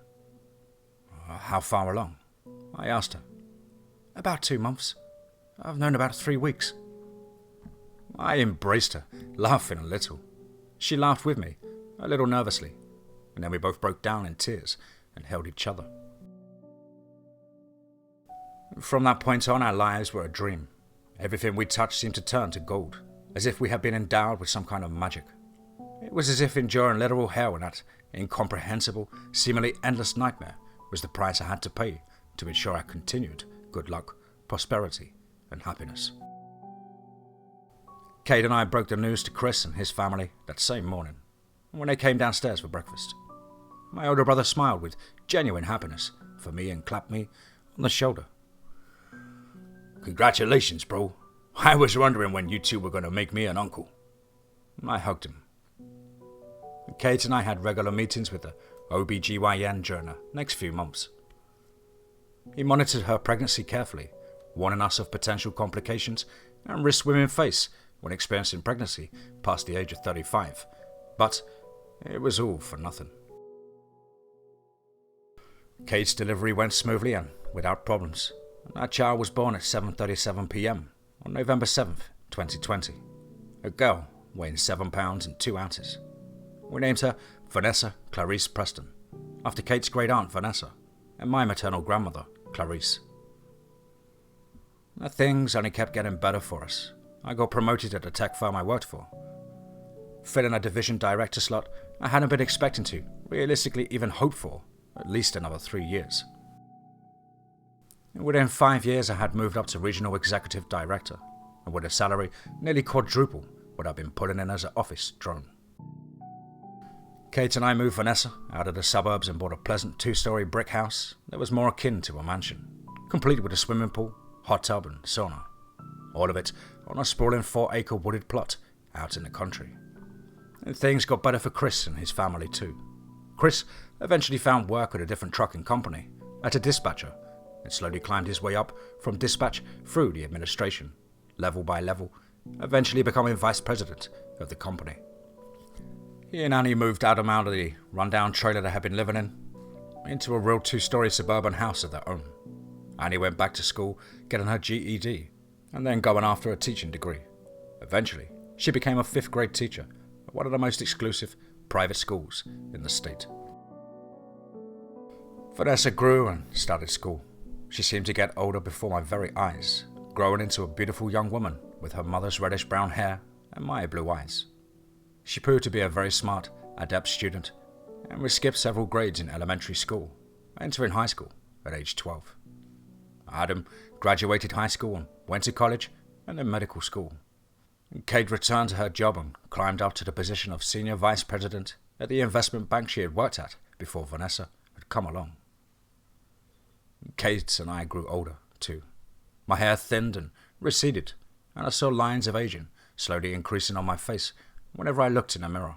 "How far along?" I asked her. "About 2 months. I've known about 3 weeks." I embraced her, laughing a little. She laughed with me, a little nervously, and then we both broke down in tears and held each other. From that point on, our lives were a dream. Everything we touched seemed to turn to gold, as if we had been endowed with some kind of magic. It was as if enduring literal hell in that incomprehensible, seemingly endless nightmare was the price I had to pay to ensure our continued good luck, prosperity, and happiness. Kate and I broke the news to Chris and his family that same morning, when they came downstairs for breakfast. My older brother smiled with genuine happiness for me and clapped me on the shoulder. "Congratulations, bro. I was wondering when you two were going to make me an uncle." I hugged him. Kate and I had regular meetings with the OBGYN during the next few months. He monitored her pregnancy carefully, warning us of potential complications and risks women face when experiencing pregnancy past the age of 35, but it was all for nothing. Kate's delivery went smoothly and without problems, and our child was born at 7:37 p.m. on November 7th, 2020. A girl weighing 7 pounds and 2 ounces. We named her Vanessa Clarice Preston, after Kate's great aunt Vanessa and my maternal grandmother Clarice. Things only kept getting better for us. I got promoted at the tech firm I worked for. Filling a division director slot I hadn't been expecting to, realistically even hope for, at least another 3 years. Within 5 years I had moved up to regional executive director, and with a salary nearly quadruple what I'd been putting in as an office drone. Kate and I moved Vanessa out of the suburbs and bought a pleasant 2-story brick house that was more akin to a mansion, complete with a swimming pool, hot tub and sauna. All of it on a sprawling 4-acre wooded plot out in the country. And things got better for Chris and his family too. Chris eventually found work at a different trucking company, at a dispatcher, and slowly climbed his way up from dispatch through the administration, level by level, eventually becoming vice president of the company. He and Annie moved Adam out of the rundown trailer they had been living in, into a real 2-story suburban house of their own. Annie went back to school, getting her GED, and then going after a teaching degree. Eventually, she became a 5th grade teacher at one of the most exclusive private schools in the state. Vanessa grew and started school. She seemed to get older before my very eyes, growing into a beautiful young woman with her mother's reddish-brown hair and my blue eyes. She proved to be a very smart, adept student, and we skipped several grades in elementary school, entering high school at age 12. Adam graduated high school and went to college and then medical school. And Kate returned to her job and climbed up to the position of senior vice president at the investment bank she had worked at before Vanessa had come along. Kate and I grew older, too. My hair thinned and receded, and I saw lines of aging slowly increasing on my face whenever I looked in a mirror.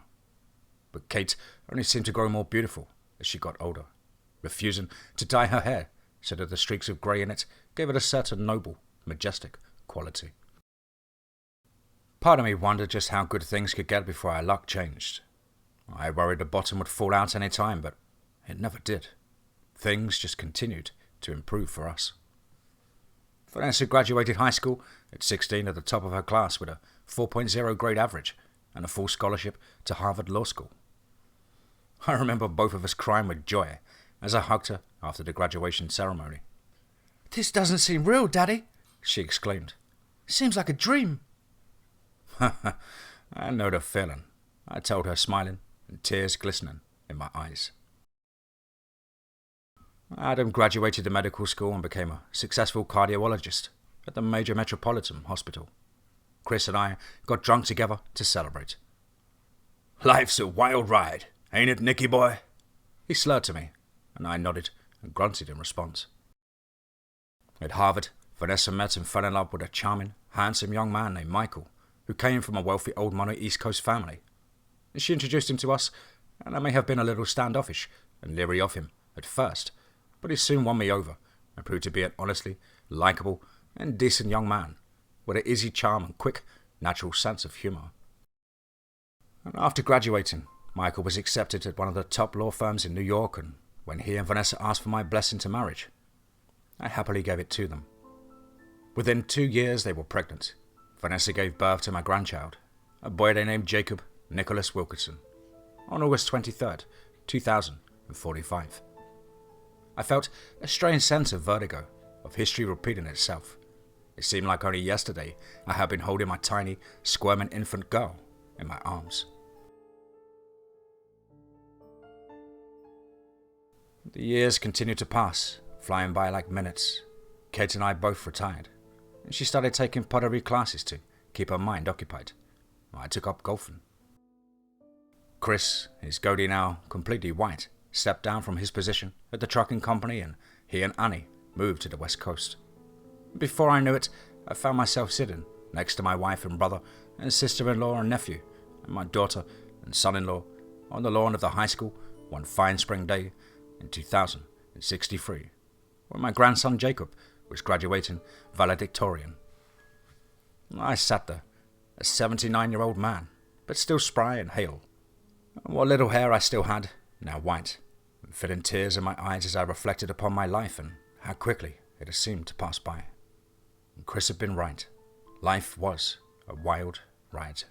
But Kate only seemed to grow more beautiful as she got older, refusing to dye her hair so that the streaks of grey in it gave it a certain noble, majestic quality. Part of me wondered just how good things could get before our luck changed. I worried the bottom would fall out any time, but it never did. Things just continued to improve for us. Vanessa graduated high school at 16 at the top of her class with a 4.0 grade average and a full scholarship to Harvard Law School. I remember both of us crying with joy as I hugged her after the graduation ceremony. "This doesn't seem real, Daddy," she exclaimed. "Seems like a dream." I know the feeling, I told her, smiling and tears glistening in my eyes. Adam graduated the medical school and became a successful cardiologist at the major metropolitan hospital. Chris and I got drunk together to celebrate. "Life's a wild ride, ain't it, Nicky boy?" He slurred to me, and I nodded and grunted in response. At Harvard, Vanessa met and fell in love with a charming, handsome young man named Michael, who came from a wealthy old money East Coast family. She introduced him to us, and I may have been a little standoffish and leery of him at first, but he soon won me over and proved to be an honestly likable and decent young man with an easy charm and quick, natural sense of humour. And after graduating, Michael was accepted at one of the top law firms in New York, and when he and Vanessa asked for my blessing to marriage, I happily gave it to them. Within 2 years they were pregnant. Vanessa gave birth to my grandchild, a boy they named Jacob Nicholas Wilkinson, on August 23rd, 2045. I felt a strange sense of vertigo, of history repeating itself. It seemed like only yesterday I had been holding my tiny, squirming infant girl in my arms. The years continued to pass, flying by like minutes. Kate and I both retired, and she started taking pottery classes to keep her mind occupied. I took up golfing. Chris, his goatee now completely white, stepped down from his position at the trucking company, and he and Annie moved to the West Coast. Before I knew it, I found myself sitting next to my wife and brother and sister-in-law and nephew and my daughter and son-in-law on the lawn of the high school one fine spring day in 2063, when my grandson Jacob was graduating valedictorian. I sat there, a 79-year-old man, but still spry and hale. And what little hair I still had, now white, and filling tears in my eyes as I reflected upon my life and how quickly it had seemed to pass by. And Chris had been right. Life was a wild ride.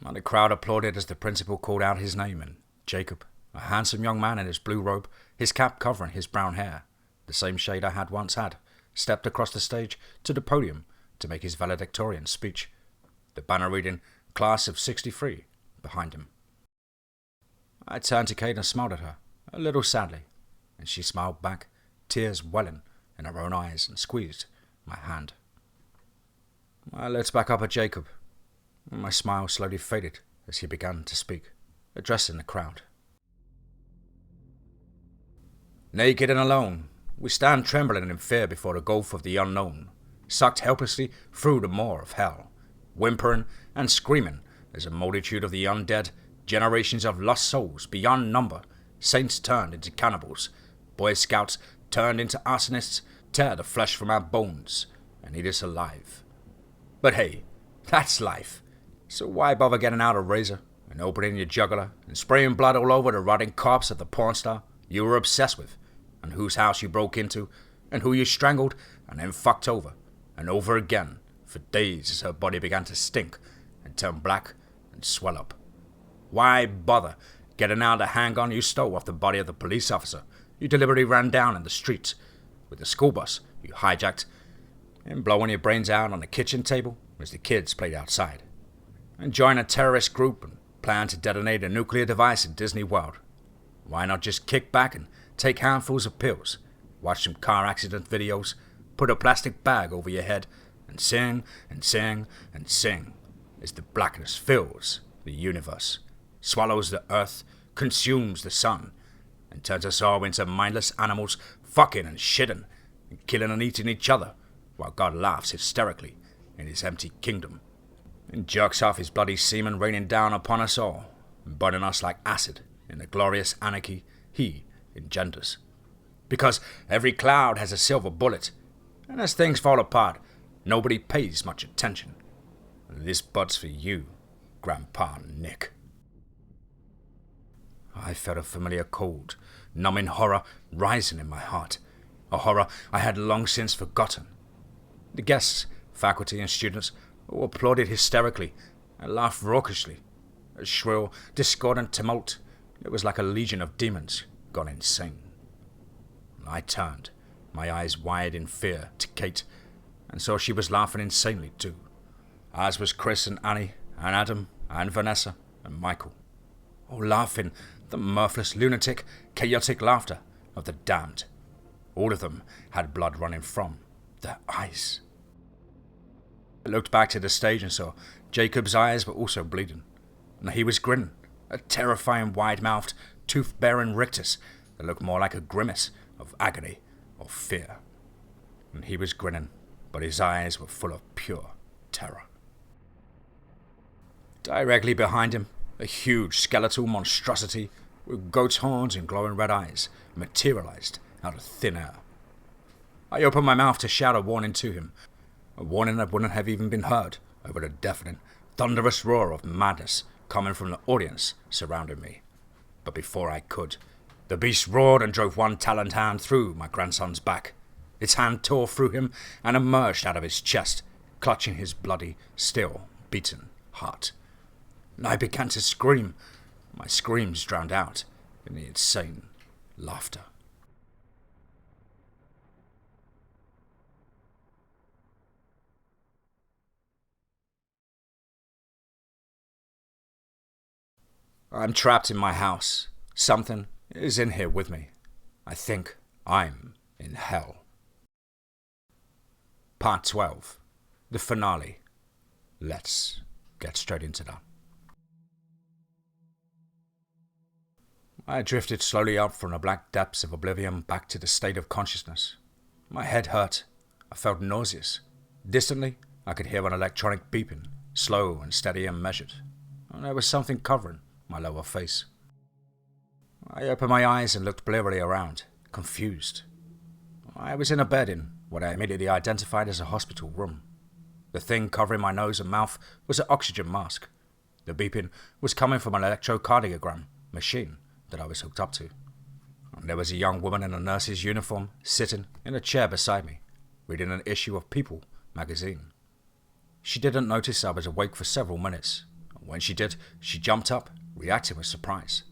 And the crowd applauded as the principal called out his name, and Jacob, a handsome young man in his blue robe, his cap covering his brown hair, the same shade I had once had, stepped across the stage to the podium to make his valedictorian speech, the banner reading Class of '63 behind him. I turned to Kate and smiled at her, a little sadly, and she smiled back, tears welling in her own eyes, and squeezed my hand. I looked back up at Jacob, and my smile slowly faded as he began to speak, addressing the crowd. Naked and alone, we stand trembling in fear before the gulf of the unknown, sucked helplessly through the maw of hell, whimpering and screaming as a multitude of the undead, generations of lost souls beyond number, saints turned into cannibals, Boy Scouts turned into arsonists, tear the flesh from our bones and eat us alive. But hey, that's life. So why bother getting out a razor and opening your jugular and spraying blood all over the rotting corpse of the porn star you were obsessed with, and whose house you broke into, and who you strangled and then fucked over and over again for days as her body began to stink and turn black and swell up? Why bother getting out the handgun you stole off the body of the police officer you deliberately ran down in the street, with the school bus you hijacked, and blowing your brains out on the kitchen table as the kids played outside, and join a terrorist group and plan to detonate a nuclear device in Disney World? Why not just kick back and take handfuls of pills, watch some car accident videos, put a plastic bag over your head, and sing and sing and sing as the blackness fills the universe, swallows the earth, consumes the sun, and turns us all into mindless animals, fucking and shitting, and killing and eating each other, while God laughs hysterically in his empty kingdom, and jerks off his bloody semen raining down upon us all, and burning us like acid in the glorious anarchy he engenders. Because every cloud has a silver bullet, and as things fall apart, nobody pays much attention. This bud's for you, Grandpa Nick. I felt a familiar cold, numbing horror rising in my heart, a horror I had long since forgotten. The guests, faculty and students, all applauded hysterically and laughed raucously, a shrill, discordant tumult. It was like a legion of demons gone insane. I turned, my eyes wide in fear, to Kate, and saw she was laughing insanely too, as was Chris and Annie and Adam and Vanessa and Michael, all laughing the mirthless, lunatic, chaotic laughter of the damned. All of them had blood running from their eyes. I looked back to the stage and saw Jacob's eyes were also bleeding, and he was grinning, a terrifying wide-mouthed, tooth-bearing rictus that looked more like a grimace of agony or fear. And he was grinning, but his eyes were full of pure terror. Directly behind him, a huge skeletal monstrosity with goat's horns and glowing red eyes materialized out of thin air. I opened my mouth to shout a warning to him, a warning that wouldn't have even been heard over the deafening, thunderous roar of madness coming from the audience surrounding me. But before I could, the beast roared and drove one taloned hand through my grandson's back. Its hand tore through him and emerged out of his chest, clutching his bloody, still beaten heart. And I began to scream, my screams drowned out in the insane laughter. I'm trapped in my house. Something is in here with me. I think I'm in hell. Part 12. The finale. Let's get straight into that. I drifted slowly up from the black depths of oblivion back to the state of consciousness. My head hurt. I felt nauseous. Distantly, I could hear an electronic beeping, slow and steady and measured. And there was something covering my lower face. I opened my eyes and looked blearily around, confused. I was in a bed in what I immediately identified as a hospital room. The thing covering my nose and mouth was an oxygen mask. The beeping was coming from an electrocardiogram machine that I was hooked up to. And there was a young woman in a nurse's uniform sitting in a chair beside me, reading an issue of People magazine. She didn't notice I was awake for several minutes. When she did, she jumped up, reacting with surprise.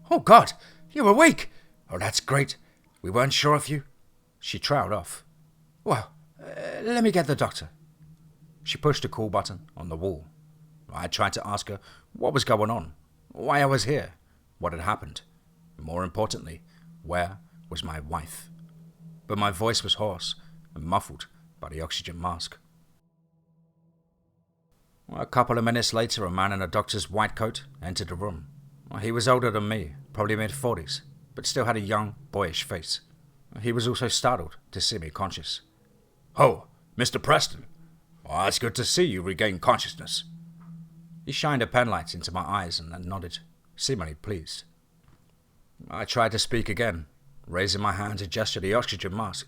"Oh God, you're awake! Oh, that's great. We weren't sure of you." She trailed off. "Well, let me get the doctor." She pushed a call button on the wall. I tried to ask her what was going on, why I was here, what had happened. More importantly, where was my wife? But my voice was hoarse and muffled by the oxygen mask. A couple of minutes later, a man in a doctor's white coat entered the room. He was older than me, probably mid-40s, but still had a young, boyish face. He was also startled to see me conscious. "Oh, Mr. Preston. Oh, it's good to see you regain consciousness." He shined a penlight into my eyes and then nodded, seemingly pleased. I tried to speak again, raising my hand to gesture the oxygen mask.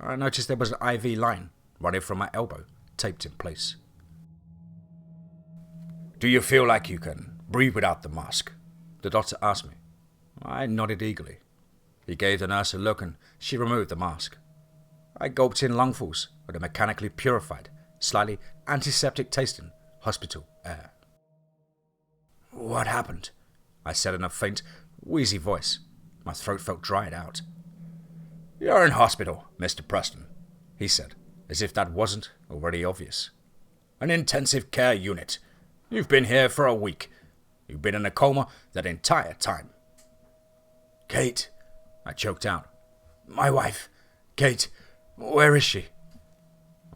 I noticed there was an IV line running from my elbow, taped in place. "Do you feel like you can breathe without the mask?" the doctor asked me. I nodded eagerly. He gave the nurse a look and she removed the mask. I gulped in lungfuls of the mechanically purified, slightly antiseptic tasting hospital air. "What happened?" I said in a faint, wheezy voice. My throat felt dried out. "You're in hospital, Mr. Preston," he said, as if that wasn't already obvious. "An intensive care unit. You've been here for a week. You've been in a coma that entire time." "Kate," I choked out. "My wife. Kate, where is she?"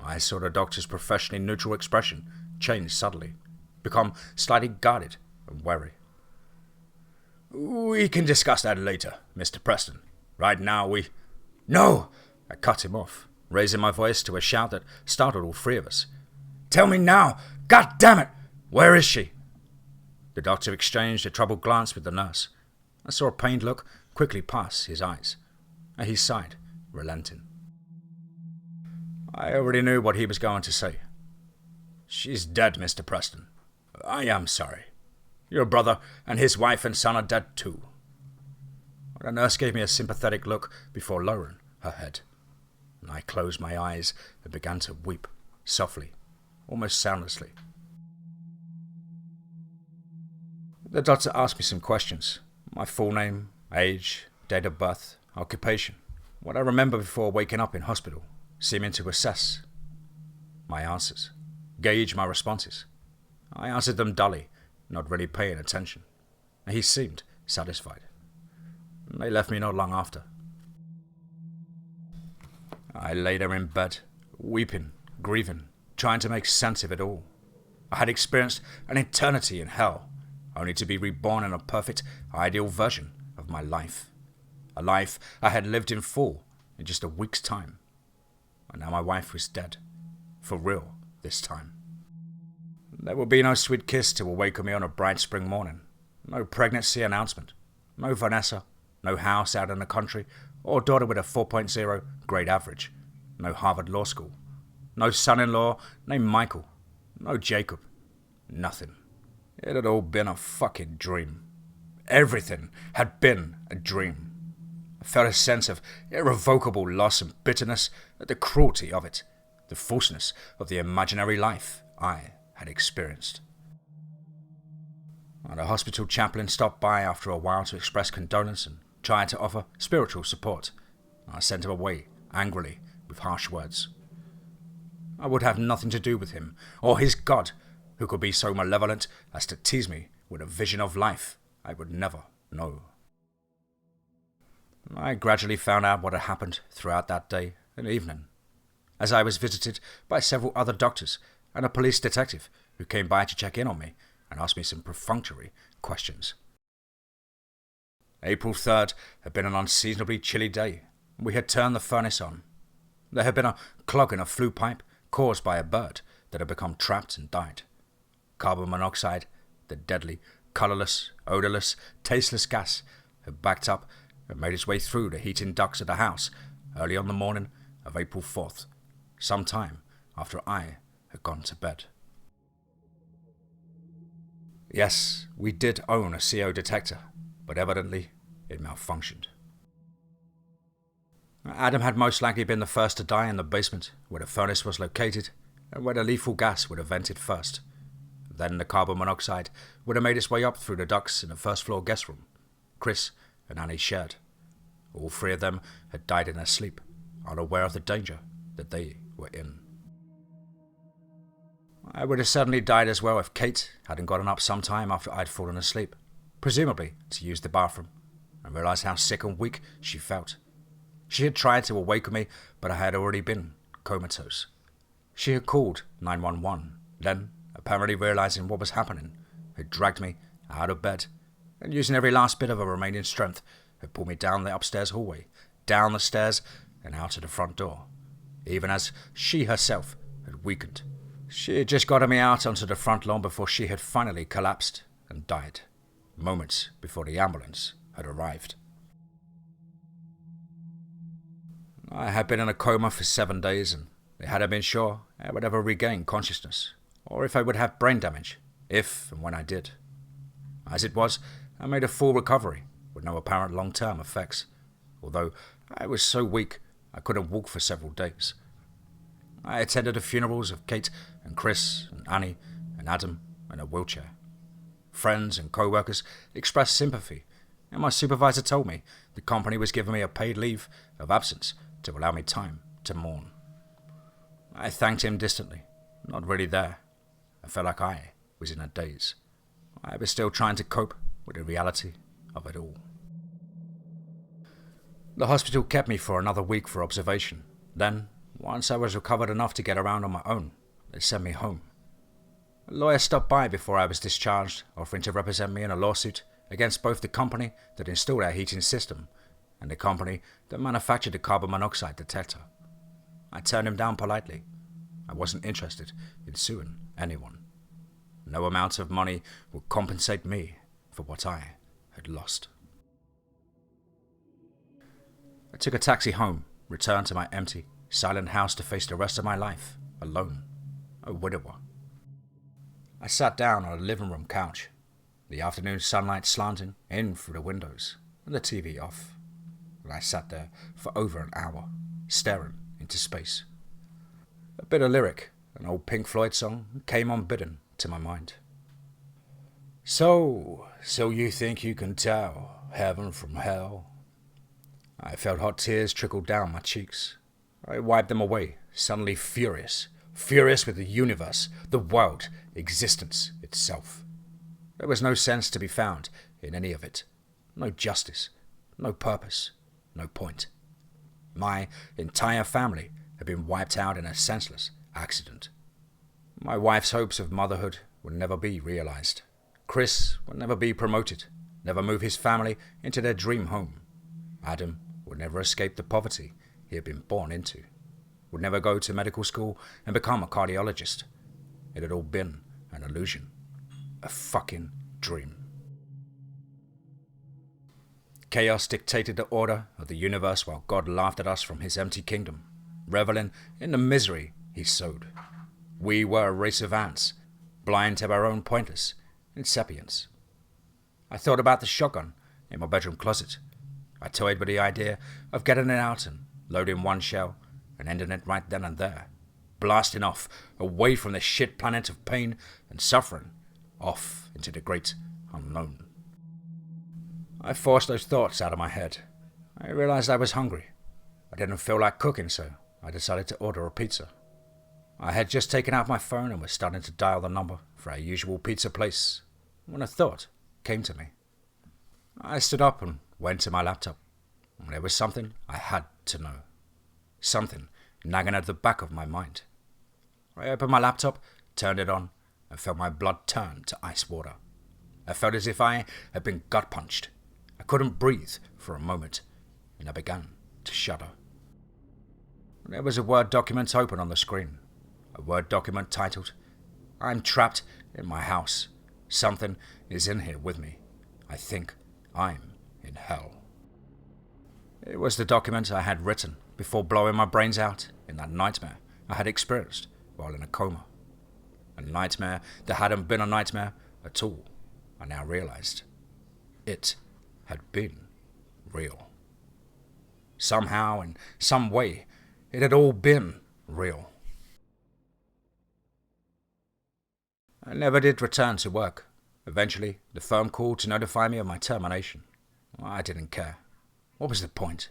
I saw the doctor's professionally neutral expression change subtly, become slightly guarded and wary. "We can discuss that later, Mr. Preston. Right now we—" "No!" I cut him off, raising my voice to a shout that startled all three of us. "Tell me now! God damn it! Where is she?" The doctor exchanged a troubled glance with the nurse. I saw a pained look quickly pass his eyes, and he sighed, relenting. I already knew what he was going to say. "She's dead, Mr. Preston. I am sorry. Your brother and his wife and son are dead too." The nurse gave me a sympathetic look before lowering her head. And I closed my eyes and began to weep, softly, almost soundlessly. The doctor asked me some questions. My full name, age, date of birth, occupation. What I remember before waking up in hospital, seeming to assess my answers, gauge my responses. I answered them dully, not really paying attention. He seemed satisfied. They left me not long after. I lay there in bed, weeping, grieving, trying to make sense of it all. I had experienced an eternity in hell, only to be reborn in a perfect, ideal version of my life. A life I had lived in full in just a week's time. And now my wife was dead. For real, this time. There would be no sweet kiss to awaken me on a bright spring morning. No pregnancy announcement. No Vanessa. No house out in the country. Or daughter with a 4.0 grade average. No Harvard Law School. No son-in-law named Michael. No Jacob. Nothing. It had all been a fucking dream. Everything had been a dream. I felt a sense of irrevocable loss and bitterness at the cruelty of it, the falseness of the imaginary life I had experienced. The hospital chaplain stopped by after a while to express condolence and try to offer spiritual support. I sent him away, angrily, with harsh words. I would have nothing to do with him, or his God, who could be so malevolent as to tease me with a vision of life I would never know. I gradually found out what had happened throughout that day and evening, as I was visited by several other doctors and a police detective who came by to check in on me and ask me some perfunctory questions. April 3rd had been an unseasonably chilly day. We had turned the furnace on. There had been a clog in a flue pipe caused by a bird that had become trapped and died. Carbon monoxide, the deadly, colourless, odourless, tasteless gas, had backed up and made its way through the heating ducts of the house early on the morning of April 4th, some time after I had gone to bed. Yes, we did own a CO detector, but evidently it malfunctioned. Adam had most likely been the first to die in the basement, where the furnace was located, and where the lethal gas would have vented first. Then the carbon monoxide would have made its way up through the ducts in the first floor guest room Chris and Annie shared. All three of them had died in their sleep, unaware of the danger that they were in. I would have certainly died as well if Kate hadn't gotten up some time after I'd fallen asleep, presumably to use the bathroom, and realized how sick and weak she felt. She had tried to awaken me, but I had already been comatose. She had called 911, then, apparently realizing what was happening, had dragged me out of bed, and using every last bit of her remaining strength, had pulled me down the upstairs hallway, down the stairs, and out of the front door, even as she herself had weakened. She had just gotten me out onto the front lawn before she had finally collapsed and died, moments before the ambulance had arrived. I had been in a coma for 7 days, and they hadn't been sure I would ever regain consciousness, or if I would have brain damage, if and when I did. As it was, I made a full recovery, with no apparent long-term effects, although I was so weak I couldn't walk for several days. I attended the funerals of Kate and Chris and Annie and Adam in a wheelchair. Friends and co-workers expressed sympathy, and my supervisor told me the company was giving me a paid leave of absence to allow me time to mourn. I thanked him distantly, not really there. I felt like I was in a daze. I was still trying to cope with the reality of it all. The hospital kept me for another week for observation. Then, once I was recovered enough to get around on my own, they sent me home. A lawyer stopped by before I was discharged, offering to represent me in a lawsuit against both the company that installed our heating system and the company that manufactured the carbon monoxide detector. I turned him down politely. I wasn't interested in suing anyone. No amount of money would compensate me for what I had lost. I took a taxi home, returned to my empty, silent house to face the rest of my life, alone, a widower. I sat down on a living room couch, the afternoon sunlight slanting in through the windows, and the TV off. And I sat there for over an hour, staring into space. A bit of lyric, an old Pink Floyd song, came unbidden to my mind. So you think you can tell heaven from hell? I felt hot tears trickle down my cheeks. I wiped them away, suddenly furious with the universe, the world, existence itself. There was no sense to be found in any of it. No justice, no purpose, no point. My entire family had been wiped out in a senseless accident. My wife's hopes of motherhood would never be realized. Chris would never be promoted, never move his family into their dream home. Adam would never escape the poverty he had been born into, would never go to medical school and become a cardiologist. It had all been an illusion, a fucking dream. Chaos dictated the order of the universe while God laughed at us from his empty kingdom, reveling in the misery he sowed. We were a race of ants, blind to our own pointless insapience. I thought about the shotgun in my bedroom closet. I toyed with the idea of getting it out and loading one shell and ending it right then and there, blasting off away from this shit planet of pain and suffering, off into the great unknown. I forced those thoughts out of my head. I realized I was hungry. I didn't feel like cooking, so I decided to order a pizza. I had just taken out my phone and was starting to dial the number for our usual pizza place when a thought came to me. I stood up and went to my laptop. There was something I had to know. Something nagging at the back of my mind. I opened my laptop, turned it on, and felt my blood turn to ice water. I felt as if I had been gut punched. I couldn't breathe for a moment, and I began to shudder. There was a Word document open on the screen. A Word document titled, "I'm trapped in my house. Something is in here with me. I think I'm in hell." It was the document I had written before blowing my brains out in that nightmare I had experienced while in a coma. A nightmare that hadn't been a nightmare at all, I now realized. It had been real. Somehow, in some way, it had all been real. I never did return to work. Eventually, the firm called to notify me of my termination. I didn't care. What was the point?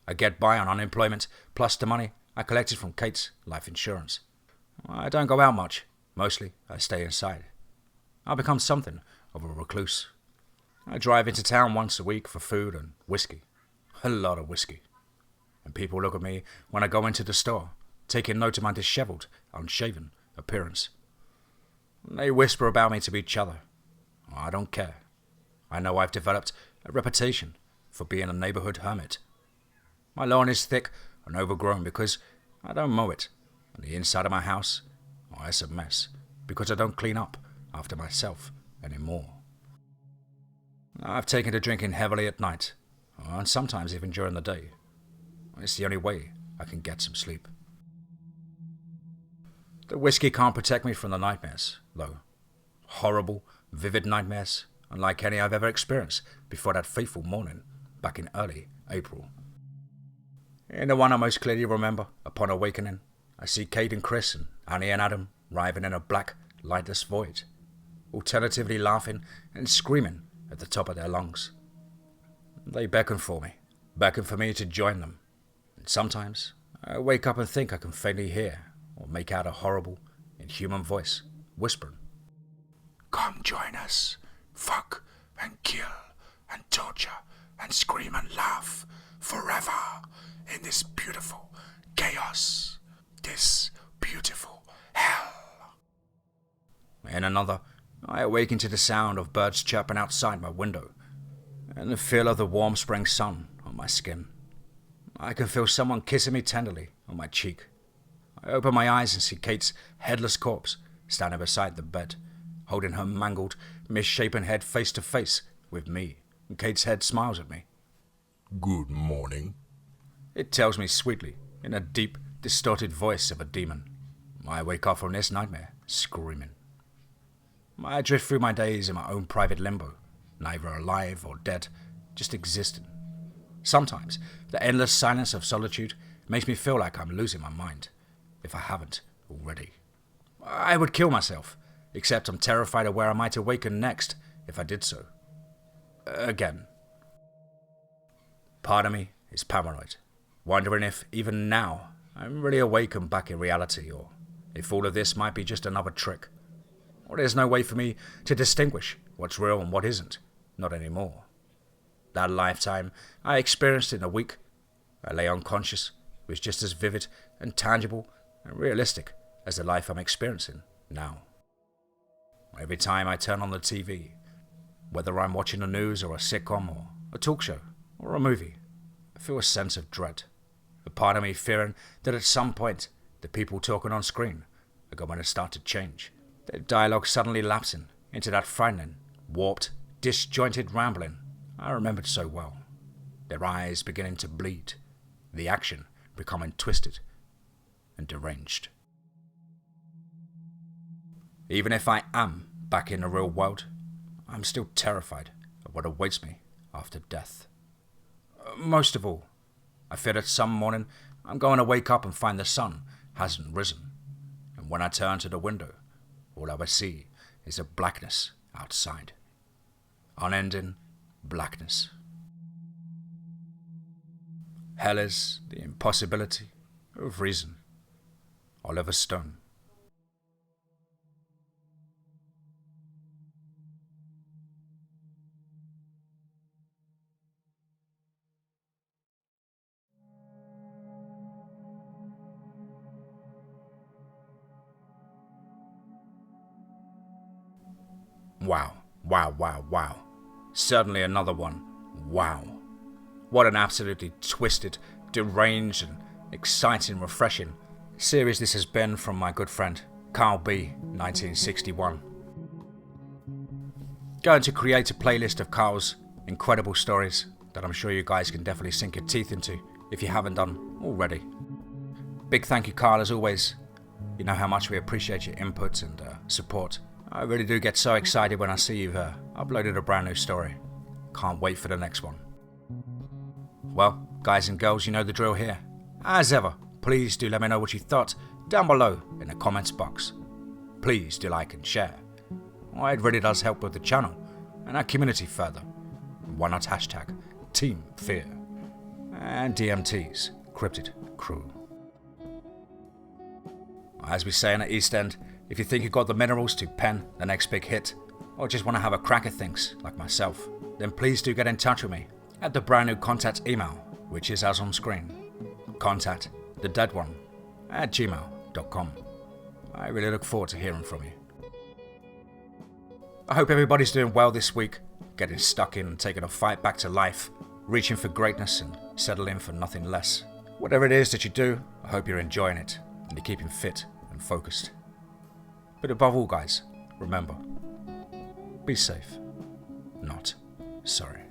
I get by on unemployment, plus the money I collected from Kate's life insurance. I don't go out much. Mostly, I stay inside. I've become something of a recluse. I drive into town once a week for food and whiskey. A lot of whiskey. And people look at me when I go into the store, taking note of my disheveled, unshaven appearance. They whisper about me to each other. I don't care. I know I've developed a reputation for being a neighborhood hermit. My lawn is thick and overgrown because I don't mow it, and the inside of my house, it's a mess because I don't clean up after myself anymore. I've taken to drinking heavily at night, and sometimes even during the day. It's the only way I can get some sleep. The whiskey can't protect me from the nightmares, though. Horrible, vivid nightmares, unlike any I've ever experienced before that fateful morning back in early April. In the one I most clearly remember, upon awakening, I see Kate and Chris and Annie and Adam writhing in a black, lightless void, alternatively laughing and screaming at the top of their lungs. They beckon for me to join them, and sometimes I wake up and think I can faintly hear or make out a horrible, inhuman voice whispering, "Come join us, fuck and kill and torture and scream and laugh forever in this beautiful chaos, this beautiful hell." In another, I awaken to the sound of birds chirping outside my window and the feel of the warm spring sun on my skin. I can feel someone kissing me tenderly on my cheek. I open my eyes and see Kate's headless corpse standing beside the bed, holding her mangled, misshapen head face to face with me, and Kate's head smiles at me. "Good morning," it tells me sweetly, in a deep, distorted voice of a demon. I wake up from this nightmare, screaming. I drift through my days in my own private limbo, neither alive or dead, just existing. Sometimes, the endless silence of solitude makes me feel like I'm losing my mind, if I haven't already. I would kill myself, except I'm terrified of where I might awaken next if I did so. Again. Part of me is paranoid, wondering if even now I'm really awake and back in reality, or if all of this might be just another trick. Or there's no way for me to distinguish what's real and what isn't, not anymore. That lifetime I experienced in a week, I lay unconscious, was just as vivid and tangible and realistic as the life I'm experiencing now. Every time I turn on the TV, whether I'm watching the news or a sitcom or a talk show or a movie, I feel a sense of dread. A part of me fearing that at some point the people talking on screen are going to start to change, their dialogue suddenly lapsing into that frightening, warped, disjointed rambling I remembered so well. Their eyes beginning to bleed, the action becoming twisted and deranged. Even if I am back in the real world, I'm still terrified of what awaits me after death. Most of all, I fear that some morning I'm going to wake up and find the sun hasn't risen, and when I turn to the window, all I will see is a blackness outside. Unending blackness. Hell is the impossibility of reason. Oliver Stone. Wow. Certainly another one. Wow. What an absolutely twisted, deranged and exciting, refreshing series this has been from my good friend, CarlB1961. Going to create a playlist of Carl's incredible stories that I'm sure you guys can definitely sink your teeth into if you haven't done already. Big thank you, Carl, as always. You know how much we appreciate your input and support. I really do get so excited when I see you've uploaded a brand new story. Can't wait for the next one. Well, guys and girls, you know the drill here. As ever, please do let me know what you thought down below in the comments box. Please do like and share. It really does help with the channel and our community further. Why not hashtag TeamFEAR and DMT's Cryptid Crew. As we say in the East End, if you think you've got the minerals to pen the next big hit, or just want to have a crack at things like myself, then please do get in touch with me at the brand new contact email, which is as on screen. contactthedeadone@gmail.com. I really look forward to hearing from you. I hope everybody's doing well this week, getting stuck in and taking a fight back to life, reaching for greatness and settling for nothing less. Whatever it is that you do, I hope you're enjoying it and you're keeping fit and focused. But above all, guys, remember, be safe, not sorry.